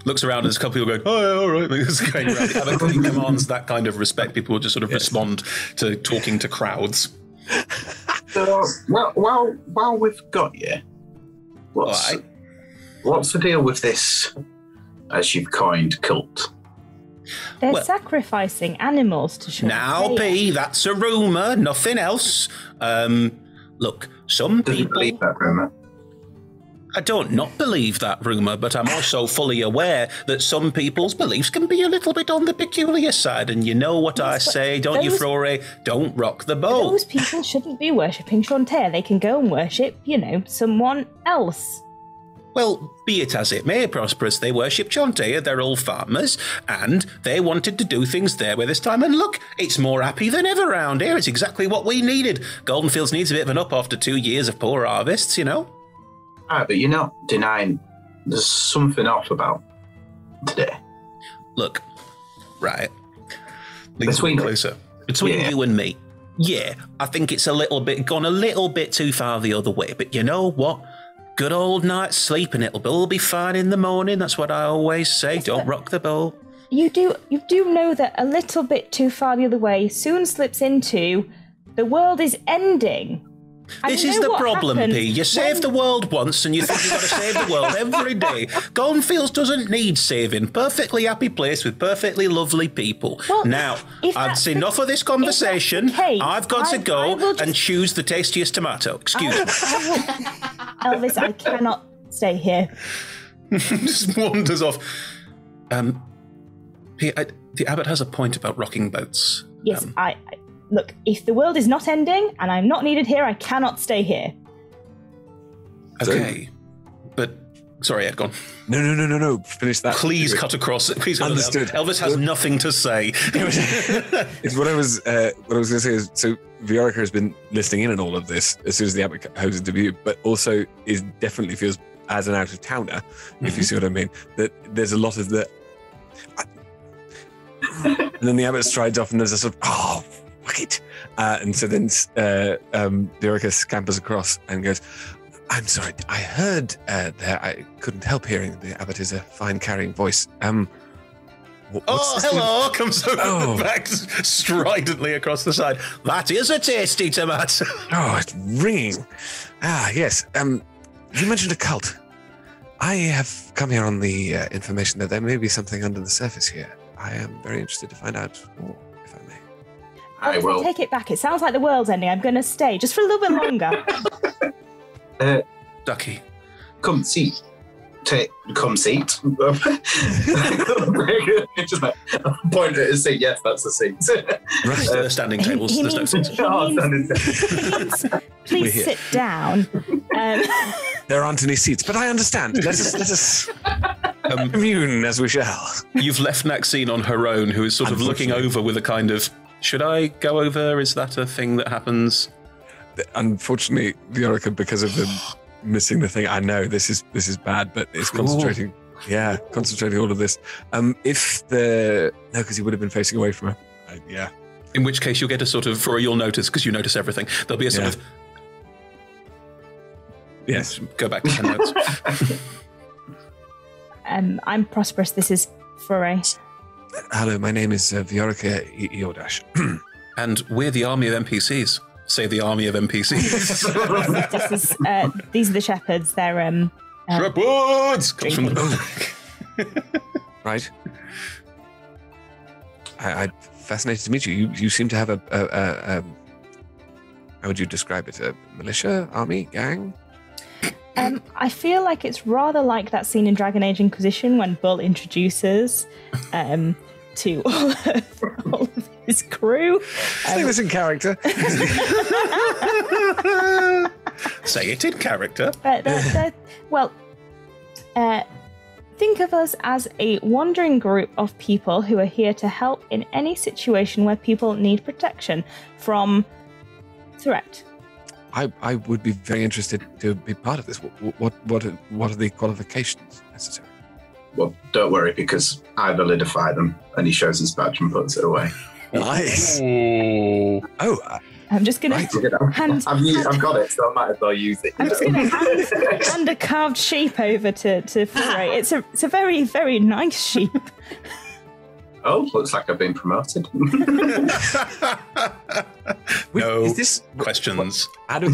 Looks around and there's a couple people going, oh, yeah, all right. It's going around. The Abbot commands that kind of respect. People will just sort of respond to talking to crowds. So, while we've got you, what's the deal with this, as you've coined, cult? They're sacrificing animals to show. Now, P, that's a rumour, nothing else. Look, some people... believe that rumour? I don't not believe that rumour, but I'm also fully aware that some people's beliefs can be a little bit on the peculiar side, and you know what I say, don't you, Flore? Don't rock the boat. Those people shouldn't be worshipping Shantae. They can go and worship, someone else. Well, be it as it may, Prosperous, they worship Chontea, they're all farmers, and they wanted to do things their way this time, and look, it's more happy than ever around here. It's exactly what we needed. Goldenfields needs a bit of an up after 2 years of poor harvests, Ah, but you're not denying there's something off about today. Look, right. Between you and me, yeah, I think it's gone a little bit too far the other way, but you know what? Good old night's sleep and it'll all be fine in the morning. That's what I always say. Yes, don't rock the boat. You do know that a little bit too far the other way soon slips into the world is ending. This is the problem, P. You save the world once and you think you've got to save the world every day. Goldenfields doesn't need saving. Perfectly happy place with perfectly lovely people. Well, now, I've enough of this conversation. I've got to go and choose the tastiest tomato. Excuse me. Elvis, I cannot stay here. Just wanders off. P, the Abbot has a point about rocking boats. Yes, Look, if the world is not ending and I'm not needed here, I cannot stay here. Okay. But, sorry, Ed, go on. No. Finish that. Please cut across. Please cut Understood. Elvis has nothing to say. It's what I was going to say is, so Viorica has been listening in on all of this as soon as the Abbot hosts a debut, but also definitely feels as an out-of-towner, if you see what I mean, that there's a lot of the... and then the Abbot strides off and there's a sort of, fuck it. And so then Viorica scampers across and goes, I'm sorry, I heard there, I couldn't help hearing the Abbot is a fine carrying voice. Hello, comes over back stridently across the side. That is a tasty tomato. Oh, it's ringing. Ah, yes. You mentioned a cult. I have come here on the information that there may be something under the surface here. I am very interested to find out more, if I may. I will. Take it back. It sounds like the world's ending. I'm going to stay just for a little bit longer. Ducky. Come seat. Come seat. Just like, point at his seat. Yes, that's the seat. Right. Standing tables. There's no seats. Please sit down. There aren't any seats, but I understand. Let us commune as we shall. You've left Maxine on her own, who is sort of looking over with a kind of, should I go over? Is that a thing that happens? Unfortunately, Viorica, because of the missing the thing, I know this is bad, but it's concentrating. Yeah, concentrating all of this. Because he would have been facing away from her. Yeah. In which case, you'll get a sort of, for you'll notice, because you notice everything. There'll be a sort of. Yes. Go back to 10 notes. I'm Prosperous. This is Foray. Hello, my name is Viorica Yodash. And we're the army of NPCs. Say the army of NPCs. These are the shepherds. They're shepherds. Comes from the back. Right. I'm fascinated to meet you. You seem to have a how would you describe it? A militia, army, gang? I feel like it's rather like that scene in Dragon Age Inquisition when Bull introduces to all of his crew. Say this in character. Say it in character. Think of us as a wandering group of people who are here to help in any situation where people need protection from threat. I would be very interested to be part of this. What are the qualifications necessary? Well, don't worry, because I validify them. And he shows his badge and puts it away. Nice. Oh, I'm just going to hand. I've got it, so I might as well use it. I'm just going to hand a carved sheep over to Foray. It's a very, very nice sheep. Oh, looks like I've been promoted. No is this questions. Adam,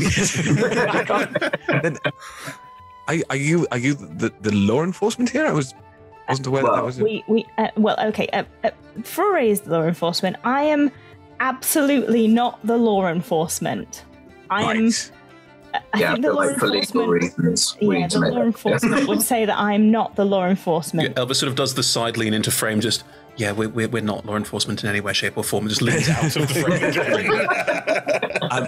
are you the law enforcement here? I wasn't aware that was. Okay. Foray is the law enforcement. I am absolutely not the law enforcement. I am. I think the law enforcement. Reasons, the law enforcement would say that I'm not the law enforcement. Yeah, Elvis sort of does the side lean into frame, just we're not law enforcement in any way, shape, or form. And just leans out of the frame.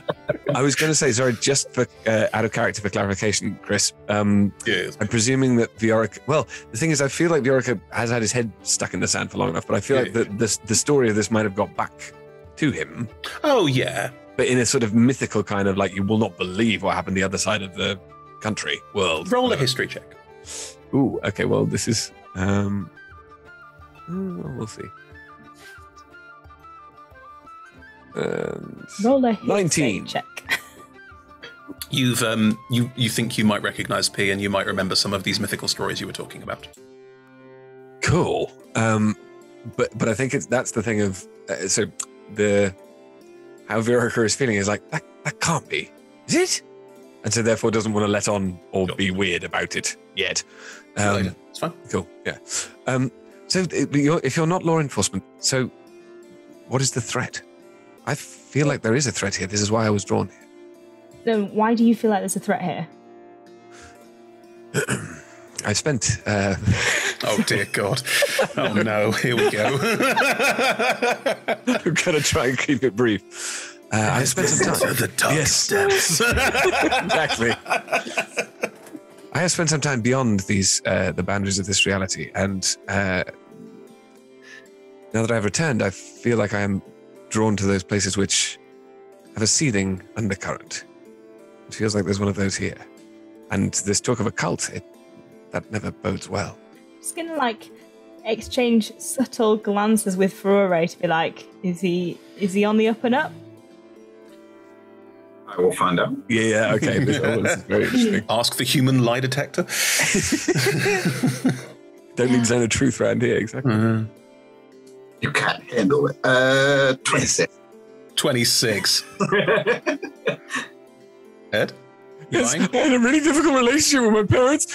I was going to say, sorry, just for out of character for clarification, Chris. Yes. I'm presuming that Viorica. Well, the thing is, I feel like Viorica has had his head stuck in the sand for long enough, but I feel like the story of this might have got back to him. Oh yeah. But in a sort of mythical kind of like, you will not believe what happened the other side of the country, world. Roll a history check. Ooh, okay, well, this is... we'll see. Roll a 19. check. You've you think you might recognize P, and you might remember some of these mythical stories you were talking about. Cool. But I think that's the thing of... how Viorica is feeling is like, that can't be. Is it? And so therefore doesn't want to let on or be weird about it yet. It's fine. Cool, yeah. So if you're not law enforcement, so what is the threat? I feel like there is a threat here. This is why I was drawn here. So why do you feel like there's a threat here? I spent... Oh, dear God. Oh, no. Here we go. I'm going to try and keep it brief. I spent some time... The dark steps. Exactly. I have spent some time beyond the boundaries of this reality, and now that I've returned, I feel like I am drawn to those places which have a seething undercurrent. It feels like there's one of those here. And this talk of a cult, that never bodes well. Just gonna exchange subtle glances with Foray to be like, is he on the up and up? I will find out. Yeah, okay. This is very interesting. Ask the human lie detector. Don't need to know the truth around here, exactly. Mm-hmm. You can't handle it. 26. 26. Ed? Yes, I had a really difficult relationship with my parents.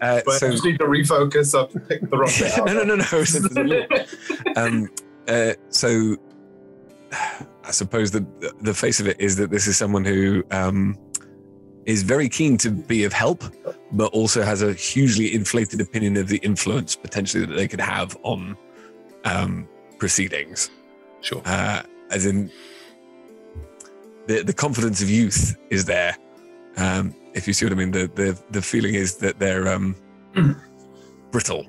I just need to refocus. I've picked the wrong No. So I suppose the face of it is that this is someone who is very keen to be of help, but also has a hugely inflated opinion of the influence potentially that they could have on proceedings. Sure. As in, the confidence of youth is there. If you see what I mean, the feeling is that they're brittle.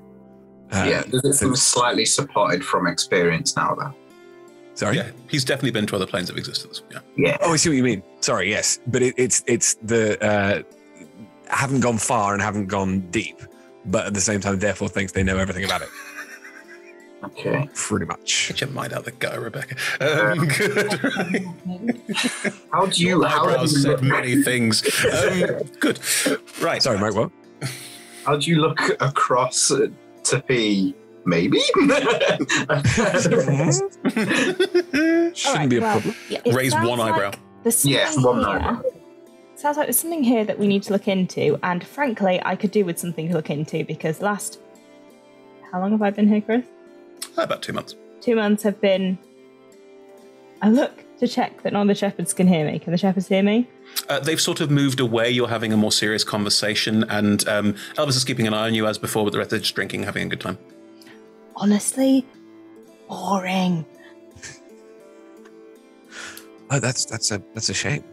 Does it seem slightly supported from experience now, though? Sorry? Yeah, he's definitely been to other planes of existence. Yeah. Oh, I see what you mean. Sorry, yes. But it's the haven't gone far and haven't gone deep, but at the same time, therefore thinks they know everything about it. Okay. Pretty much. Get your mind out the gutter, Rebecca. Good. How do you... Eyebrows said many things. Good. Right. Sorry, Mike, what? How do you look across to P? Maybe? Shouldn't be a problem. Yeah, Raise one eyebrow. Yes, one eyebrow. Sounds like there's something here that we need to look into, and frankly, I could do with something to look into because how long have I been here, Chris? About 2 months. 2 months have been... I look to check that none of the shepherds can hear me. Can the shepherds hear me? They've sort of moved away. You're having a more serious conversation, and Elvis is keeping an eye on you as before, but the rest are just drinking, having a good time. Honestly, boring. Oh, that's a shame.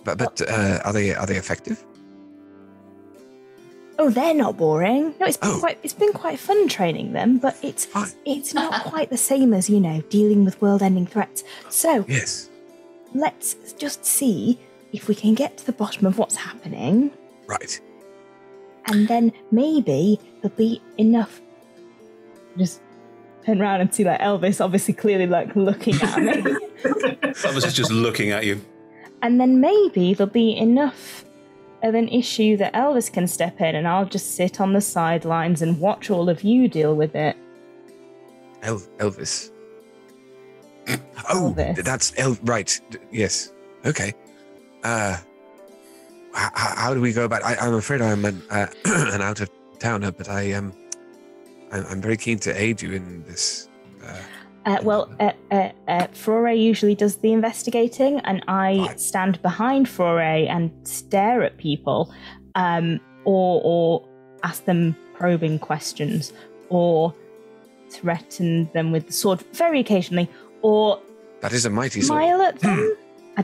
But are they effective? Oh, they're not boring. No, it's been quite fun training them, but it's not quite the same as dealing with world-ending threats. So yes, let's just see if we can get to the bottom of what's happening. Right. And then maybe there'll be enough. Just turn around and see like Elvis, obviously clearly like looking at me. Elvis is just looking at you. And then maybe there'll be enough of an issue that Elvis can step in, and I'll just sit on the sidelines and watch all of you deal with it. Elvis. Oh, Elvis. that's right. Yes. Okay. How do we go about? I'm afraid I'm an out of towner, but I'm very keen to aid you in this. Flore usually does the investigating, and I stand behind Flore and stare at people, or ask them probing questions, or threaten them with the sword very occasionally, or that is a mighty sword. smile at them. I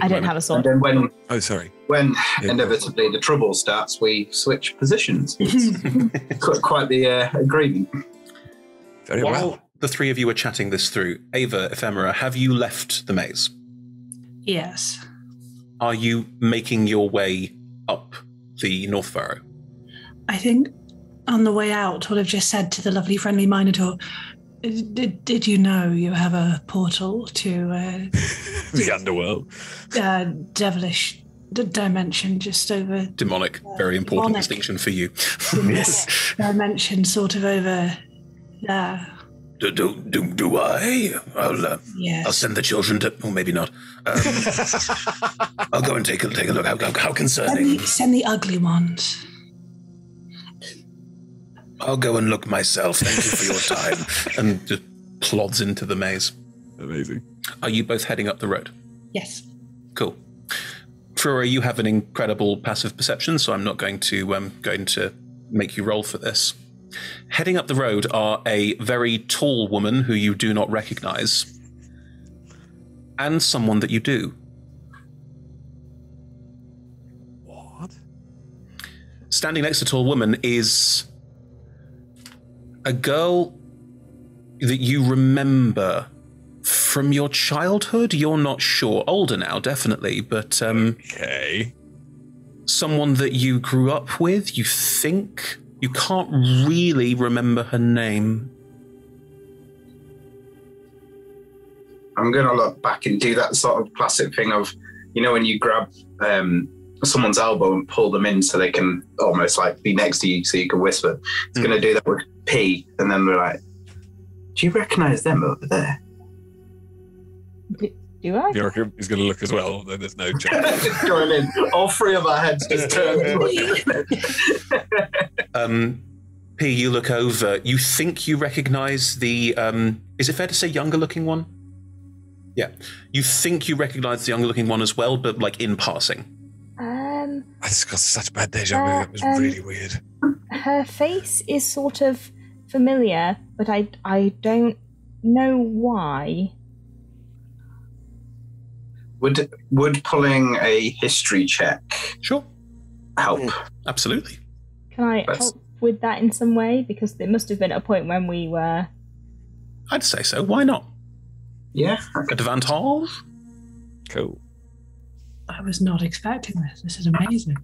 don't have a sword. And then when inevitably the trouble starts, we switch positions. It's quite the agreement. Very While well. the three of you are chatting this through, Ava, Ephemera, have you left the maze? Yes. Are you making your way up the North Furrow? I think on the way out, what I've just said to the lovely friendly Minotaur, did you know you have a portal to the underworld? Devilish dimension just over... Demonic, very important distinction for you. Yes. Dimension sort of over there. Do I? I'll send the children to... Oh, maybe not. I'll go and take a look. How concerning. Send the ugly ones. I'll go and look myself. Thank you for your time. And just plods into the maze. Amazing. Are you both heading up the road? Yes. Cool. Flora, you have an incredible passive perception, so I'm not going to make you roll for this. Heading up the road are a very tall woman who you do not recognize, and someone that you do. What? Standing next to the tall woman is a girl that you remember from your childhood. You're not sure. Older now, definitely, but okay. Someone that you grew up with, you think. You can't really remember her name. I'm going to look back and do that sort of classic thing of, when you grab someone's elbow and pull them in so they can almost like be next to you so you can whisper. It's going to do that with P, and then we're like, do you recognise them over there? Do I? Bjork is going to look as well, though there's no chance. Just going in. All three of our heads just turn. P, you look over. You think you recognise the... is it fair to say younger-looking one? Yeah. You think you recognise the younger-looking one as well, but like in passing. I just got such bad deja vu. It was really weird. Her face is sort of familiar, but I don't know why. Would pulling a history check help? Absolutely. Can I help with that in some way? Because there must have been a point when we were... I'd say so. Why not? Yeah. Advantage? Cool. I was not expecting this. This is amazing.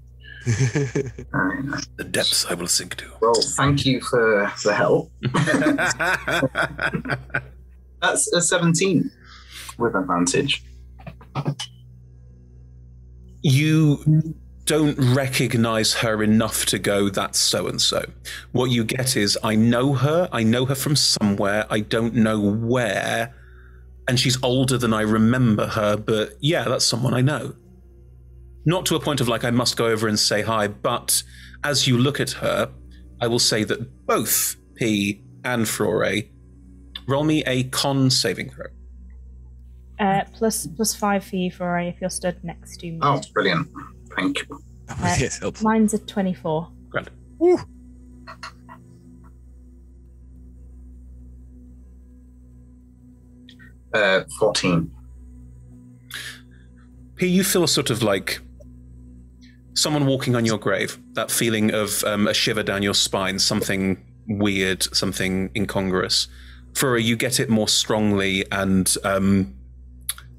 The depths I will sink to. Well, thank you for the help. That's a 17 with advantage. You don't recognize her enough to go, that's so-and-so. What you get is, I know her from somewhere, I don't know where, and she's older than I remember her, but yeah, that's someone I know. Not to a point of like, I must go over and say hi, but as you look at her, I will say that both P and Flore, roll me a con saving throw. Plus 5 for you, Flore, if you're stood next to me. Oh, brilliant. Thank you. Yes, helpful. Mine's a 24. Grand. Woo. 14. P, you feel sort of like someone walking on your grave. That feeling of a shiver down your spine, something weird, something incongruous. Flora, you get it more strongly, and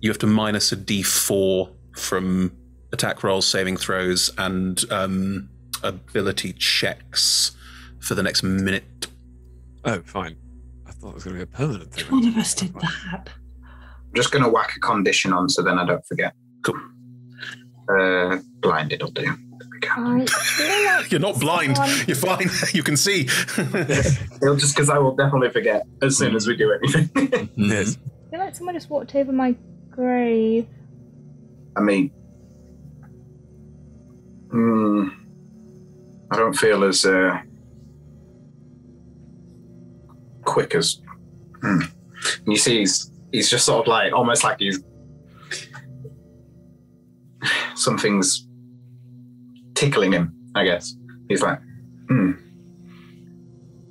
you have to minus a d4 from attack rolls, saving throws, and ability checks for the next minute. Oh, fine. I thought it was going to be a permanent thing. One of us did that. I'm just going to whack a condition on so then I don't forget. Cool. Blinded will do. I feel like You're not blind. You're fine. You can see. It'll just because I will definitely forget as soon as we do anything. Yes. I feel like someone just walked over my grave. I mean, I don't feel as quick as. And you see, he's just sort of like almost like he's something's tickling him. I guess he's like,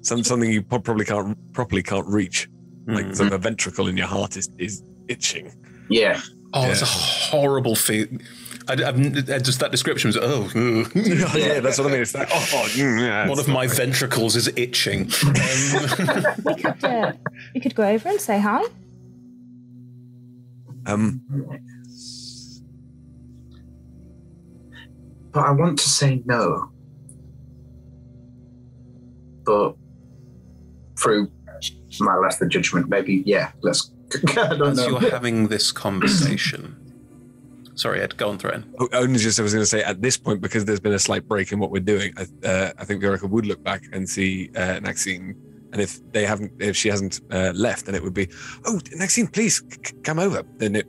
Something you probably can't reach. Like sort of a ventricle in your heart is itching. Yeah. Oh, it's a horrible feeling. Just that description was, Yeah, that's what I mean. It's like, yeah, one of my ventricles is itching. We could go over and say hi. But I want to say no. But through my lesser judgment, maybe, yeah, let's... I don't As know. you're having this conversation... Sorry, Ed, go on, Threaten. Only just I was going to say, at this point, because there's been a slight break in what we're doing, I think Viorica would look back and see Maxine, and if she hasn't left, then it would be, oh, Maxine, please come over. Then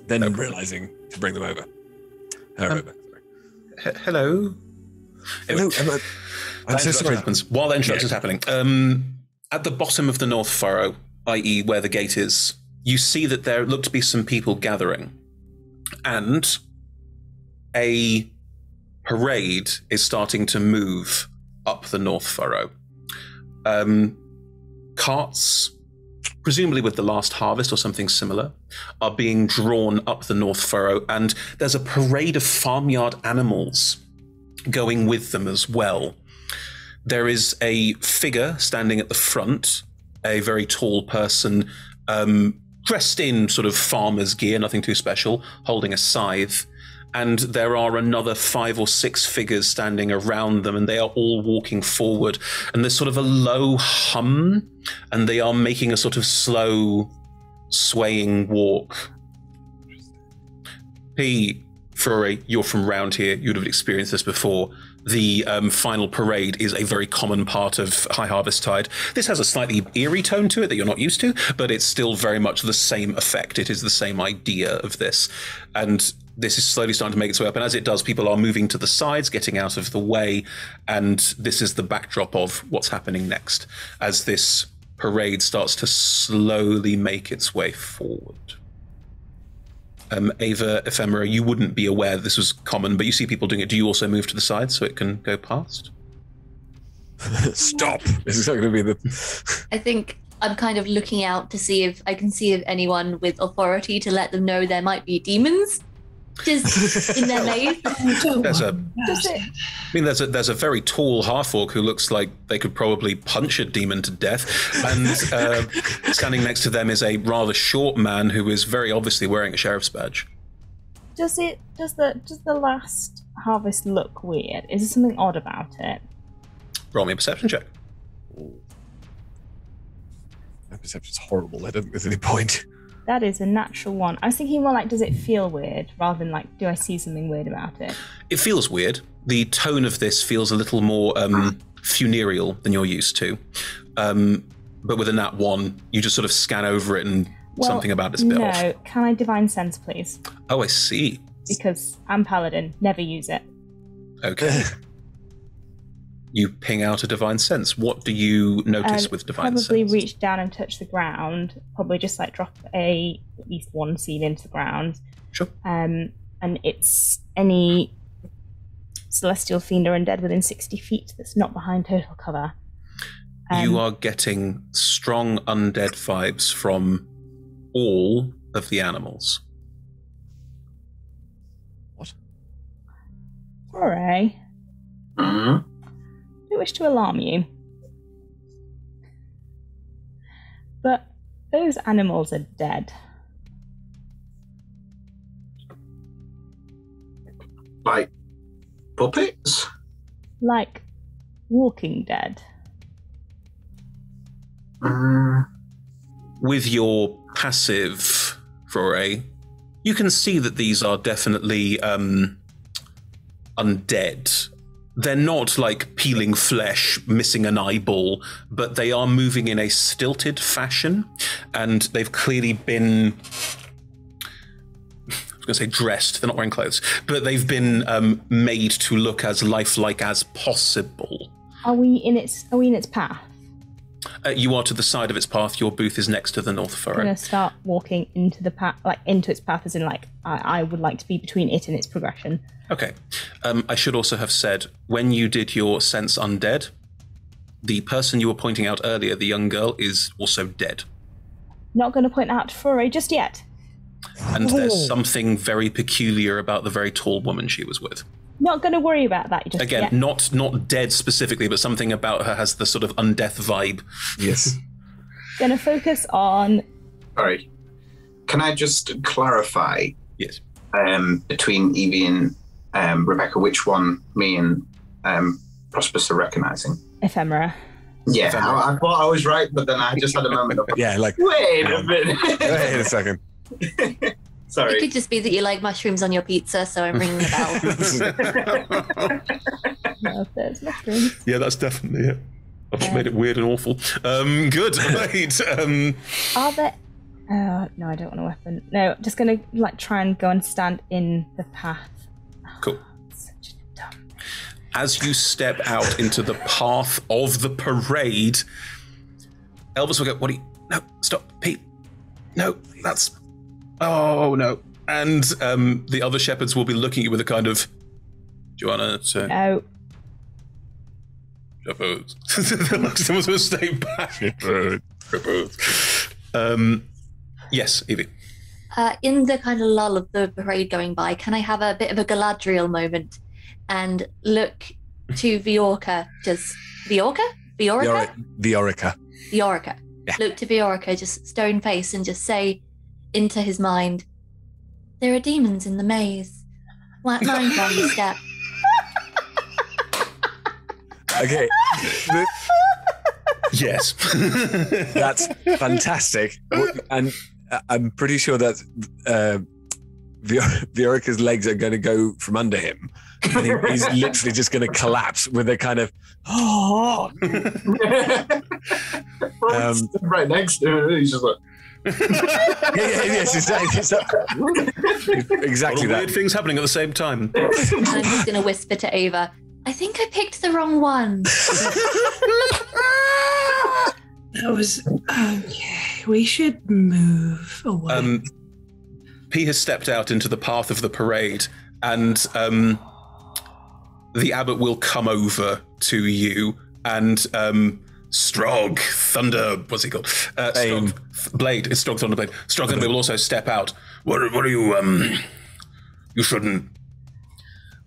realizing to bring them over. Over. Hello. Hello, Emma. I'm so sorry. While the introduction's happening, at the bottom of the North Furrow, i.e. where the gate is, you see that there look to be some people gathering. And a parade is starting to move up the North Furrow. Carts, presumably with the last harvest or something similar, are being drawn up the North Furrow, and there's a parade of farmyard animals going with them as well. There is a figure standing at the front, a very tall person, dressed in sort of farmer's gear, nothing too special, holding a scythe. And there are another 5 or 6 figures standing around them, and they are all walking forward. And there's sort of a low hum, and they are making a sort of slow, swaying walk. Furore, you're from round here. You'd have experienced this before. The final parade is a very common part of Highharvestide. This has a slightly eerie tone to it that you're not used to, but it's still very much the same effect. It is the same idea of this. And this is slowly starting to make its way up. And as it does, people are moving to the sides, getting out of the way. And this is the backdrop of what's happening next as this parade starts to slowly make its way forward. Ava, Ephemera, you wouldn't be aware that this was common, but you see people doing it. Do you also move to the side so it can go past? Stop! This is not going to be the... I think I'm kind of looking out to see if I can see if anyone with authority to let them know there might be demons just in their lane. There's a very tall half-orc who looks like they could probably punch a demon to death, and standing next to them is a rather short man who is very obviously wearing a sheriff's badge. Does the last harvest look weird? Is there something odd about it? Roll me a perception check. My perception's horrible. I don't think there's any point. That is a natural one. I was thinking more like, does it feel weird, rather than like, do I see something weird about it? It feels weird. The tone of this feels a little more funereal than you're used to. But with a nat 1, you just sort of scan over it and something about it's a bit off. No, can I divine sense, please? Oh, I see. Because I'm paladin, never use it. Okay. You ping out a divine sense. What do you notice with divine sense? Probably reach down and touch the ground. Probably just like drop at least 1 seed into the ground. Sure. And it's any celestial fiend or undead within 60 feet that's not behind total cover. You are getting strong undead vibes from all of the animals. What? Alright. Mm-hmm. I don't wish to alarm you, but those animals are dead. Like puppets? Like Walking Dead. With your passive, Foray, you can see that these are definitely undead. They're not like peeling flesh, missing an eyeball, but they are moving in a stilted fashion, and they've clearly been, I was going to say dressed, they're not wearing clothes, but they've been made to look as lifelike as possible. Are we in its path? You are to the side of its path. Your booth is next to the north furrow. I'm going to start walking into the path, like into its path, as in like I would like to be between it and its progression. Okay. I should also have said, when you did your sense undead, the person you were pointing out earlier, the young girl, is also dead. Not going to point out to Foray just yet. And there's something very peculiar about the very tall woman she was with. Not going to worry about that just Again, yet. not dead specifically, but something about her has the sort of undeath vibe. Yes. Going to focus on... Sorry. Can I just clarify? Yes. Between Evie and Rebecca, which one me and Prosperous are recognizing? Ephemera. Yeah, I thought I was right, but then I just had a moment of... Yeah, like... Wait a minute. Wait a second. Sorry. It could just be that you like mushrooms on your pizza, so I'm ringing the bell. No, there's mushrooms. Yeah, that's definitely it. I've just made it weird and awful. Good. Right. Are there... no, I don't want a weapon. No, I'm just going to like try and go and stand in the path. Cool. Such a dumb... As you step out into the path of the parade, Elvis will go, what do you... No, stop, Pete. No, that's... Oh, no. And the other shepherds will be looking at you with a kind of... Do you want to... No. Shepherds. Someone's going to stay back. Shepherds. Yes, Evie. In the kind of lull of the parade going by, can I have a bit of a Galadriel moment and look to Viorca, just... Viorca? Viorica? Viorica. Viorica. Yeah. Look to Viorica, just stone face, and just say into his mind, there are demons in the maze. Mind on your step. Okay. Yes. That's fantastic. And I'm pretty sure that Viorica's legs are going to go from under him. And he's literally just going to collapse with a kind of, oh. Right next to him, he's just like... yes, exactly that. Weird things happening at the same time. And I'm just going to whisper to Ava, I think I picked the wrong one. That was... Okay, we should move away. P has stepped out into the path of the parade, and the abbot will come over to you, and Strog Thunder, what's he called? Strog Blade. It's Strog Thunderblade. Strog Thunderblade will also step out. What are you? You shouldn't.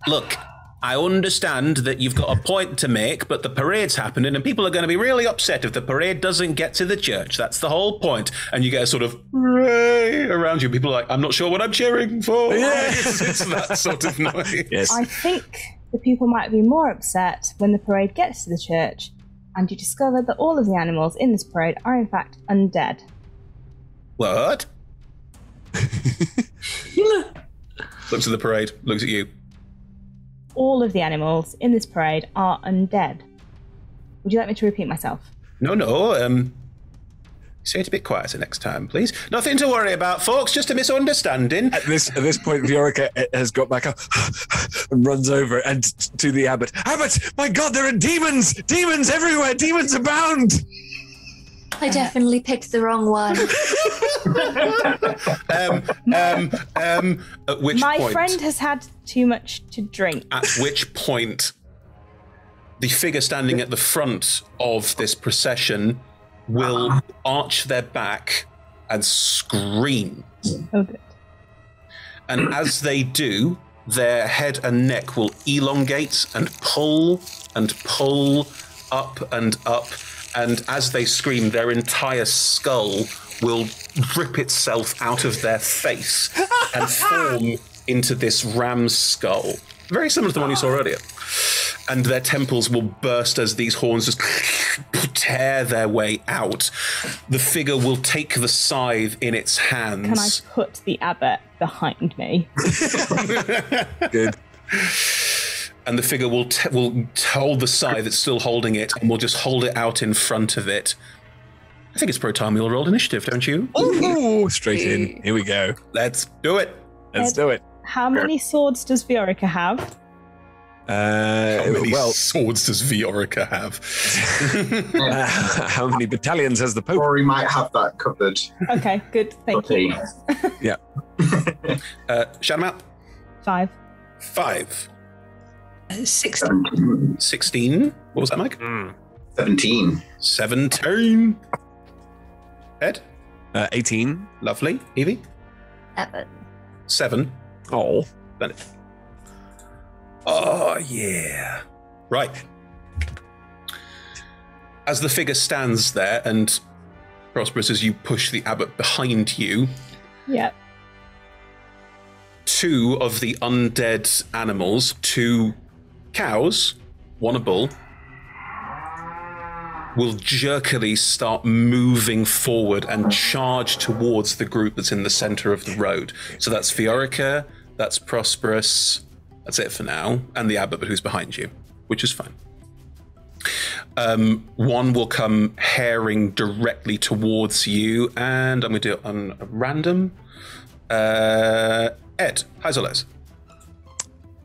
Look, I understand that you've got a point to make, but the parade's happening, and people are going to be really upset if the parade doesn't get to the church. That's the whole point. And you get a sort of hooray around you. People are like, I'm not sure what I'm cheering for. Yeah. It's that sort of noise. Yes. I think the people might be more upset when the parade gets to the church and you discover that all of the animals in this parade are in fact undead. What? Looks at the parade, looks at you. All of the animals in this parade are undead. Would you like me to repeat myself? No. Say it a bit quieter next time, please. Nothing to worry about, folks. Just a misunderstanding. At this point, Viorica has got back up and runs over and to the abbot. Abbot, my God, there are demons! Demons everywhere! Demons abound! I definitely picked the wrong one. At which My point, friend has had too much to drink. At which point, the figure standing at the front of this procession will arch their back and scream. Oh, good. And as they do, their head and neck will elongate and pull up and up. And as they scream, their entire skull will rip itself out of their face and form into this ram's skull. very similar to the one you saw earlier. And their temples will burst as these horns just tear their way out. The figure will take the scythe in its hands. Can I put the abbot behind me? Good. And the figure will hold the scythe, it's still holding it, and will just hold it out in front of it. I think it's pro time we'll roll initiative, don't you? Ooh, straight in. Here we go. Let's do it. Let's do it. How many swords does Viorica have? How many swords does Viorica have? How many battalions has the Pope? Rory might have that covered. Okay, good. Thank you. Yeah. Shout them out. 5. 5. 16. 16. What was that, Mike? 17. 17. Ed? 18. Lovely. Evie? 7. 7. Oh. Splendid. Oh, yeah. Right. As the figure stands there, and Prosperous, as you push the abbot behind you, Yep. 2 of the undead animals, 2 cows, 1 a bull, will jerkily start moving forward and charge towards the group that's in the center of the road. So that's Viorica, that's Prosperous, that's it for now, and the abbot who's behind you, which is fine. 1 will come herring directly towards you, and I'm going to do it on a random. Ed, highs or lows?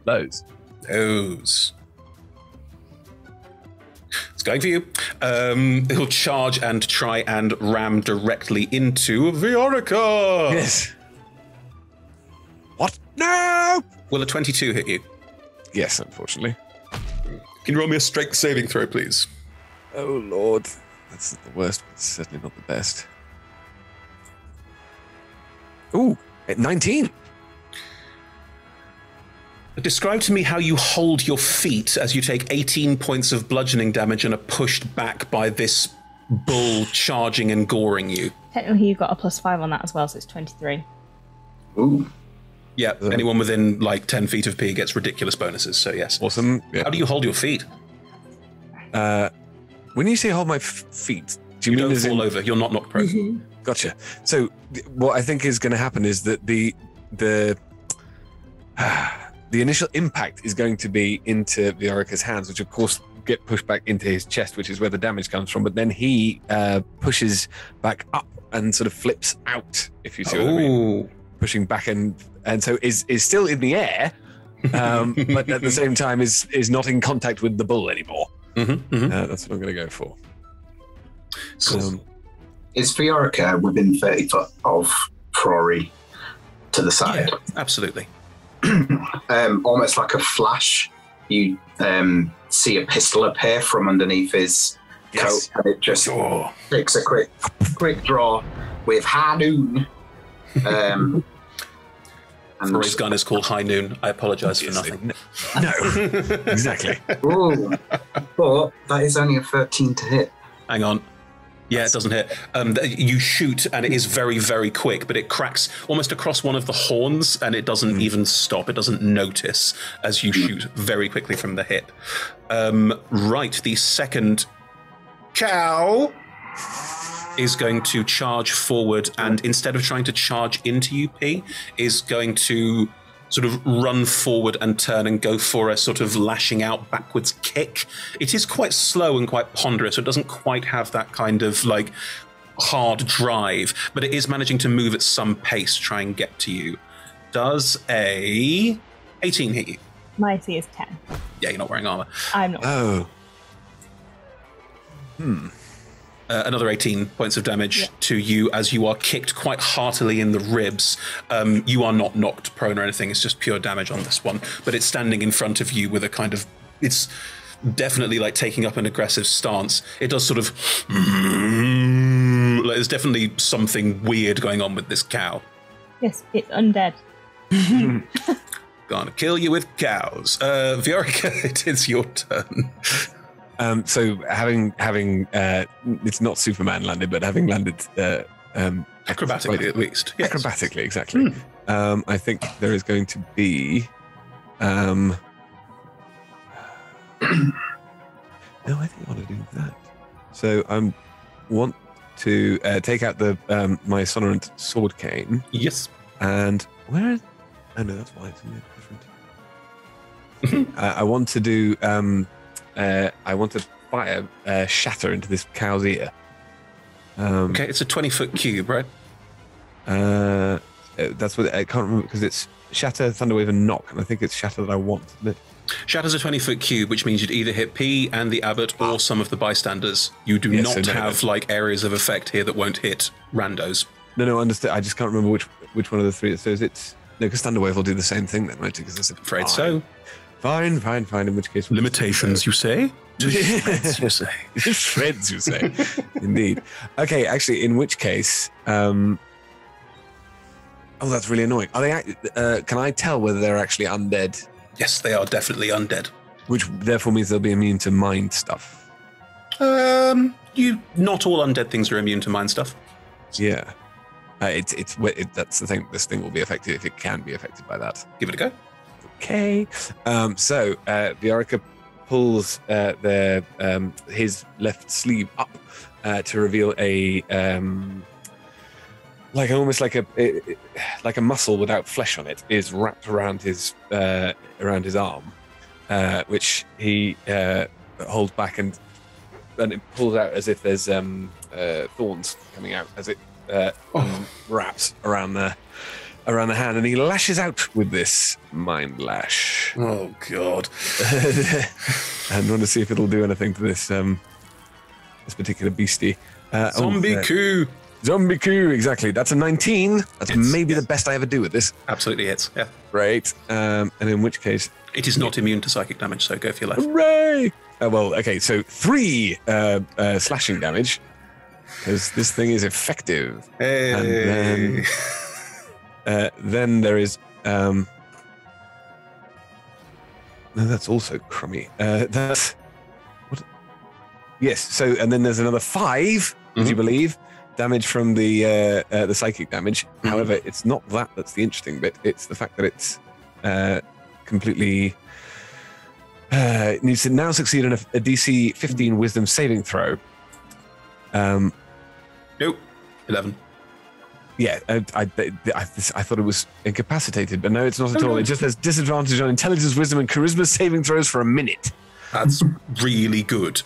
Lows. Lows. It's going for you. He'll charge and try and ram directly into Viorica. Yes. What? No! Will a 22 hit you? Yes, unfortunately. Can you roll me a strength saving throw, please? Oh, Lord. That's the worst, but certainly not the best. Ooh, at 19. Describe to me how you hold your feet as you take 18 points of bludgeoning damage and are pushed back by this bull charging and goring you. Technically, you've got a +5 on that as well, so it's 23. Ooh. Yeah, anyone within like 10 feet of P gets ridiculous bonuses, so yes. Awesome. Yeah. How do you hold your feet? When you say hold my feet, do you mean don't as fall in... over, you're not knocked prone. Gotcha. So what I think is going to happen is that the initial impact is going to be into Viorica's hands, which of course get pushed back into his chest, which is where the damage comes from. But then he pushes back up and sort of flips out, if you see what I mean. Pushing back and so is still in the air, but at the same time is not in contact with the bull anymore. That's what I'm going to go for. Cool. Is Viorica within 30 foot of Rory to the side? Yeah, absolutely. Almost like a flash, you see a pistol appear from underneath his coat, and it just takes a quick draw with High Noon. And Rory's gun is called High Noon. I apologise for nothing. No, exactly. Ooh, but that is only a 13 to hit. Hang on. Yeah, it doesn't hit. You shoot, and it is very, very quick, but it cracks almost across one of the horns, and it doesn't even stop. It doesn't notice as you shoot very quickly from the hip. Right, the second cow is going to charge forward, and instead of trying to charge into UP, is going to sort of run forward and turn and go for a sort of lashing out backwards kick. It is quite slow and quite ponderous, so it doesn't quite have that kind of like hard drive, but it is managing to move at some pace to try and get to you. Does a 18 hit you? My AC is 10. Yeah, you're not wearing armor. I'm not. Oh. Another 18 points of damage to you as you are kicked quite heartily in the ribs. You are not knocked prone or anything. It's just pure damage on this one. But it's standing in front of you with a kind of... It's definitely like taking up an aggressive stance. It does sort of... Like, there's definitely something weird going on with this cow. Yes, it's undead. Gonna kill you with cows. Viorica, it is your turn. So having it's not Superman landed, but having landed acrobatically at least. Yes. Acrobatically, exactly. I think there is going to be No, I think I want to do that. So I want to take out the my sonorant sword cane. Yes. And where? Oh no, that's why it's different. I want to do. I want to fire shatter into this cow's ear. Okay, it's a 20-foot cube, right? That's what I can't remember because it's shatter, thunderwave, and knock, and I think it's shatter that I want, isn't it? Shatter's a 20-foot cube, which means you'd either hit P and the abbot or some of the bystanders. You do not have like areas of effect here that won't hit randos. No, understood. I just can't remember which one of the three. So it's no, because thunderwave will do the same thing then, right? Because it's afraid so. Fine. In which case, limitations, you say? Shreds, you say? Shreds, you say? Indeed. Okay, actually, in which case, oh, that's really annoying. Are they? Can I tell whether they're actually undead? Yes, they are definitely undead. Which therefore means they'll be immune to mind stuff. Not all undead things are immune to mind stuff. Yeah. That's the thing. This thing will be affected if it can be affected by that. Give it a go. Okay. So Viorica pulls his left sleeve up to reveal a almost like a muscle without flesh on it is wrapped around his arm, which he holds back and it pulls out as if there's thorns coming out as it wraps around the hand, and he lashes out with this mind lash. Oh God! And want to see if it'll do anything to this particular beastie. Zombie coup. Zombie coup, exactly. That's a 19. That's maybe the best I ever do with this. Absolutely hits, yeah. Great. And in which case... It is not immune to psychic damage, so go for your left. Hooray! Well, okay, so 3 slashing damage, because this thing is effective. Hey. And then there is... no, that's also crummy. That's... What? Yes, so, and then there's another 5, would you believe? Damage from the psychic damage. However, it's not that's the interesting bit. It's the fact that it's completely needs to now succeed on a DC 15 Wisdom saving throw. Nope, 11. Yeah, I thought it was incapacitated, but no, it's not at all. It just has disadvantage on Intelligence, Wisdom, and Charisma saving throws for a minute. That's really good.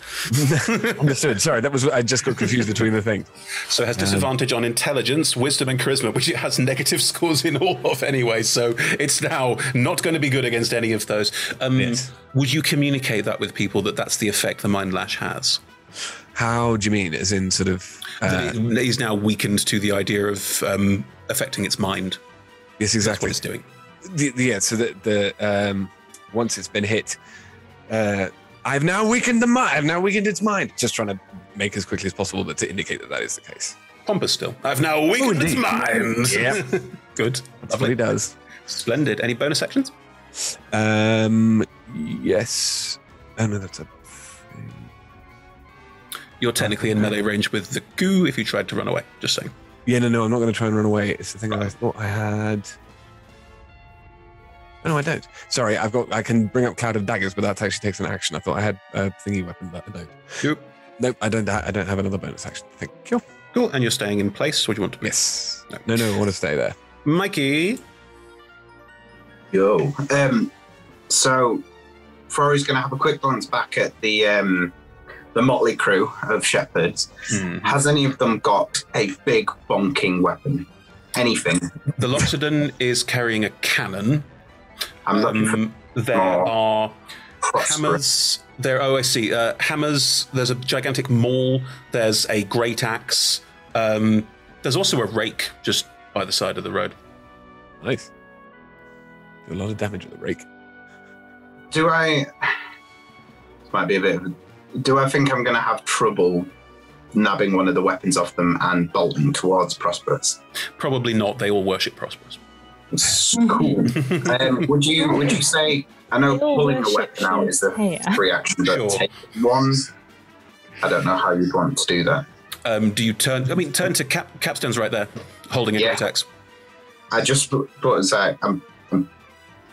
Understood. Sorry, I just got confused between the things. So it has disadvantage on Intelligence, Wisdom, and Charisma, which it has negative scores in all of anyway. So it's now not going to be good against any of those. Yes. Would you communicate that with people that that's the effect the Mind Lash has? How do you mean? As in sort of... he's now weakened to the idea of affecting its mind. Yes, exactly. That's what it's doing. Yeah, so the once it's been hit... I've now weakened its mind. Just trying to make as quickly as possible, but to indicate that is the case. Pompous still. I've now weakened its mind. Yeah. Good. That's what he does. Splendid. Any bonus actions? Yes. Oh no, that's a thing. You're technically in melee range with the goo if you tried to run away. Just saying. Yeah, no, I'm not going to try and run away. It's the thing that I thought I had. No, I don't. Sorry, I can bring up Cloud of Daggers, but that actually takes an action. I thought I had a thingy weapon, but I don't. Yep. Nope, I don't have another bonus action. Thank you. Cool, and you're staying in place? What do you want to be? Yes. No, I want to stay there. Mikey. Yo. So, Flory's going to have a quick glance back at the motley crew of shepherds. Mm-hmm. Has any of them got a big bonking weapon? Anything? The Loxodon is carrying a cannon. I'm looking for there are prosperous. hammers. I see. Hammers. There's a gigantic maul. There's a great axe. There's also a rake just by the side of the road. Nice. Do a lot of damage with the rake. This might be a bit of do I think I'm going to have trouble nabbing one of the weapons off them and bolting towards Prosperous? Probably not. They all worship Prosperous. Cool. Would you say, I know pulling a weapon out is the free action, but take one, I don't know how you'd want to do that. Do you turn, turn to Capstone's right there, holding a great axe. I just thought it's like,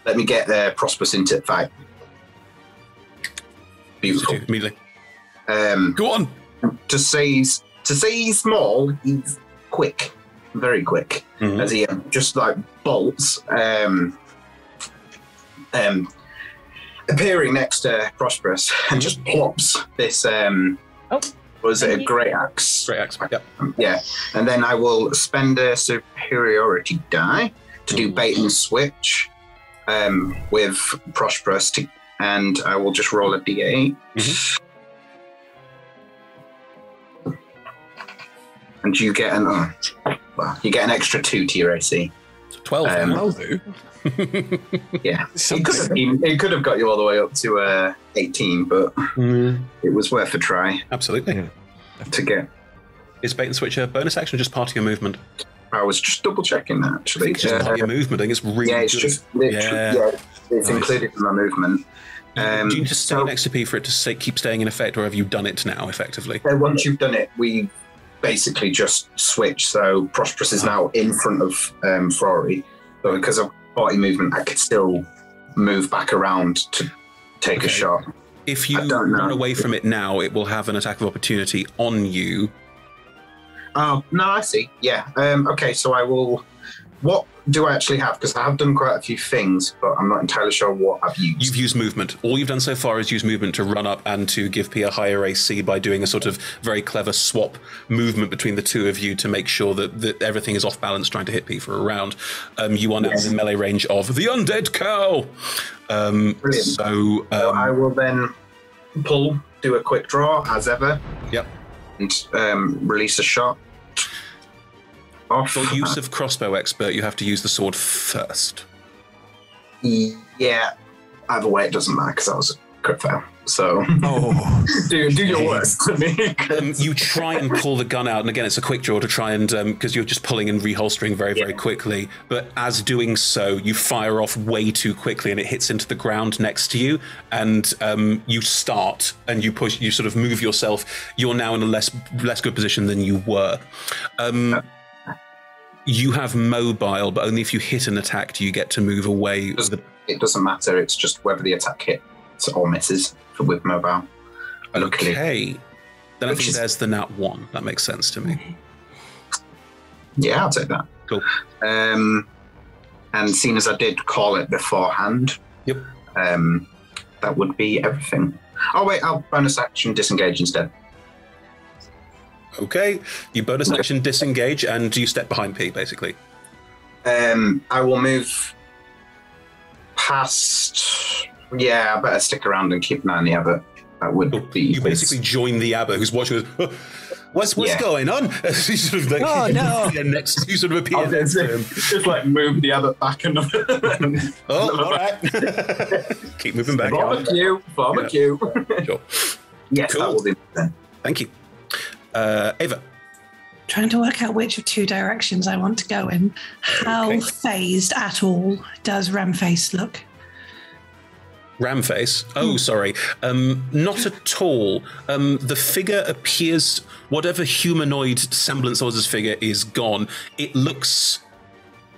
let me get Prosperous into the fight. Beautiful. Immediately. Go on. To say he's small, he's quick, very quick, as he just like bolts, appearing next to Prosperous and just plops this. Was it a great axe? Great axe. Yep. Yeah, and then I will spend a superiority die to do bait and switch with Prosperous, and I will just roll a d8. And you get an extra 2 to your AC. 12. I'll do. Yeah, it could have got you all the way up to 18, but it was worth a try. Absolutely. Yeah. To get. Is bait and switch a bonus action or just part of your movement? I was just double checking that actually. I think it's just part of your movement. I think it's really it's good. just literally, it's included in my movement. Do you just stay next to P for it to keep staying in effect, or have you done it now effectively? Once you've done it, we basically just switch. So Prosperous is now in front of Flory, but because of party movement, I could still move back around to take a shot. If you run away from it now, it will have an attack of opportunity on you. Oh, no, I see. Yeah. Okay, so I will... What do I actually have? Because I have done quite a few things, but I'm not entirely sure what I've used. You've used movement. All you've done so far is use movement to run up and to give P a higher AC by doing a sort of very clever swap movement between the two of you to make sure that everything is off balance trying to hit P for a round. You are now in melee range of the undead cow. Brilliant. So I will then do a quick draw, as ever. Yep. And release a shot. For use of crossbow expert, you have to use the sword first. Yeah. Either way, it doesn't matter because that was a crit fail. So do your worst to me. You try and pull the gun out, and again, it's a quick draw to try and because you're just pulling and reholstering very, very quickly. But as doing so, you fire off way too quickly, and it hits into the ground next to you. And you start and you push. You sort of move yourself. You're now in a less good position than you were. You have mobile, but only if you hit an attack do you get to move away. It doesn't matter. It's just whether the attack hits or misses with mobile. Luckily. Okay. Then I think there's the nat 1. That makes sense to me. Yeah, I'll take that. Cool. And seeing as I did call it beforehand, that would be everything. Oh, wait, I'll bonus action disengage instead. Okay, you bonus action disengage, and you step behind P, basically. I will move past... Yeah, I better stick around and keep an eye on the Abbot. That would be... You basically join the Abbot, who's watching what's going on? You sort of like, next, you sort of appear next to him. Just like move the Abbot back another... all right. Keep moving back. Barbecue. Sure. Yes, cool. That will do then. Thank you. Ava. Trying to work out which of 2 directions I want to go in. How phased at all does Ramface look? Ramface? Oh, sorry. Not at all. The figure appears, whatever humanoid semblance of his figure is gone. It looks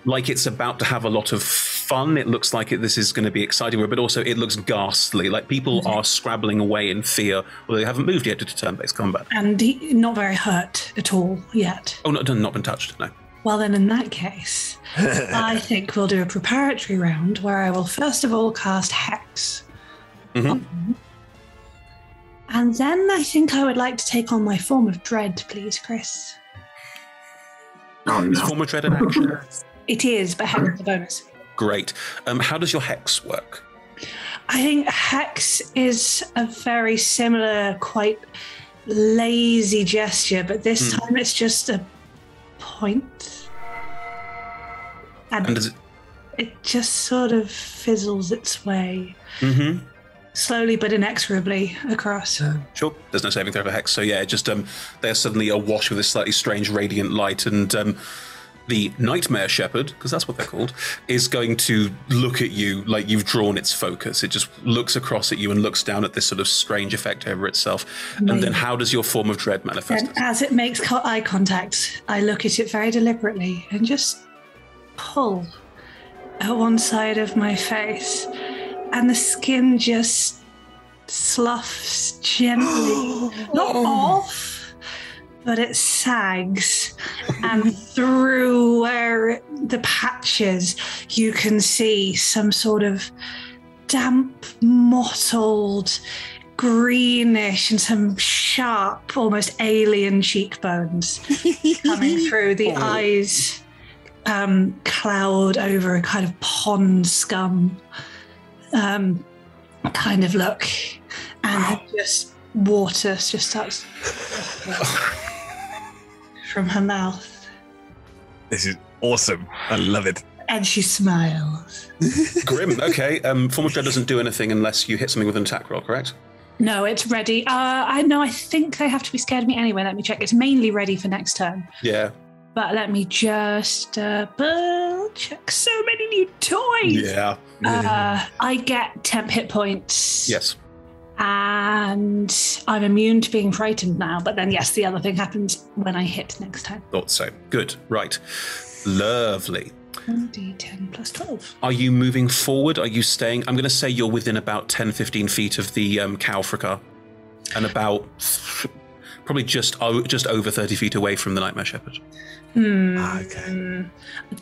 like it's about to have a lot of fun. It looks like this is going to be exciting, but also it looks ghastly. Like people are scrabbling away in fear, although they haven't moved yet to turn-based combat. And not very hurt at all yet. Oh, not been touched, no. Well, then in that case, I think we'll do a preparatory round where I will first of all cast Hex. Mm-hmm. And then I think I would like to take on my form of dread, please, Chris. Oh, no. Is form of dread an action? It is, but Hex is a bonus. Great. How does your Hex work? I think Hex is a very similar, quite lazy gesture, but this time it's just a point. And does it just sort of fizzles its way. Mm-hmm. Slowly but inexorably across. Sure. There's no saving throw for Hex. So yeah, just they're suddenly awash with this slightly strange radiant light, and the Nightmare Shepherd, because that's what they're called, is going to look at you like you've drawn its focus. It just looks across at you and looks down at this sort of strange effect over itself. And then how does your form of dread manifest? And as it makes eye contact, I look at it very deliberately and just pull at one side of my face. And the skin just sloughs gently, not off, but it sags. And through where the patches, you can see some sort of damp, mottled, greenish, and some sharp, almost alien cheekbones coming through. The eyes cloud over a kind of pond scum kind of look, and just water just starts from her mouth. This is awesome. I love it. And she smiles. Grim. Okay. Form of Dread doesn't do anything unless you hit something with an attack roll, correct? No, it's ready. I think they have to be scared of me anyway. Let me check. It's mainly ready for next turn. Yeah. But let me just check. So many new toys. Yeah. I get temp hit points. Yes. And I'm immune to being frightened now. But then, yes, the other thing happens when I hit next time. Thought so. Good. Right. Lovely. 1d10 plus 12. Are you moving forward? Are you staying? I'm going to say you're within about 10, 15 feet of the cow fricker, and about probably just over 30 feet away from the Nightmare Shepherd. Okay.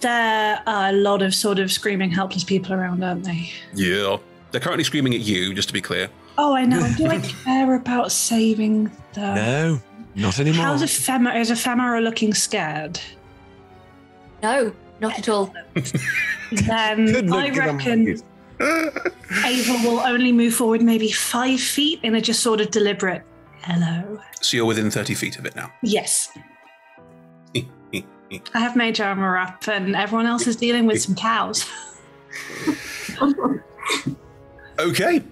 There are a lot of sort of screaming, helpless people around, aren't they? Yeah. They're currently screaming at you, just to be clear. Oh, I know. Do I care about saving them? No, not anymore. How's is Ephemera looking scared? No, not at all. Then I reckon Ava will only move forward maybe 5 feet in a just sort of deliberate hello. So you're within 30 feet of it now. Yes. I have mage armor up and everyone else is dealing with some cows. Okay.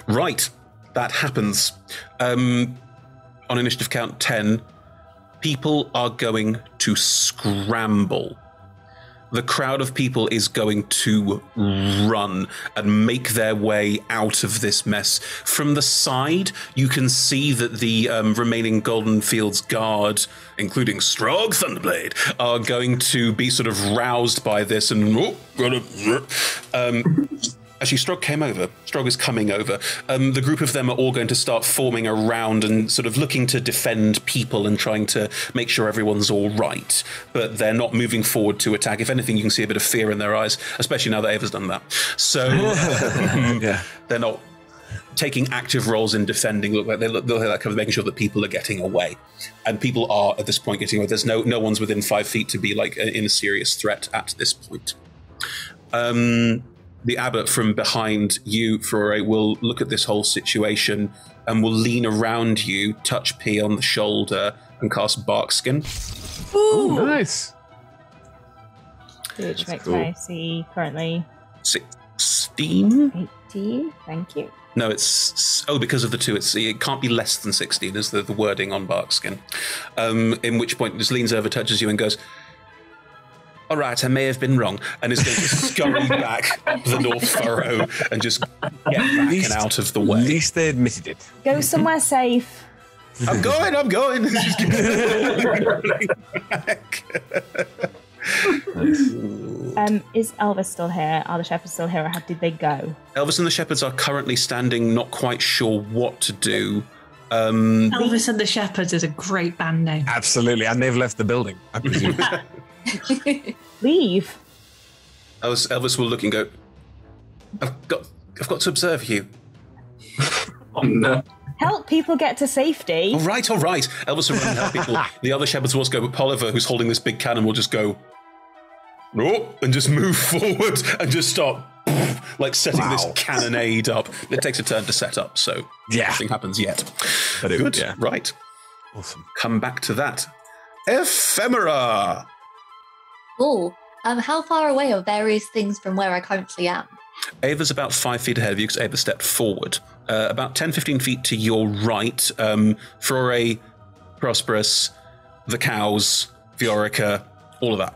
Right. That happens. On initiative count 10, people are going to scramble. The crowd of people is going to run and make their way out of this mess. From the side, you can see that the remaining Goldenfields guard, including Strog Thunderblade, are going to be sort of roused by this and actually, Strog came over. Strog is coming over. The group of them are all going to start forming around and sort of looking to defend people and trying to make sure everyone's all right. But they're not moving forward to attack. If anything, you can see a bit of fear in their eyes, especially now that Ava's done that. So they're not taking active roles in defending. Look like they're kind of making sure that people are getting away. And people are, at this point, getting away. There's no one's within 5 feet to be like in a serious threat at this point. The abbot from behind you, Ferore, will look at this whole situation and will lean around you, touch P on the shoulder, and cast Barkskin. Ooh, nice. Which makes my AC currently 16? 18. Thank you. No, it's... Oh, because of the two, it can't be less than 16, is the wording on Barkskin. In which point, just leans over, touches you, and goes... All right, I may have been wrong, and is going to scurry back up the North Furrow and just get back and out of the way. At least they admitted it. Go somewhere safe. I'm going. Is Elvis still here? Are the shepherds still here, or did they go? Elvis and the shepherds are currently standing, not quite sure what to do. Elvis and the Shepherds is a great band name. Absolutely, and they've left the building, I presume. Leave. Elvis will look and go, I've got to observe you. Oh, no. Help people get to safety. All right. Elvis will run and help people. The other shepherds will also go, but Poliver, who's holding this big cannon, will just go, oh, and just move forward and just start like setting this cannonade up. It takes a turn to set up, so nothing happens yet. But Good. Yeah. Right. Awesome. Come back to that. Ephemera. Cool. How far away are various things from where I currently am? Ava's about 5 feet ahead of you because Ava stepped forward. About 10, 15 feet to your right, Ferore, Prosperous, the cows, Viorica, all of that.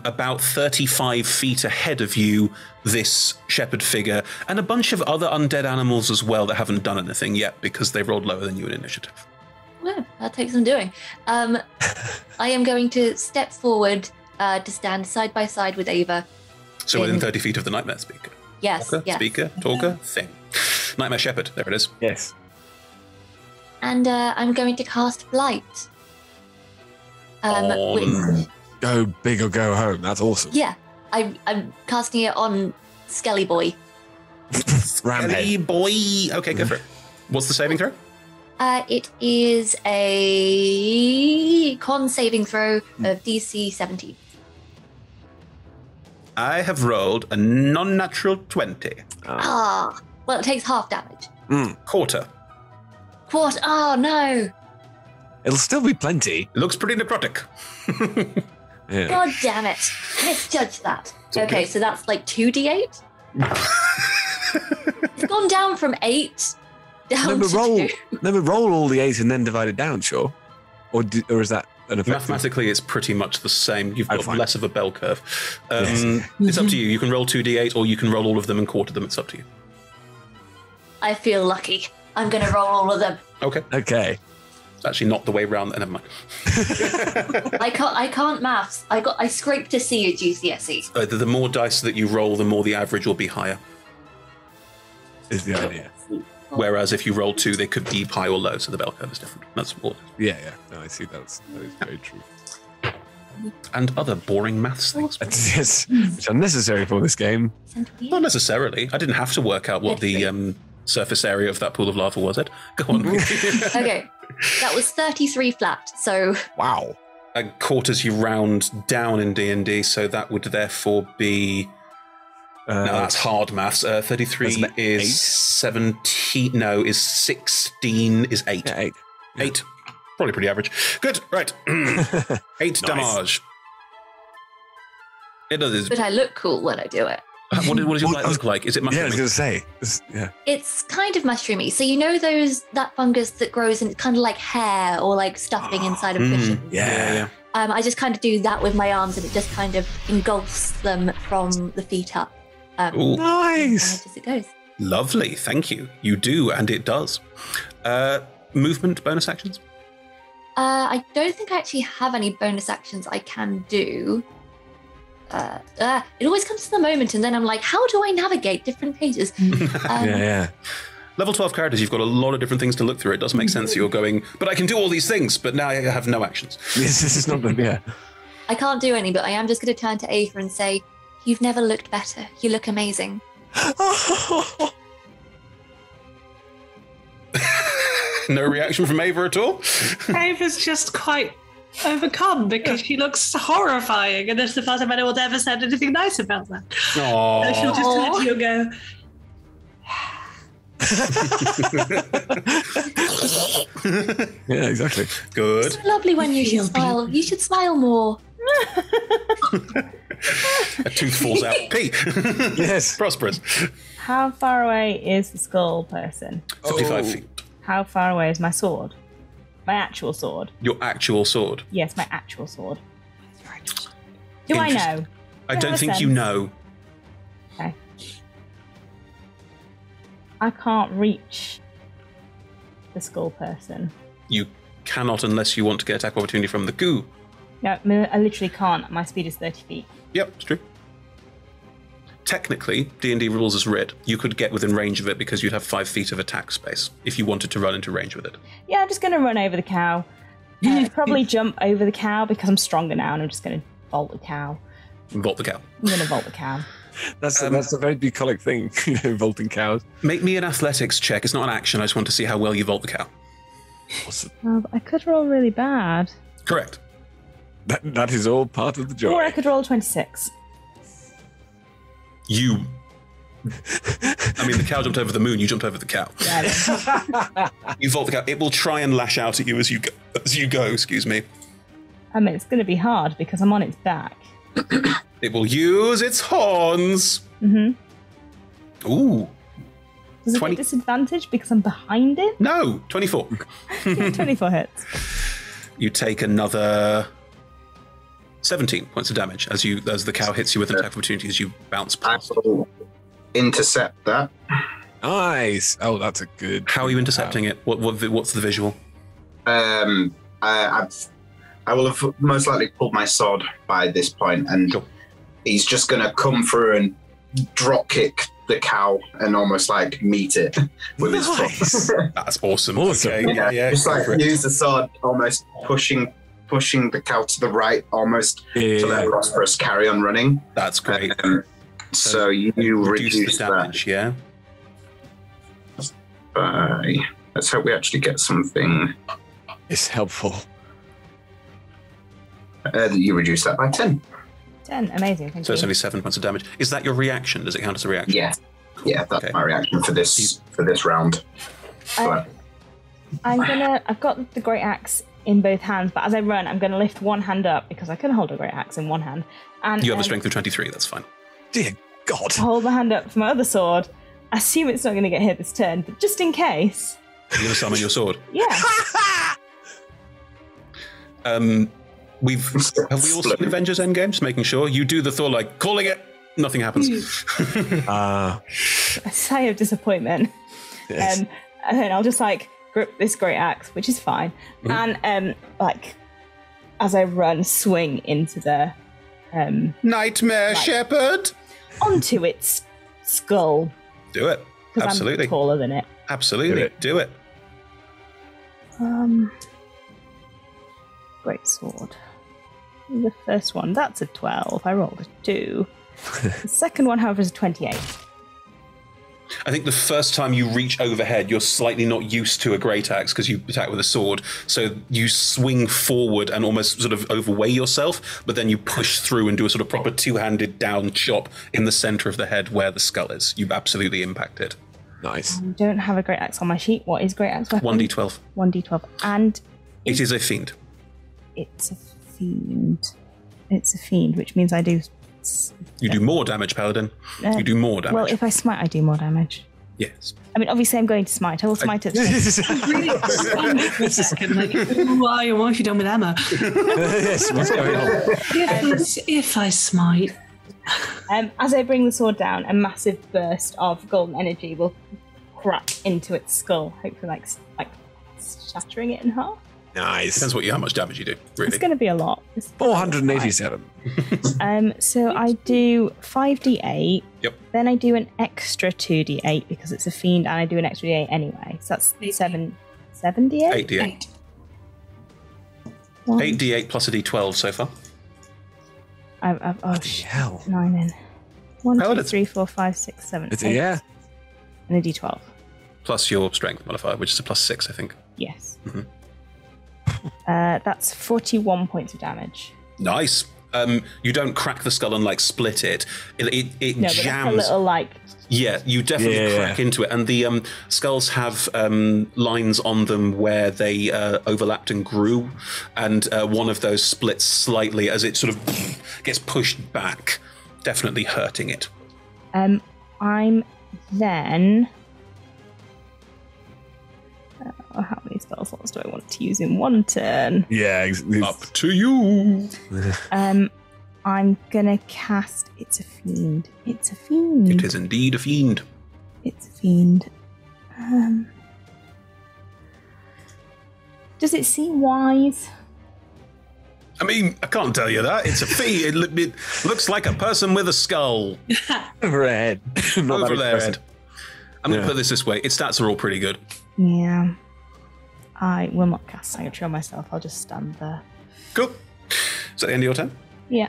About 35 feet ahead of you, this shepherd figure, and a bunch of other undead animals as well that haven't done anything yet because they rolled lower than you in initiative. Well, that takes some doing. I am going to step forward to stand side by side with Ava. So within 30 feet of the Nightmare Speaker. Yes, Talker, yes. speaker, talker, thing. Nightmare Shepherd, there it is. Yes. And I'm going to cast Flight. With, Go big or go home. That's awesome. yeah, I'm casting it on Skelly Boy. Skelly boy. Okay, go for it. What's the saving throw? It is a con saving throw of DC 17. I have rolled a non-natural 20. Ah, well, it takes half damage. Quarter. What? Oh, no. It'll still be plenty. Looks pretty necrotic. Yeah. God damn it. Misjudged that. all Okay, good. so that's like 2d8? It's gone down from 8 down to 2. Roll all the 8 and then divide it down, sure. Or is that an effect? Mathematically, it's pretty much the same. You've got fine. less of a bell curve. Yes. It's up to you. You can roll 2d8 or you can roll all of them and quarter them. It's up to you. I feel lucky. I'm going to roll all of them. Okay. Okay. It's actually not the way round. Never mind. I can't maths. I scraped a C at GCSE. The more dice that you roll, the more the average will be higher. Is the idea. Whereas if you roll 2, they could be high or low, so the bell curve is different. That's all. Yeah. No, I see. That is very true. And other boring maths things. Yes, which are necessary for this game. Not necessarily. I didn't have to work out what the surface area of that pool of lava was. Ed, go on. Okay, that was 33 flat. So Wow. Quarters you round down in D&D, so that would therefore be... no, that's hard maths. 33 Isn't it is 8? 17. No, is 16 is 8. Yeah, 8. 8. Probably pretty average. Good, right. 8 damage. It does. but I look cool when I do it. What does your light look like? Is it Yeah, I mushrooming? was going to say. Yeah. It's kind of mushroomy. So you know that fungus that grows and it's kind of like hair or like stuffing inside of cushions. Yeah. I just kind of do that with my arms and it just kind of engulfs them from the feet up. Ooh. Nice. As it goes. Lovely, thank you. You do, and it does. Movement bonus actions? I don't think I actually have any bonus actions I can do. It always comes to the moment and then I'm like, how do I navigate different pages? Yeah. Level 12 characters, you've got a lot of different things to look through. It does make sense that you're going, but I can do all these things, but now I have no actions. Yes, this is not the... Yeah. I can't do any, but I am just going to turn to Ava and say, you've never looked better. You look amazing. No reaction from Ava at all? Ava's just quite overcome because she looks horrifying, and it's the first time anyone's ever said anything nice about that. Aww. So she'll just turn to you and go, Yeah, exactly. Good. So lovely when you Feel should smile. You should smile more. A tooth falls out. P. Yes. Prosperous. How far away is the skull person? 55 feet. How far away is my sword? My actual sword. Your actual sword. Yes, my actual sword. Do I Interesting. know? I Do don't have a think you sense? know. Okay. I can't reach the skull person. You cannot unless you want to get attack opportunity from the goo. No, I literally can't. My speed is 30 feet. Yep, it's true. Technically, D&D rules as writ, you could get within range of it because you'd have 5 feet of attack space if you wanted to run into range with it. Yeah, I'm just going to run over the cow. Probably jump over the cow because I'm stronger now and I'm just going to vault the cow. Vault the cow. I'm going to vault the cow. That's a very bucolic thing, vaulting cows. Make me an athletics check. It's not an action. I just want to see how well you vault the cow. Awesome. Oh, but I could roll really bad. Correct. That is all part of the joy. Or I could roll 26. You... I mean, the cow jumped over the moon. You jumped over the cow. Yeah, You vault the cow. It will try and lash out at you as you go. Excuse me. I mean, it's going to be hard because I'm on its back. It will use its horns. Mm-hmm. Ooh. Does it 20 get disadvantage because I'm behind it? No, 24. 24 hits. You take another 17 points of damage as the cow hits you with an attack opportunity as you bounce I past. will intercept that. Nice. Oh, that's a good... How are you intercepting it? What's the visual? I will have most likely pulled my sword by this point, and Sure. he's just going to come through and drop kick the cow and almost like meet it with his foot. That's awesome. Awesome. Okay, yeah. Just like use the sword, almost pushing the cow to the right, almost to let Prosperous carry on running. That's great. So you reduce the damage, that. Let's hope we actually get something. It's helpful. You reduce that by 10. 10, amazing. Thank So you. it's only 7 points of damage. Is that your reaction? Does it count as a reaction? Yeah, that's my reaction for this round. I've got the great axe in both hands, but as I run, I'm gonna lift one hand up because I can hold a great axe in one hand. And You have a strength of 23, that's fine. Dear God. hold my hand up for my other sword. I assume it's not gonna get hit this turn, but just in case. You're going to summon your sword. Yeah. Have we all seen Avengers Endgame? Just making sure. You do the Thor, like, calling it, nothing happens. A sigh of disappointment. Yes. And then I'll just like grip this great axe, which is fine. And like as I run, swing into the Nightmare Shepherd! onto its skull. Do it. Because Absolutely. I'm taller than it. Absolutely. Do it. Great sword. The first one, that's a 12. I rolled a 2. The second one, however, is a 28. I think the first time you reach overhead, you're slightly not used to a great axe because you attack with a sword. So you swing forward and almost sort of overweigh yourself, but then you push through and do a sort of proper two-handed down chop in the center of the head where the skull is. You absolutely impact it. Nice. I don't have a great axe on my sheet. What is great axe weapon? 1d12. 1d12. And It is a fiend. it's a fiend. It's a fiend, which means I do... You do more damage, Paladin. You do more damage. Well, if I smite, I do more damage. Yes. I mean, obviously, I'm going to smite. I will smite it. Really why have you done with Emma? Yes, what's going on? If I smite. As I bring the sword down, a massive burst of golden energy will crack into its skull, hopefully, like shattering it in half. Nice. Depends how much damage you do, really. It's going to be a lot. 487. So I do 5d8. Yep. Then I do an extra 2d8 because it's a fiend, and I do an extra d8 anyway. So that's 7d8. 8d8. 8d8 plus a d12 so far. Hell. 9 in. 1, 2, Paladins. 3, 4, 5, 6, 7, It's 8. yeah. And a d12. Plus your strength modifier, which is a +6, I think. Yes. Mm-hmm. That's 41 points of damage. Nice. You don't crack the skull and like split it. It No, but jams. that's a little like... Yeah, you definitely crack into it, and the skulls have lines on them where they overlapped and grew, and one of those splits slightly as it sort of gets pushed back, definitely hurting it. I'm then... how many spell slots do I want to use in one turn? Yeah. Up to you. I'm gonna cast... It's a fiend. It's a fiend. It is indeed a fiend. It's a fiend. Does it seem wise? I mean, I can't tell you that. It's a fiend. It looks like a person with a skull Over a head. Not over that their impressive. head. I'm going to put this way. Its stats are all pretty good. Yeah. I will not cast Sanctuary on myself. I'll just stand there. Cool. Is that the end of your turn? Yeah.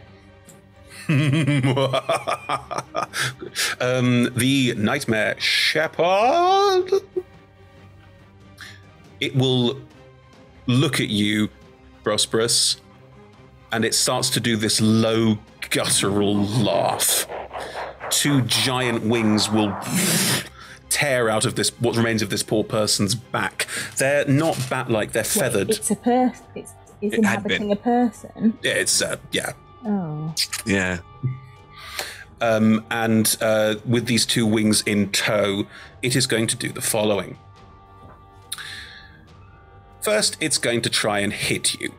The Nightmare Shepherd. It will look at you, Prosperous, and it starts to do this low, guttural laugh. 2 giant wings will tear out of this, what remains of this poor person's back. They're not bat-like; they're feathered. It's a person. It's inhabiting a person. Yeah, it's yeah. Oh. Yeah. And with these 2 wings in tow, it is going to do the following. First, it's going to try and hit you,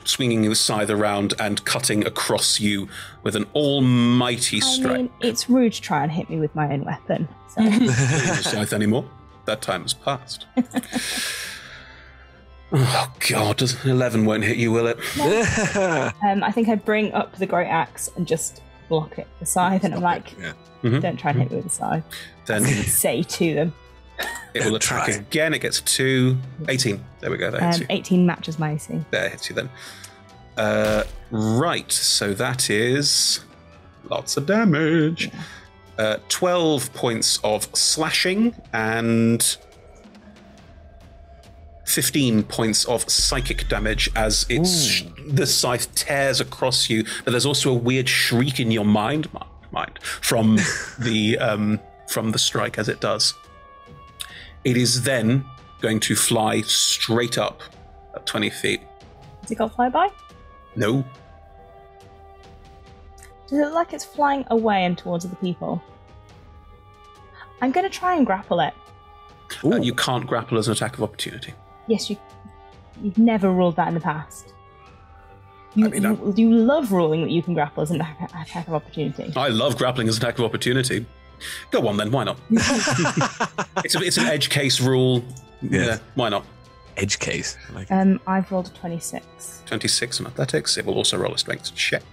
swinging the scythe around and cutting across you with an almighty strike. I mean, it's rude to try and hit me with my own weapon. So. Don't use the scythe anymore. That time has passed. Oh God, 11 won't hit you, will it? I think I bring up the great axe and just block it with the scythe, and I'm like, don't try and hit me with the scythe. Then say to them. It will attack again. It gets 2. 18. There we go. That hits you. 18 matches my AC. There, hits you then. Right, so that is lots of damage. 12 points of slashing and 15 points of psychic damage as the scythe tears across you. But there's also a weird shriek in your mind from the strike as it does. It is then going to fly straight up at 20 feet. Has it got flyby? No. Does it look like it's flying away and towards other people? I'm going to try and grapple it. You can't grapple as an attack of opportunity. Yes, you've never ruled that in the past. You love ruling that you can grapple as an attack of opportunity. I love grappling as an attack of opportunity. Go on then, why not? It's an edge case rule. Yeah, why not? Edge case. I like it. I've rolled a 26. 26 on athletics. It will also roll a strength check.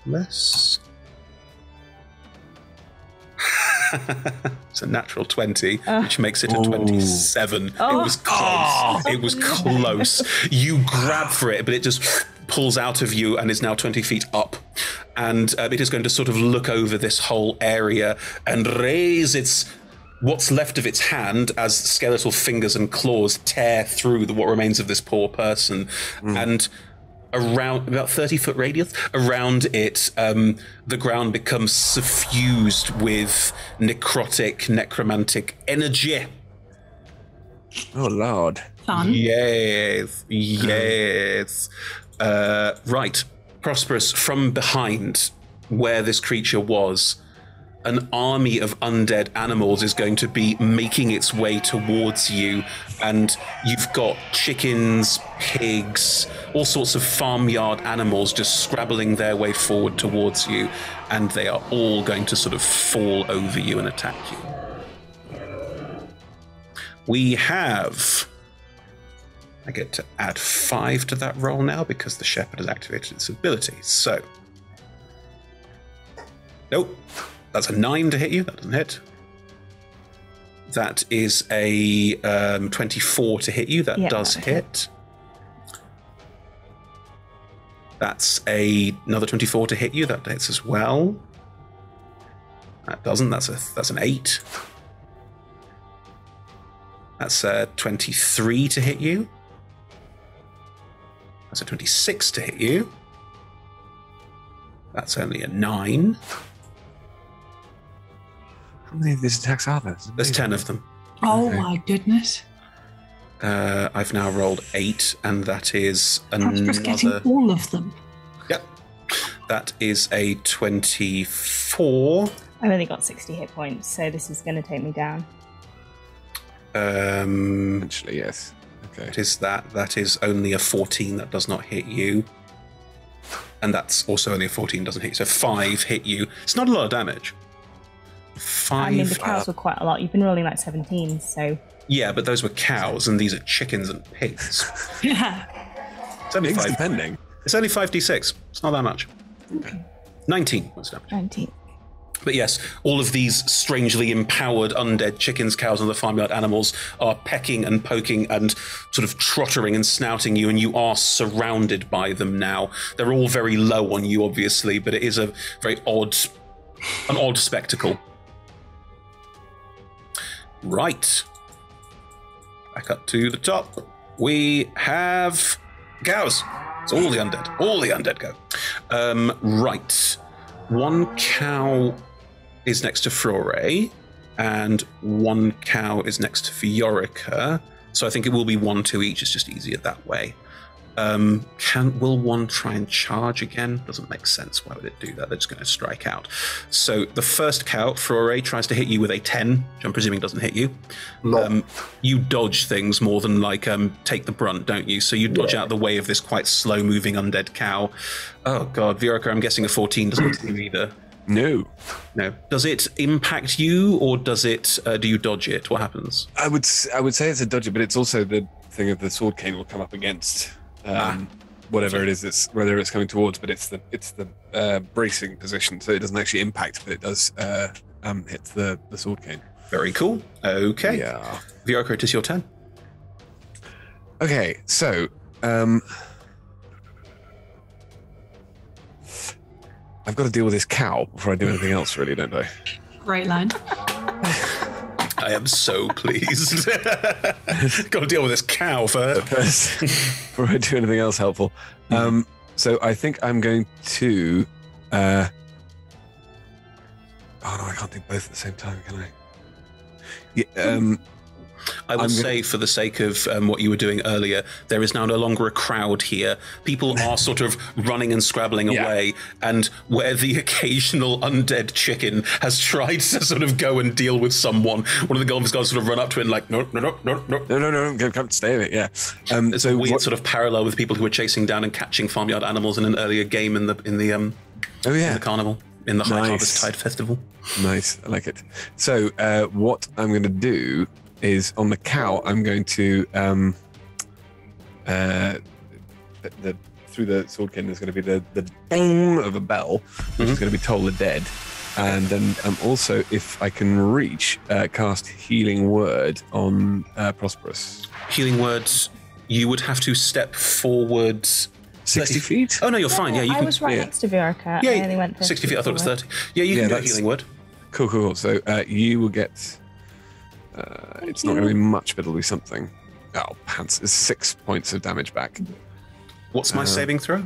Less. It's a natural 20, which makes it a 27. It was close. It was close. You grab for it, but it just pulls out of you and is now 20 feet up. And it is going to sort of look over this whole area and raise what's left of its hand as skeletal fingers and claws tear through what remains of this poor person. And around about 30-foot radius around it, the ground becomes suffused with necromantic energy. Oh Lord! Fun. Yes. Right, Prosperous. From behind where this creature was, an army of undead animals is going to be making its way towards you, and you've got chickens, pigs, all sorts of farmyard animals just scrabbling their way forward towards you, and they are all going to sort of fall over you and attack you. We have... I get to add 5 to that roll now because the shepherd has activated its ability. So... Nope. That's a 9 to hit you. That doesn't hit. That is a 24 to hit you. That does hit. That's another 24 to hit you. That hits as well. That doesn't. That's an 8. That's a 23 to hit you. That's a 26 to hit you. That's only a 9. How many of these attacks are there? There's 10 of them. Oh my goodness. I've now rolled 8, and that is Prosperous getting all of them. Yep. That is a 24. I've only got 60 hit points, so this is going to take me down. Eventually, yes. Okay. That is only a 14. That does not hit you. And that's also only a 14, doesn't hit you. So 5 hit you. It's not a lot of damage. 5. I mean, the cows were quite a lot. You've been rolling like 17, so... Yeah, but those were cows, and these are chickens and pigs. Yeah. It's only 5. Depending. It's only 5d6. It's not that much. Okay. 19 was damage. 19. But yes, all of these strangely empowered undead chickens, cows, and the farmyard animals are pecking and poking and sort of trottering and snouting you, and you are surrounded by them now. They're all very low on you, obviously, but it is a very odd spectacle. Right. Back up to the top. We have cows. It's all the undead. All the undead go. Right. One cow is next to Flore, and one cow is next to Fiorica. So I think it will be 1-2 each. It's just easier that way. Will one try and charge again? Doesn't make sense. Why would it do that? They're just going to strike out. So the first cow, Flore, tries to hit you with a 10, which I'm presuming doesn't hit you. No. You dodge things more than take the brunt, don't you? So you dodge out the way of this quite slow-moving undead cow. Oh god, Viorica, I'm guessing a 14 doesn't hit you either. No. Does it impact you, or does it? Do you dodge it? What happens? I would say it's a dodger, but it's also the thing of the sword cane will come up against. whatever it is, whether it's coming towards, but it's the bracing position, so it doesn't actually impact, but it does hit the sword cane. Very cool. Okay. Yeah. Viorka, it is your turn. Okay, so I've got to deal with this cow before I do anything else, really, don't I? Great line. I am so pleased. Got to deal with this cow first. Before I do anything else helpful. So I think I'm going to... oh no, I can't do both at the same time, can I? Yeah, I will say, for the sake of what you were doing earlier, there is now no longer a crowd here. People are sort of running and scrabbling away, and where the occasional undead chicken has tried to sort of go and deal with someone, one of the Goldenfields guys sort of run up to it and like, no, come stay with it, yeah. There's a weird sort of parallel with people who were chasing down and catching farmyard animals in an earlier game in the carnival, in the Highharvestide Festival. Nice, I like it. So what I'm going to do is on the cow, I'm going to through the sword cane there's going to be the bong of a bell, which is going to be Toll the Dead, and then I'm also, if I can reach, cast Healing Word on Prosperous. Healing Words, you would have to step forward 60 feet? Oh no, you're fine. Yeah, you I can. was right next to Viorka. Yeah, I only went 60 feet. I thought it was 30. Yeah, you can do a Healing Word. Cool. So you will get. It's not going to be much, but it'll be something. Oh, pants! It's 6 points of damage back. What's my saving throw?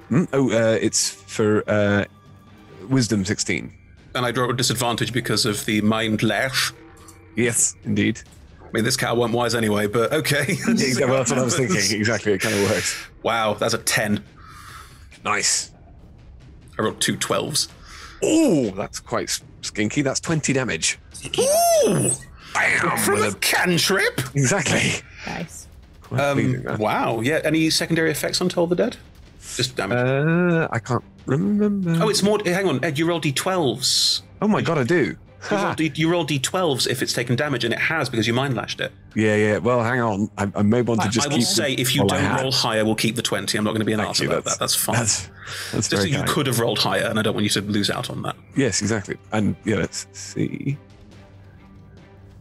It's for Wisdom 16. And I draw a disadvantage because of the Mind Lash. Yes, indeed. I mean, this cow weren't wise anyway, but okay. Yeah, well, that's what I was thinking. Exactly, it kind of works. Wow, that's a 10. Nice. I rolled 2 12s. Oh, that's quite skinky. That's 20 damage. Ooh! Bam! From a cantrip? Exactly. Nice. Wow, yeah. Any secondary effects on Toll the Dead? Just damage. I can't remember. Oh, it's more... Hang on, Ed, you roll d12s. Oh my god, I do. You roll d12s if it's taken damage, and it has because you mind lashed it. Yeah. Well, hang on. I may want to just keep... I will say, if you don't roll higher, we'll keep the 20. I'm not going to be an arse about that. That's fine. That's very kind. You could have rolled higher, and I don't want you to lose out on that. Yes, exactly. And yeah, let's see.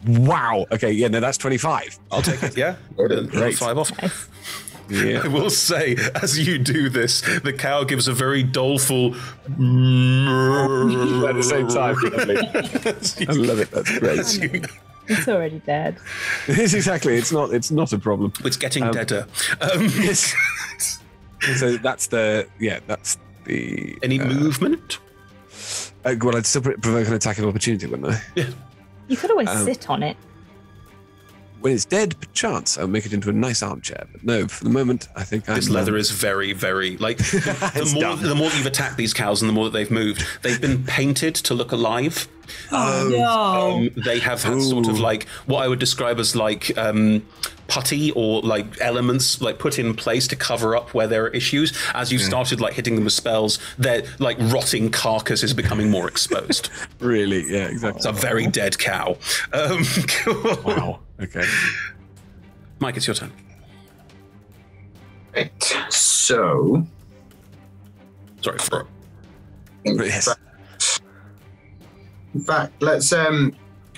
Wow. Okay, yeah, no, that's 25. I'll take it, yeah. Great. 5 off. Yeah. I will say, as you do this, the cow gives a very doleful... At the same time. I love it. That's great. It's already dead. Yes, exactly. It's not a problem. It's getting deader. Yes. So that's the... Any movement? Well, I'd still provoke an attack of opportunity, wouldn't I? Yeah. You could always sit on it. When it's dead, perchance, I'll make it into a nice armchair. But no, for the moment, I think this leather is very, very... Like, the more you've attacked these cows and the more that they've moved, they've been painted to look alive. No. They have had sort of like what I would describe as like putty or like elements like put in place to cover up where there are issues. As you started like hitting them with spells, their like rotting carcass is becoming more exposed. Really? Yeah, exactly. It's a very dead cow. Cool. Wow. Okay. Mike, it's your turn. Right. So. Sorry for. Yes. In fact, let's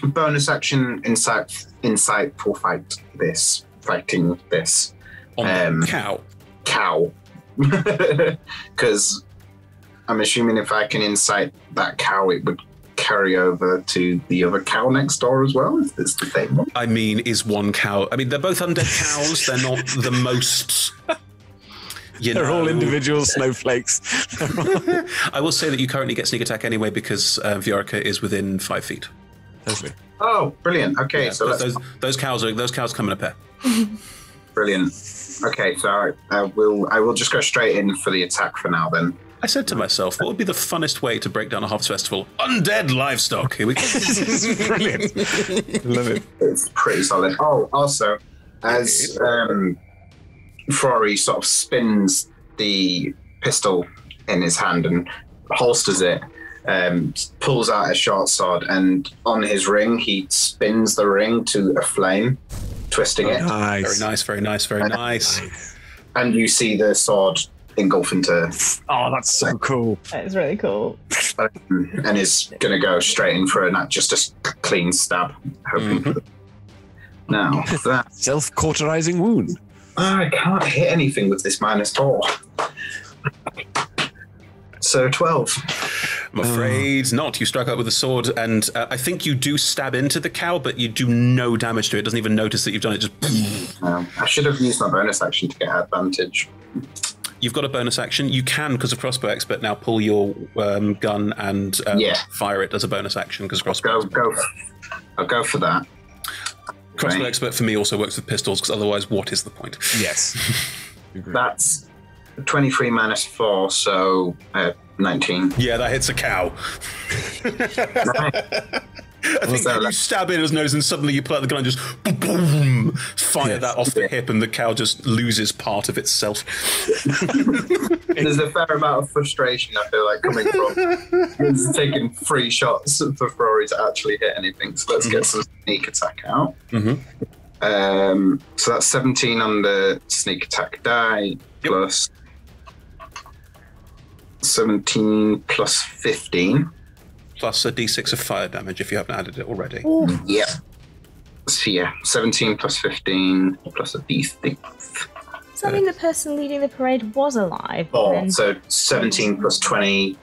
bonus action insightful fighting this On cow. Cow. Because I'm assuming if I can incite that cow, it would carry over to the other cow next door as well. Is this the thing? I mean, is one cow? I mean, they're both undead cows. They're not the most. They're all individual snowflakes. I will say that you currently get sneak attack anyway because Viorka is within 5 feet. Totally. Oh, brilliant. Okay, yeah, so those cows come in a pair. Brilliant. Okay, so I will just go straight in for the attack for now then. I said to myself, what would be the funnest way to break down a Harvest Festival? Undead livestock. Here we go. This is brilliant. Love it. It's pretty solid. Oh, also, as Flory sort of spins the pistol in his hand and holsters it, pulls out a short sword, and on his ring, he spins the ring to a flame, twisting it. Nice. Very nice. And you see the sword engulf into... Oh, that's so cool. That is really cool. And is going to go straight in for just a clean stab, hoping for now. That Self-cauterizing wound. I can't hit anything with this -4. So 12. I'm afraid not. You struck out with a sword, and I think you do stab into the cow, but you do no damage to it. It doesn't even notice that you've done it. Just. I should have used my bonus action to get advantage. You've got a bonus action. You can, because of Crossbow Expert, now pull your gun and fire it as a bonus action. Because Crossbow. I'll go for that. Crossbow Expert for me also works with pistols, because otherwise, what is the point? Yes. That's 23 -4, so 19. Yeah, that hits a cow. I think you stab in his nose and suddenly you pull out the gun and just boom, fire that off the hip and the cow just loses part of itself. There's a fair amount of frustration I feel like coming from. It's taking 3 shots for Rory to actually hit anything. So let's get some sneak attack out. So that's 17 on the sneak attack die plus 17 plus 15. Plus a d6 of fire damage if you haven't added it already. Yeah. So yeah, 17 plus 15 plus a d6. Does that mean the person leading the parade was alive? So 17 plus 20.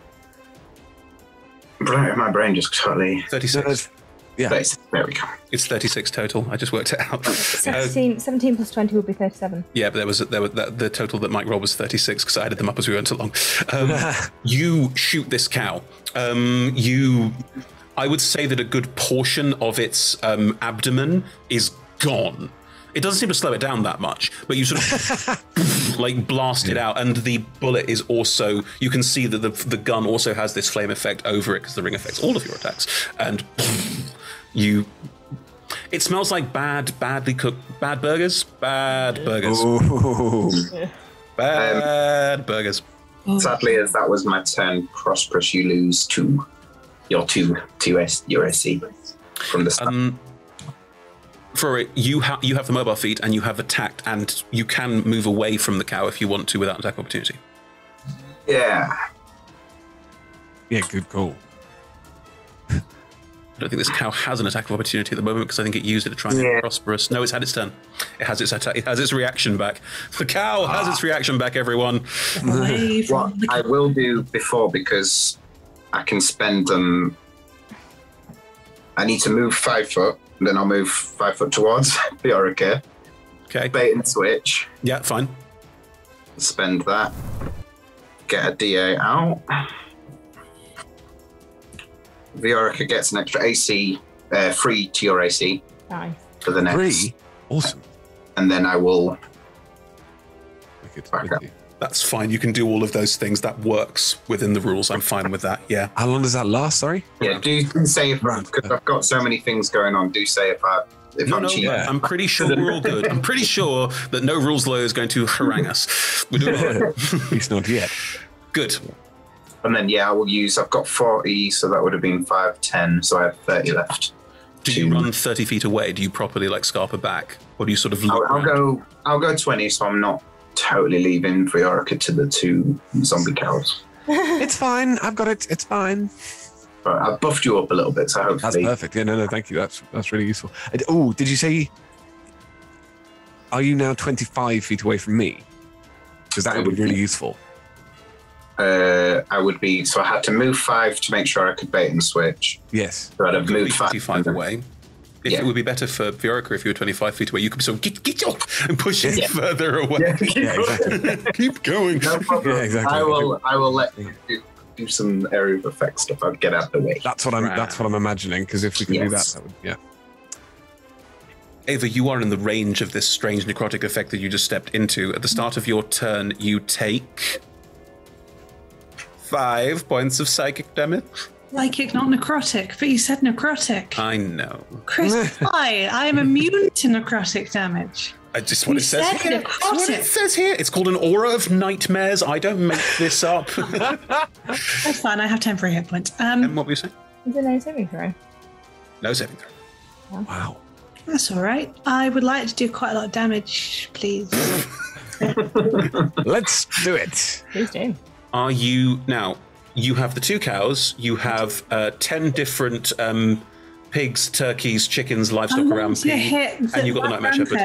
My brain just totally... 36. Yeah. There we go. It's 36 total. I just worked it out. 17 plus 20 would be 37. Yeah, but the total that Mike rolled was 36 because I added them up as we went along. You shoot this cow. I would say that a good portion of its abdomen is gone. It doesn't seem to slow it down that much, but you sort of like blast it out, and the bullet is also. You can see that the gun also has this flame effect over it because the ring affects all of your attacks, and It smells like badly cooked burgers. Bad burgers. Bad burgers. Sadly, as that was my turn, Prosperous, you lose your SC from the start. For it, you have the mobile feat and you have attacked, and you can move away from the cow if you want to without attack opportunity. Yeah. Yeah, good call. I don't think this cow has an attack of opportunity at the moment because I think it used it to try and hit Prosperous. No, it's had its turn. It has its attack. It has its reaction back. The cow has its reaction back, everyone. What I will do before, because I can spend them. I need to move 5 foot, and then I'll move 5 foot towards the Orica. Okay. Bait and switch. Yeah, fine. Spend that. Get a DA out. The Orica gets an extra AC, free to your AC. Nice. For the next. 3? Awesome. And then I will. Back up. That's fine. You can do all of those things. That works within the rules. I'm fine with that. Yeah. How long does that last? Sorry. Yeah. Do say if because I've got so many things going on. Do say if I'm cheating. Yeah. I'm pretty sure we're all good. I'm pretty sure that no rules lawyer is going to harangue us. We're doing it. He's not yet. Good. And then I will use. I've got 40, so that would have been 5, 10. So I have 30 left. Do you run 30 feet away? Do you properly scarper back, or do you sort of? I'll go 20, so I'm not totally leaving Vriorica to the 2 zombie cows. It's fine. I've got it. It's fine. Right, I've buffed you up a little bit, so hopefully that's perfect. Yeah, no, thank you. That's really useful. Oh, did you say? Are you now 25 feet away from me? Because that would be really useful. I would be. So I had to move 5 to make sure I could bait and switch. Yes. So I'd have moved 25 away. It would be better for Vriorica if you were 25 feet away. You could sort of get off and push it further away. Yeah, exactly. Keep going. No problem. Yeah, exactly. I will let you do some area of effect stuff. I'll get out of the way. That's what I'm imagining. Because if we can do that would Ava, you are in the range of this strange necrotic effect that you just stepped into. At the start of your turn, you take 5 points of psychic damage. Psychic, not necrotic, but you said necrotic. I know. Chris, I am immune to necrotic damage. Just what it says here. Necrotic. That's what it says here. It's called an aura of nightmares. I don't make this up. That's fine. I have temporary hit points. And what were you saying? Is it no saving throw? No saving throw. Wow. That's all right. I would like to do quite a lot of damage, please. Let's do it. Please do. Are you now? You have the 2 cows. You have 10 different pigs, turkeys, chickens, livestock around P, and you've got the Nightmare Shepherd.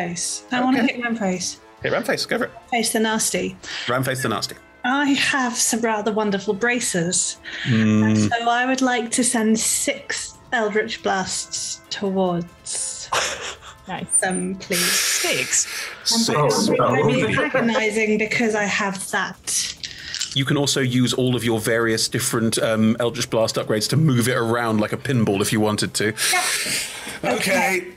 I want to hit Ramface. Hit Ramface. Go for it. Face the nasty. Ramface the nasty. I have some rather wonderful bracers, so I would like to send 6 Eldritch Blasts towards Nice. them, please. 6. I'm agonizing because I have that. You can also use all of your various different Eldritch Blast upgrades to move it around like a pinball if you wanted to. Yep. Okay.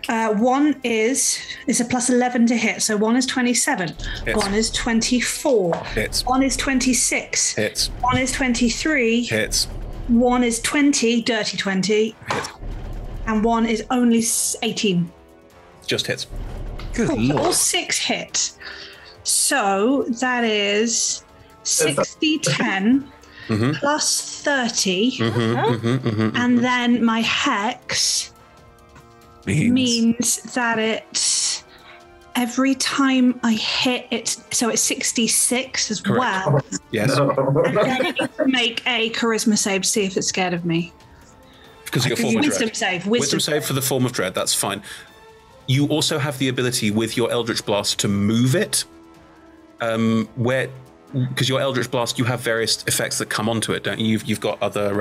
So, 1 is a plus 11 to hit, so 1 is 27. Hits. 1 is 24. Hits. 1 is 26. Hits. 1 is 23. Hits. 1 is 20, dirty 20. Hits. And 1 is only 18. Just hits. Good Cool. lord. All 6 hit. So that is 60, 10 plus 30. And then my hex means that it's every time I hit it, so it's 66 as Correct. well. Yes. And then I need to make a charisma save to see if it's scared of me. Because of your form of Wisdom dread. save. Wisdom save for the form of dread. That's fine. You also have the ability with your Eldritch Blast to move it. Because your Eldritch Blast, you have various effects that come onto it, don't you? You've got other.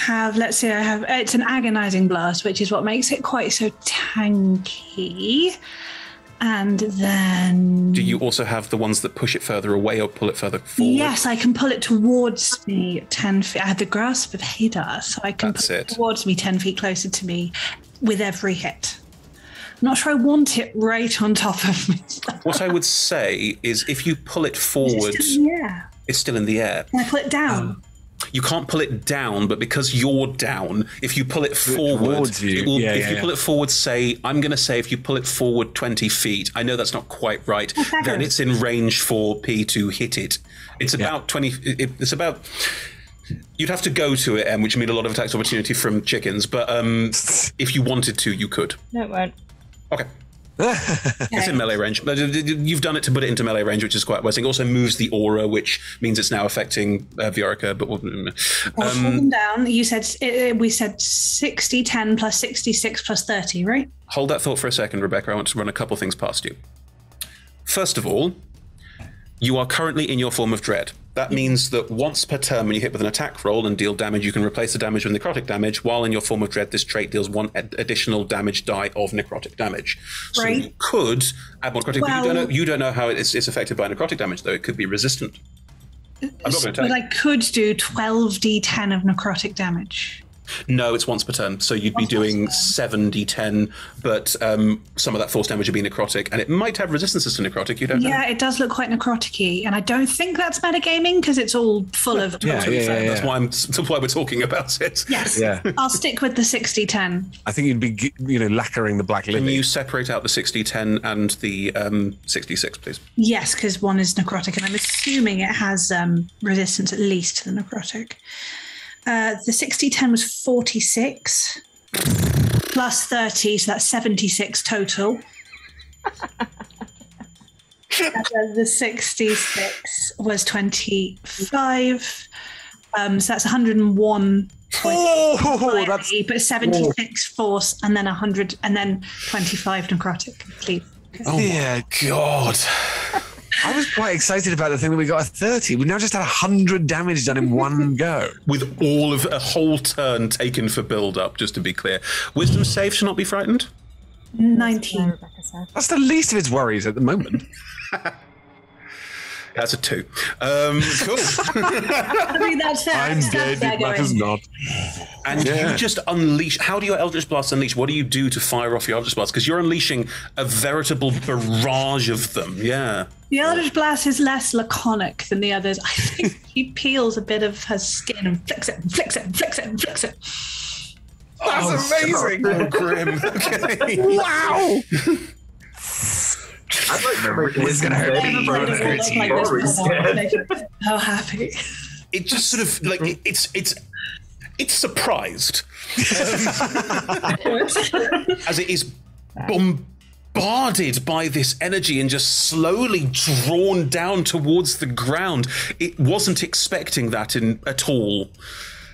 It's an agonizing blast, which is what makes it quite so tanky. And then. Do you also have the ones that push it further away or pull it further forward? Yes, I can pull it towards me 10 feet. I have the grasp of Hadar, so I can That's pull it. it towards me 10 feet closer to me with every hit. I'm not sure I want it right on top of me. What I would say is if you pull it forward, it's still in the air. Can I pull it down? You can't pull it down, but because you're down, if you pull it forward, towards you. it will, Yeah, if yeah, you yeah. pull it forward, say, I'm going to say if you pull it forward 20 feet, I know that's not quite right, then it's in range for P to hit it. It's about 20, it's about, you'd have to go to it, which would mean a lot of attacks opportunity from chickens, but if you wanted to, you could. No, it won't. Okay. It's in melee range. You've done it to put it into melee range, which is quite wise. It also moves the aura, which means it's now affecting Viorica. But I'll pull them down. You said we said 60, 10 plus 66 plus 30, right? hold that thought for a second, Rebecca. I want to run a couple things past you. First of all, you are currently in your form of dread. That means that once per turn, when you hit with an attack roll and deal damage, you can replace the damage with necrotic damage. While in your form of dread, this trait deals 1 additional damage die of necrotic damage. So Right. you could add more necrotic, but you don't know how it's affected by necrotic damage, though. It could be resistant. I'm not going to tell But you. I could do 12d10 of necrotic damage. No, it's once per turn. So you'd be doing 7d10, but some of that force damage would be necrotic, and it might have resistances to necrotic. You don't know. Yeah, it does look quite necrotic-y, and I don't think that's metagaming because it's all full of... That's why we're talking about it. Yes. Yeah. I'll stick with the 60-10. I think you'd be, lacquering the black Can lily. you separate out the 60-10 and the 66, please? Yes, because one is necrotic, and I'm assuming it has resistance at least to the necrotic. The 60-10 was 46 plus 30, so that's 76 total. And then the 66 was 25, so that's 101. Oh, that's but 76 force, and then 100, and then 25 necrotic, please. Oh my God. I was quite excited about the thing that we got a 30. We now just had 100 damage done in one go. With all of a whole turn taken for build-up, just to be clear. Wisdom save should not be frightened. 19. That's the least of its worries at the moment. That's a 2. Cool. I mean, that's fair. I'm dead, it matters not. And you just unleash. How do your Eldritch Blasts unleash? What do you do to fire off your Eldritch Blasts? Because you're unleashing a veritable barrage of them. Yeah. The Eldritch Blast is less laconic than the others. I think he peels a bit of her skin and flicks it and flicks it and flicks it and flicks it. That's amazing. Oh, grim. Okay. Wow. It's going to hurt me. So happy. It just sort of like it's surprised as it is bombarded by this energy and just slowly drawn down towards the ground. It wasn't expecting that at all.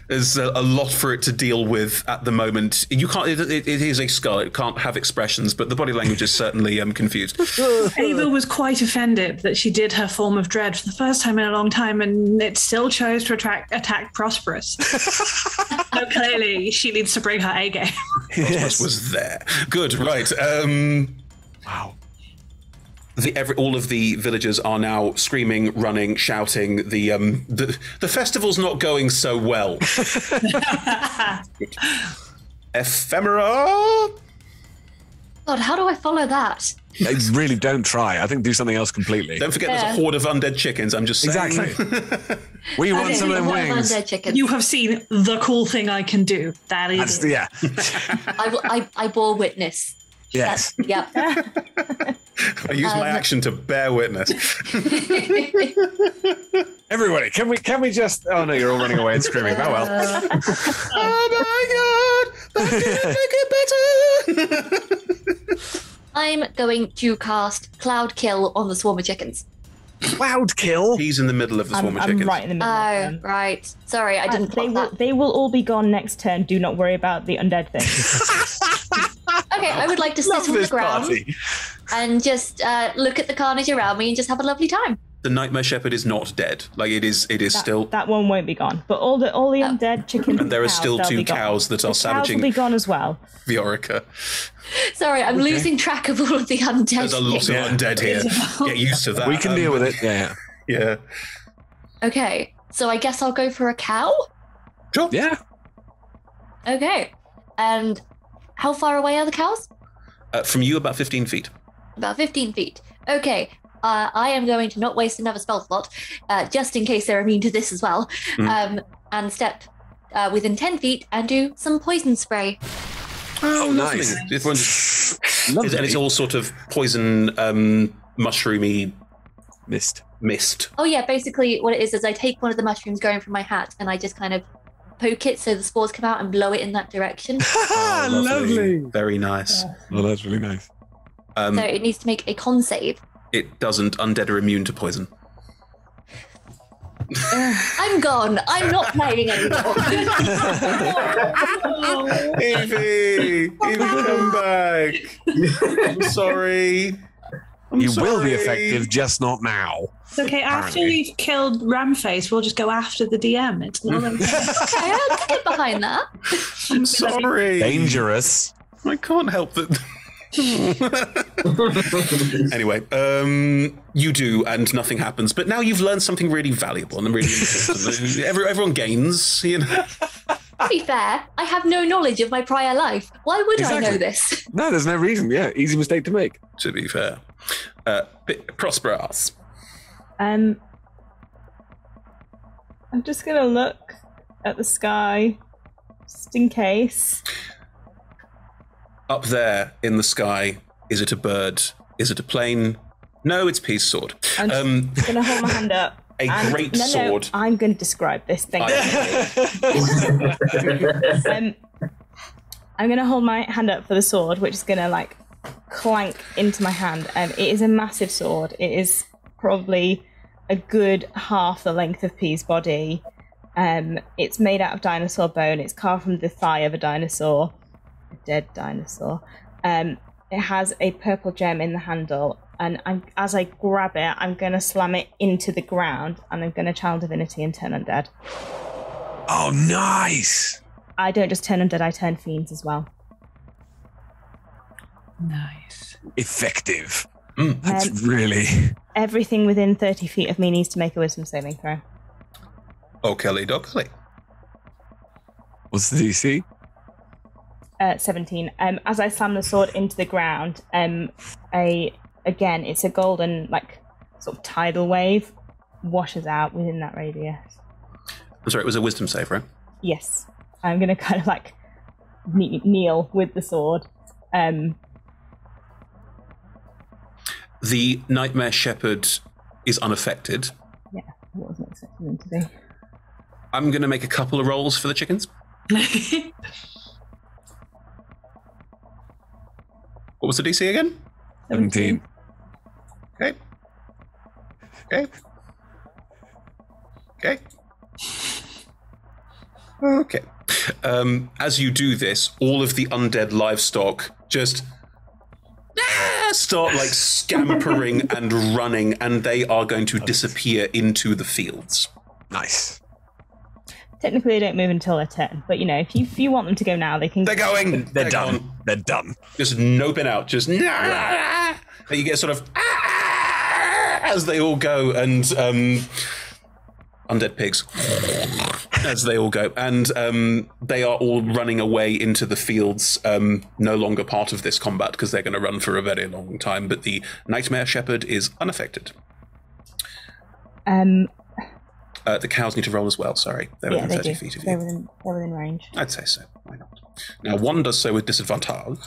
There's a lot for it to deal with at the moment. You can't. It is a skull. It can't have expressions, but the body language is certainly confused. Ava was quite offended that she did her form of dread for the first time in a long time, and it still chose to attack Prosperous. So clearly, she needs to bring her A game. Prosperous was there. Good. Right. Wow. All of the villagers are now screaming, running, shouting. The festival's not going so well. Ephemera. God, how do I follow that? Really, don't try. I think do something else completely. Don't forget there's a horde of undead chickens. I'm just saying. Exactly. We want some of them wings. Undead chickens. You have seen the cool thing I can do. That is. Yeah. I bore witness. Yes. Yep. I use my action to bear witness. Everybody, can we just? Oh no, you're all running away and screaming. Oh well. Oh my God! That didn't make it better. I'm going to cast Cloud Kill on the swarm of chickens. Cloud Kill. He's in the middle of the swarm of chickens. I'm right in the middle. Oh, of them. right. Sorry, I didn't. They will all be gone next turn. Do not worry about the undead thing. Okay, I would like to sit on the ground and just look at the carnage around me and just have a lovely time. The Nightmare Shepherd is not dead. Like it is still. That one won't be gone. But all the undead chickens. And there are cows, still they'll 2 be gone. cows that are The cows savaging will be gone as well. the Orica. Sorry, I'm losing track of all of the undead. There's a lot of undead here. Get used to that. We can deal with it. Yeah. Yeah. Okay, so I guess I'll go for a cow? Sure. Yeah. Okay. And how far away are the cows? From you, about 15 feet. About 15 feet. Okay. I am going to not waste another spell slot, just in case they're immune to this as well, and step within 10 feet and do some poison spray. Oh, nice. And it's all sort of poison, mushroomy mist. Oh yeah, basically what it is I take one of the mushrooms going from my hat and I just kind of poke it so the spores come out and blow it in that direction. Oh, lovely. Very nice. Oh, that's really nice. So it needs to make a con save. It doesn't. Undead are immune to poison. I'm gone. I'm not playing anymore. Evie, come back. I'm sorry. You will be effective, just not now. It's okay. After we've killed Ramface, we'll just go after the DM. It's all Okay, I'll get behind that. I'm sorry. Dangerous. I can't help that. Anyway, you do, and nothing happens. But now you've learned something really valuable and really important. Everyone gains, you know. To be fair, I have no knowledge of my prior life. Why would I know this? No, there's no reason. Yeah, easy mistake to make. To be fair, Prosperous. I'm just gonna look at the sky, just in case. Up there in the sky, is it a bird? Is it a plane? No, it's Peace Sword. I'm just gonna hold my hand up. Great sword. No, I'm going to describe this. Thank you. I'm going to hold my hand up for the sword, which is going to like clank into my hand. It is a massive sword. It is probably a good half the length of P's body. It's made out of dinosaur bone. It's carved from the thigh of a dinosaur, a dead dinosaur. It has a purple gem in the handle. And as I grab it, I'm going to slam it into the ground, and I'm going to channel divinity and turn undead. Oh, nice! I don't just turn undead, I turn fiends as well. Nice. Effective. That's really... Everything within 30 feet of me needs to make a wisdom saving throw. Oh, Kelly Dockley. What's the DC? 17. As I slam the sword into the ground, again, it's a golden, like, sort of tidal wave, washes out within that radius. I'm sorry, it was a wisdom save, right? Yes. I'm going to kind of, like, kneel with the sword. The Nightmare Shepherd is unaffected. Yeah, I wasn't expecting them to be. I'm going to make a couple of rolls for the chickens. What was the DC again? 17. Okay. Okay. Okay. Okay. As you do this, all of the undead livestock just start like scampering and running, and they are going to disappear into the fields. Nice. Technically, they don't move until their turn, but if you want them to go now, they can. They're going. They're done. They're done. Just noping out. Just you get sort of as they all go, and undead pigs as they all go, and they are all running away into the fields. No longer part of this combat because they're going to run for a very long time. But the Nightmare Shepherd is unaffected. The cows need to roll as well. Sorry, they're within 30 feet of you. They're within range. I'd say so. Why not? Now, one does so with disadvantage.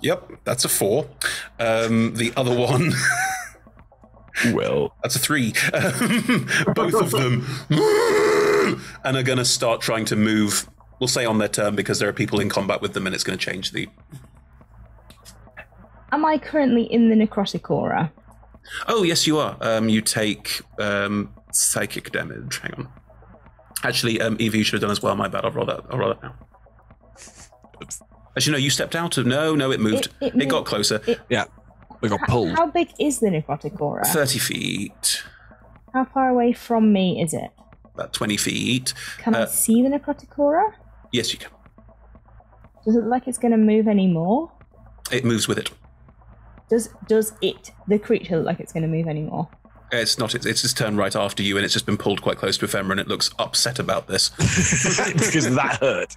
Yep, that's a 4. The other one... Well, that's a 3. Both of them and are going to start trying to move, we'll say on their turn, because there are people in combat with them and it's going to change the... Am I currently in the necrotic aura? Oh, yes, you are. You take psychic damage. Hang on. Actually, Evie, you should have done as well. My bad. I'll roll that now. Oops. Actually, no, you stepped out of... No, it moved. It got closer. Yeah, we got pulled. How big is the necrotic aura? 30 feet. How far away from me is it? About 20 feet. Can I see the necrotic aura? Yes, you can. Does it look like it's going to move anymore? It moves with it. Does the creature, look like it's going to move anymore? It's not. It's just turned right after you, and it's just been pulled quite close to Ephemera, and it looks upset about this. Because that hurt.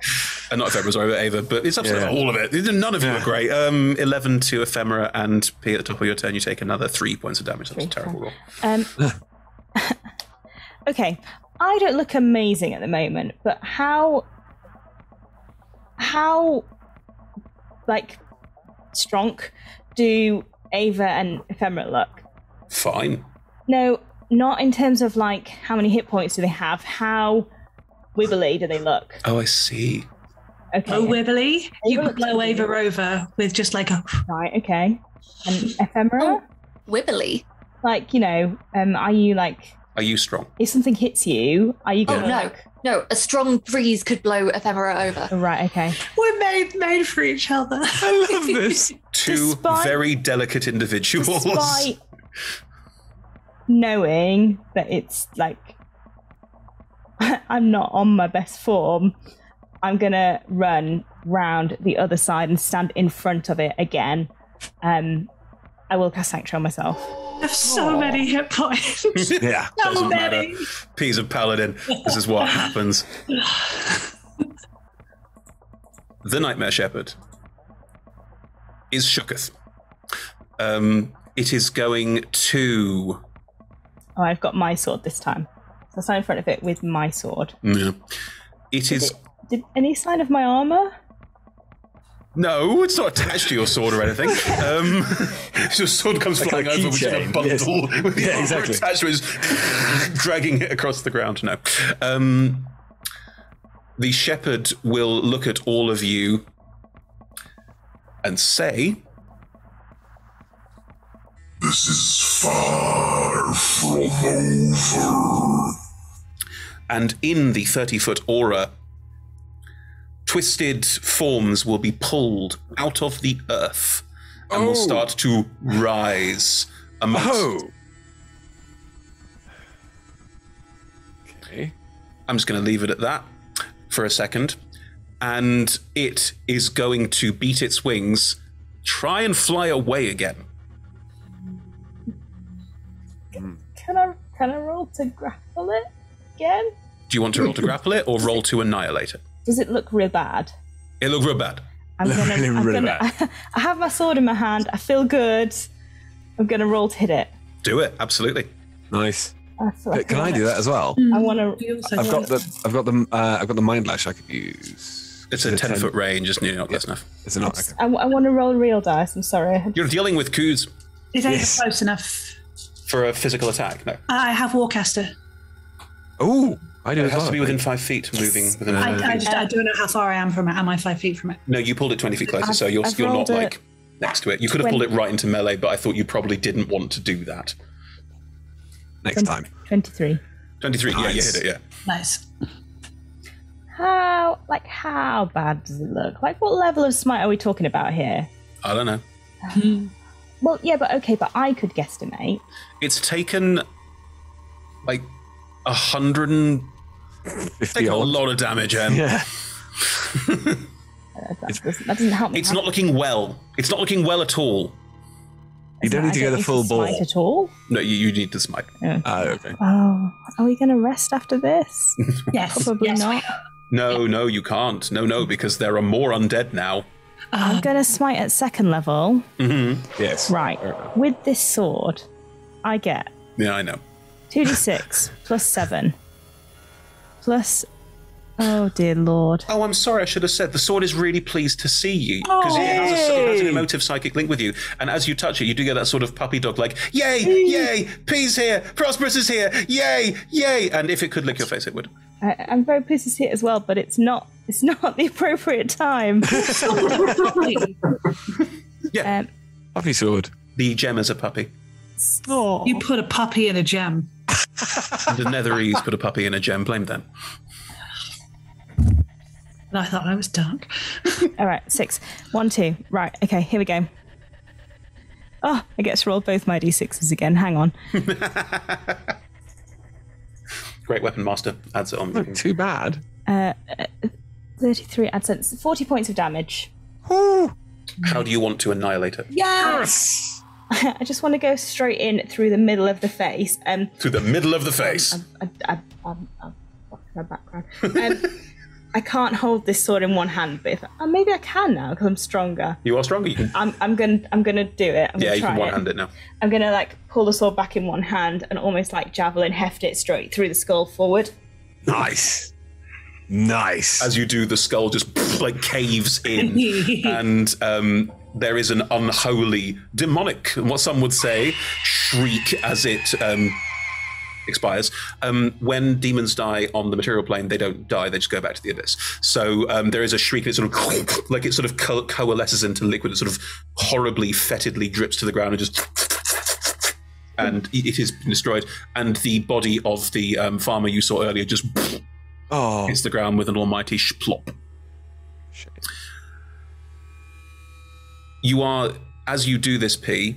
Not Ephemera, sorry, but Ava, but it's upset about all of it. None of you are great. 11 to Ephemera, and P at the top of your turn, you take another 3 points of damage. That's a terrible roll. Okay, I don't look amazing at the moment, but how like strong do Ava and Ephemera look? Fine. No, not in terms of like how many hit points do they have. How wibbly do they look? Oh, I see. Okay. Oh, wibbly. You could blow Ava over with just like a... Right, okay. And Ephemera? Oh, wibbly. Like, are you like... Are you strong? If something hits you, are you going to... Oh, no. A strong breeze could blow Ephemera over. Oh, right, okay. We're made for each other. I love this. Two very delicate individuals. Despite knowing that it's like I'm not on my best form, I'm going to run round the other side and stand in front of it again. I will cast Sanctuary on myself. I have so many hit points. Yeah. Doesn't matter. P's a paladin. This is what happens. The Nightmare Shepherd is shooketh. It is going to... Oh, I've got my sword this time. So I stand in front of it with my sword. Yeah. It is... Did any sign of my armor? No, it's not attached to your sword or anything. Your sword comes Like flying a over, which is a keychain. bundle Yes. with the Yeah, armor exactly. attached to it, dragging it across the ground. No. The shepherd will look at all of you and say... This is far from over. And in the 30-foot aura, twisted forms will be pulled out of the earth and will start to rise amongst... Okay. I'm just going to leave it at that for a second. And it is going to beat its wings, try and fly away again. Can I roll to grapple it again? Do you want to roll to grapple it or roll to annihilate it? Does it look real bad? It looked real bad. I have my sword in my hand. I feel good. I'm gonna roll to hit it. Do it, absolutely. Nice. I feel like Can I do that as well? I want to. I've got the mind lash I could use. It's a 10-foot range, it's nearly not close enough. Is it not? Okay. I want to roll real dice. I'm sorry. You're dealing with coups Is Ava close enough? for a physical attack. No. I have Warcaster. Oh, I do It as has well. to be within 5 feet, moving within 5 feet. I don't know how far I am from it. Am I 5 feet from it? No, you pulled it 20 feet closer, so you're I've not rolled like next to it. You could have pulled it right into melee, but I thought you probably didn't want to do that. Next time. 23. 23, yeah, you Nice. hit it, yeah. Nice. How bad does it look? Like, what level of smite are we talking about here? I don't know. Well, yeah, but I could guesstimate. It's taken like 100 taken a lot of damage, Yeah. That doesn't help me. It's not looking well. It's not looking well at all. You don't need to go the full ball. Smite at all? No, you need to smite. Okay. Oh, are we going to rest after this? Yes. Probably yes, not. No, you can't. No, because there are more undead now. I'm going to smite at second level. Yes. Right. With this sword, I get Yeah, I know. 2d6 plus 7 plus. Oh dear lord. Oh, I'm sorry. I should have said the sword is really pleased to see you because it has an emotive psychic link with you. And as you touch it, you do get that sort of puppy dog like, yay, yay, P's here, Prosperous is here, yay, yay. And if it could lick your face, it would. I'm very pleased to see it as well, but it's not the appropriate time. Yeah. Puppy sword. The gem is a puppy. You put a puppy in a gem. The Netherese put a puppy in a gem. Blame them. And I thought I was dark. All right, 6. 1, 2. Right, okay, here we go. Oh, I get to roll both my d6s again. Hang on. Great weapon master. Adds it on. Not too bad. 33 adds 40 points of damage. How do you want to annihilate it? Yes! I just want to go straight in through the middle of the face. Through the middle of the face. I'm my background. I can't hold this sword in one hand, but maybe I can now because I'm stronger. You are stronger. You can. I'm gonna do it. Yeah, you can one-hand it now. I'm gonna like pull the sword back in one hand and almost like javelin heft it straight through the skull forward. Nice. As you do, the skull just like caves in, and there is an unholy, demonic, what some would say, shriek as it expires. When demons die on the material plane, they don't die; they just go back to the abyss. So there is a shriek, and it sort of like it sort of coalesces into liquid. It sort of horribly, fetidly drips to the ground and just. And it is destroyed. And the body of the farmer you saw earlier just hits the ground with an almighty splop. Shit. You are, as you do this, P,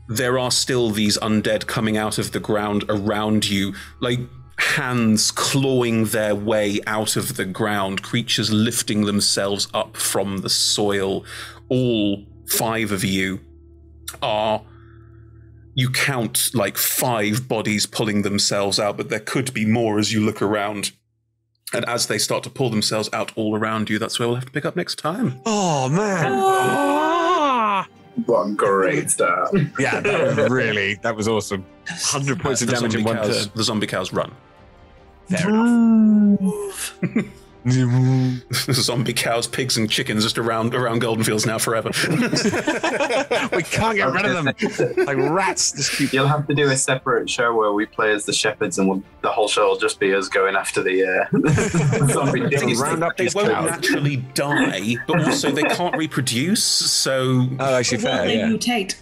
there are still these undead coming out of the ground around you, like hands clawing their way out of the ground, creatures lifting themselves up from the soil. All 5 of you are... You count like 5 bodies pulling themselves out, but there could be more as you look around. And as they start to pull themselves out all around you, that's where we'll have to pick up next time. Oh, man. What a great start. Yeah, that was awesome. 100 points of damage in one turn. The zombie cows run. Fair enough. Zombie cows, pigs, and chickens just around Goldenfields now forever. We can't get rid of them. Like rats. Just keep... You'll have to do a separate show where we play as the shepherds, and the whole show will just be us going after the zombie pigs. They won't naturally die, but also they can't reproduce. So actually, fair. They Yeah. mutate.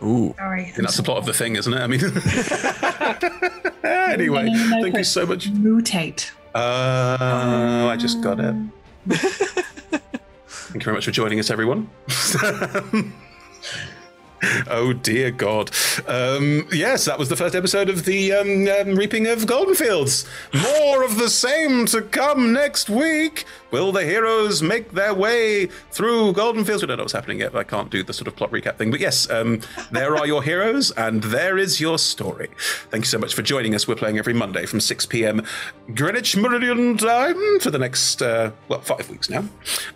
Ooh. Sorry. And that's the plot of the thing, isn't it? I mean, anyway, thank you so much. Mutate. I just got it. Thank you very much for joining us, everyone. Oh dear God. Yes, that was the first episode of the Reaping of Goldenfields. More of the same to come next week. Will the heroes make their way through Goldenfields? We don't know what's happening yet, but I can't do the sort of plot recap thing. But yes, there are your heroes, and there is your story. Thank you so much for joining us. We're playing every Monday from 6 p.m. Greenwich Meridian time for the next, 5 weeks now.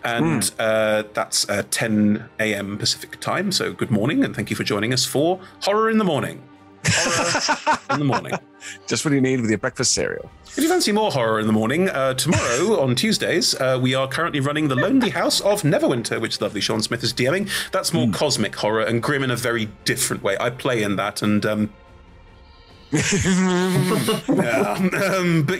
And that's 10 a.m. Pacific time, so good morning, and thank you for joining us for Horror in the Morning. Horror in the morning. Just what you need with your breakfast cereal. If you fancy more horror in the morning, tomorrow on Tuesdays, we are currently running The Lonely House of Neverwinter, which lovely Sean Smith is DMing. That's more cosmic horror and grim in a very different way. I play in that, and But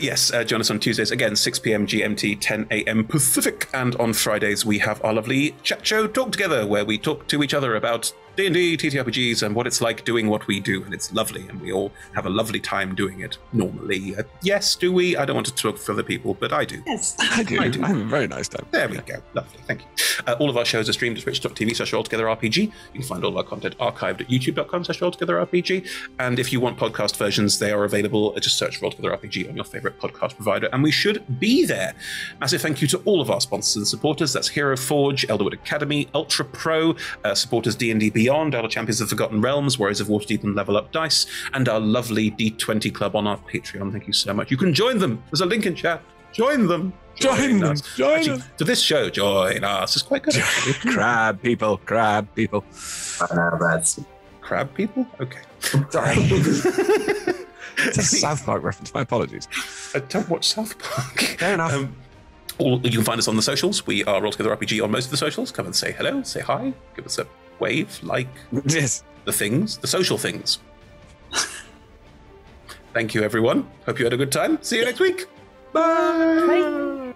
yes, join us on Tuesdays again, 6 p.m. GMT, 10 a.m. Pacific, and on Fridays we have our lovely chat show Talk Together, where we talk to each other about D&D, TTRPGs, and what it's like doing what we do, and it's lovely, and we all have a lovely time doing it. Normally, yes, do we? I don't want to talk for other people, but I do. Yes, I do. I have a very nice time. There we go. Lovely. Thank you. All of our shows are streamed at twitch.tv/AllTogetherRPG. You can find all of our content archived at youtube.com/AllTogetherRPG. And if you want podcast versions, they are available. Just search for AllTogetherRPG on your favorite podcast provider, and we should be there. Massive thank you to all of our sponsors and supporters. That's Hero Forge, Elderwood Academy, Ultra Pro, supporters D&D Beyond, our Champions of Forgotten Realms, Warriors of Waterdeep and Level Up Dice, and our lovely D20 Club on our Patreon. Thank you so much. You can join them. There's a link in chat. Join them. Join us. To this show, join us. It's quite good. Crab people. That's Crab people? Okay. Sorry. It's a South Park reference. My apologies. I don't watch South Park. Fair enough. You can find us on the socials. We are Altogether RPG on most of the socials. Come and say hello, say hi, give us a wave, like Yes. the things, the social things. Thank you, everyone. Hope you had a good time. See you next week. Bye. Bye.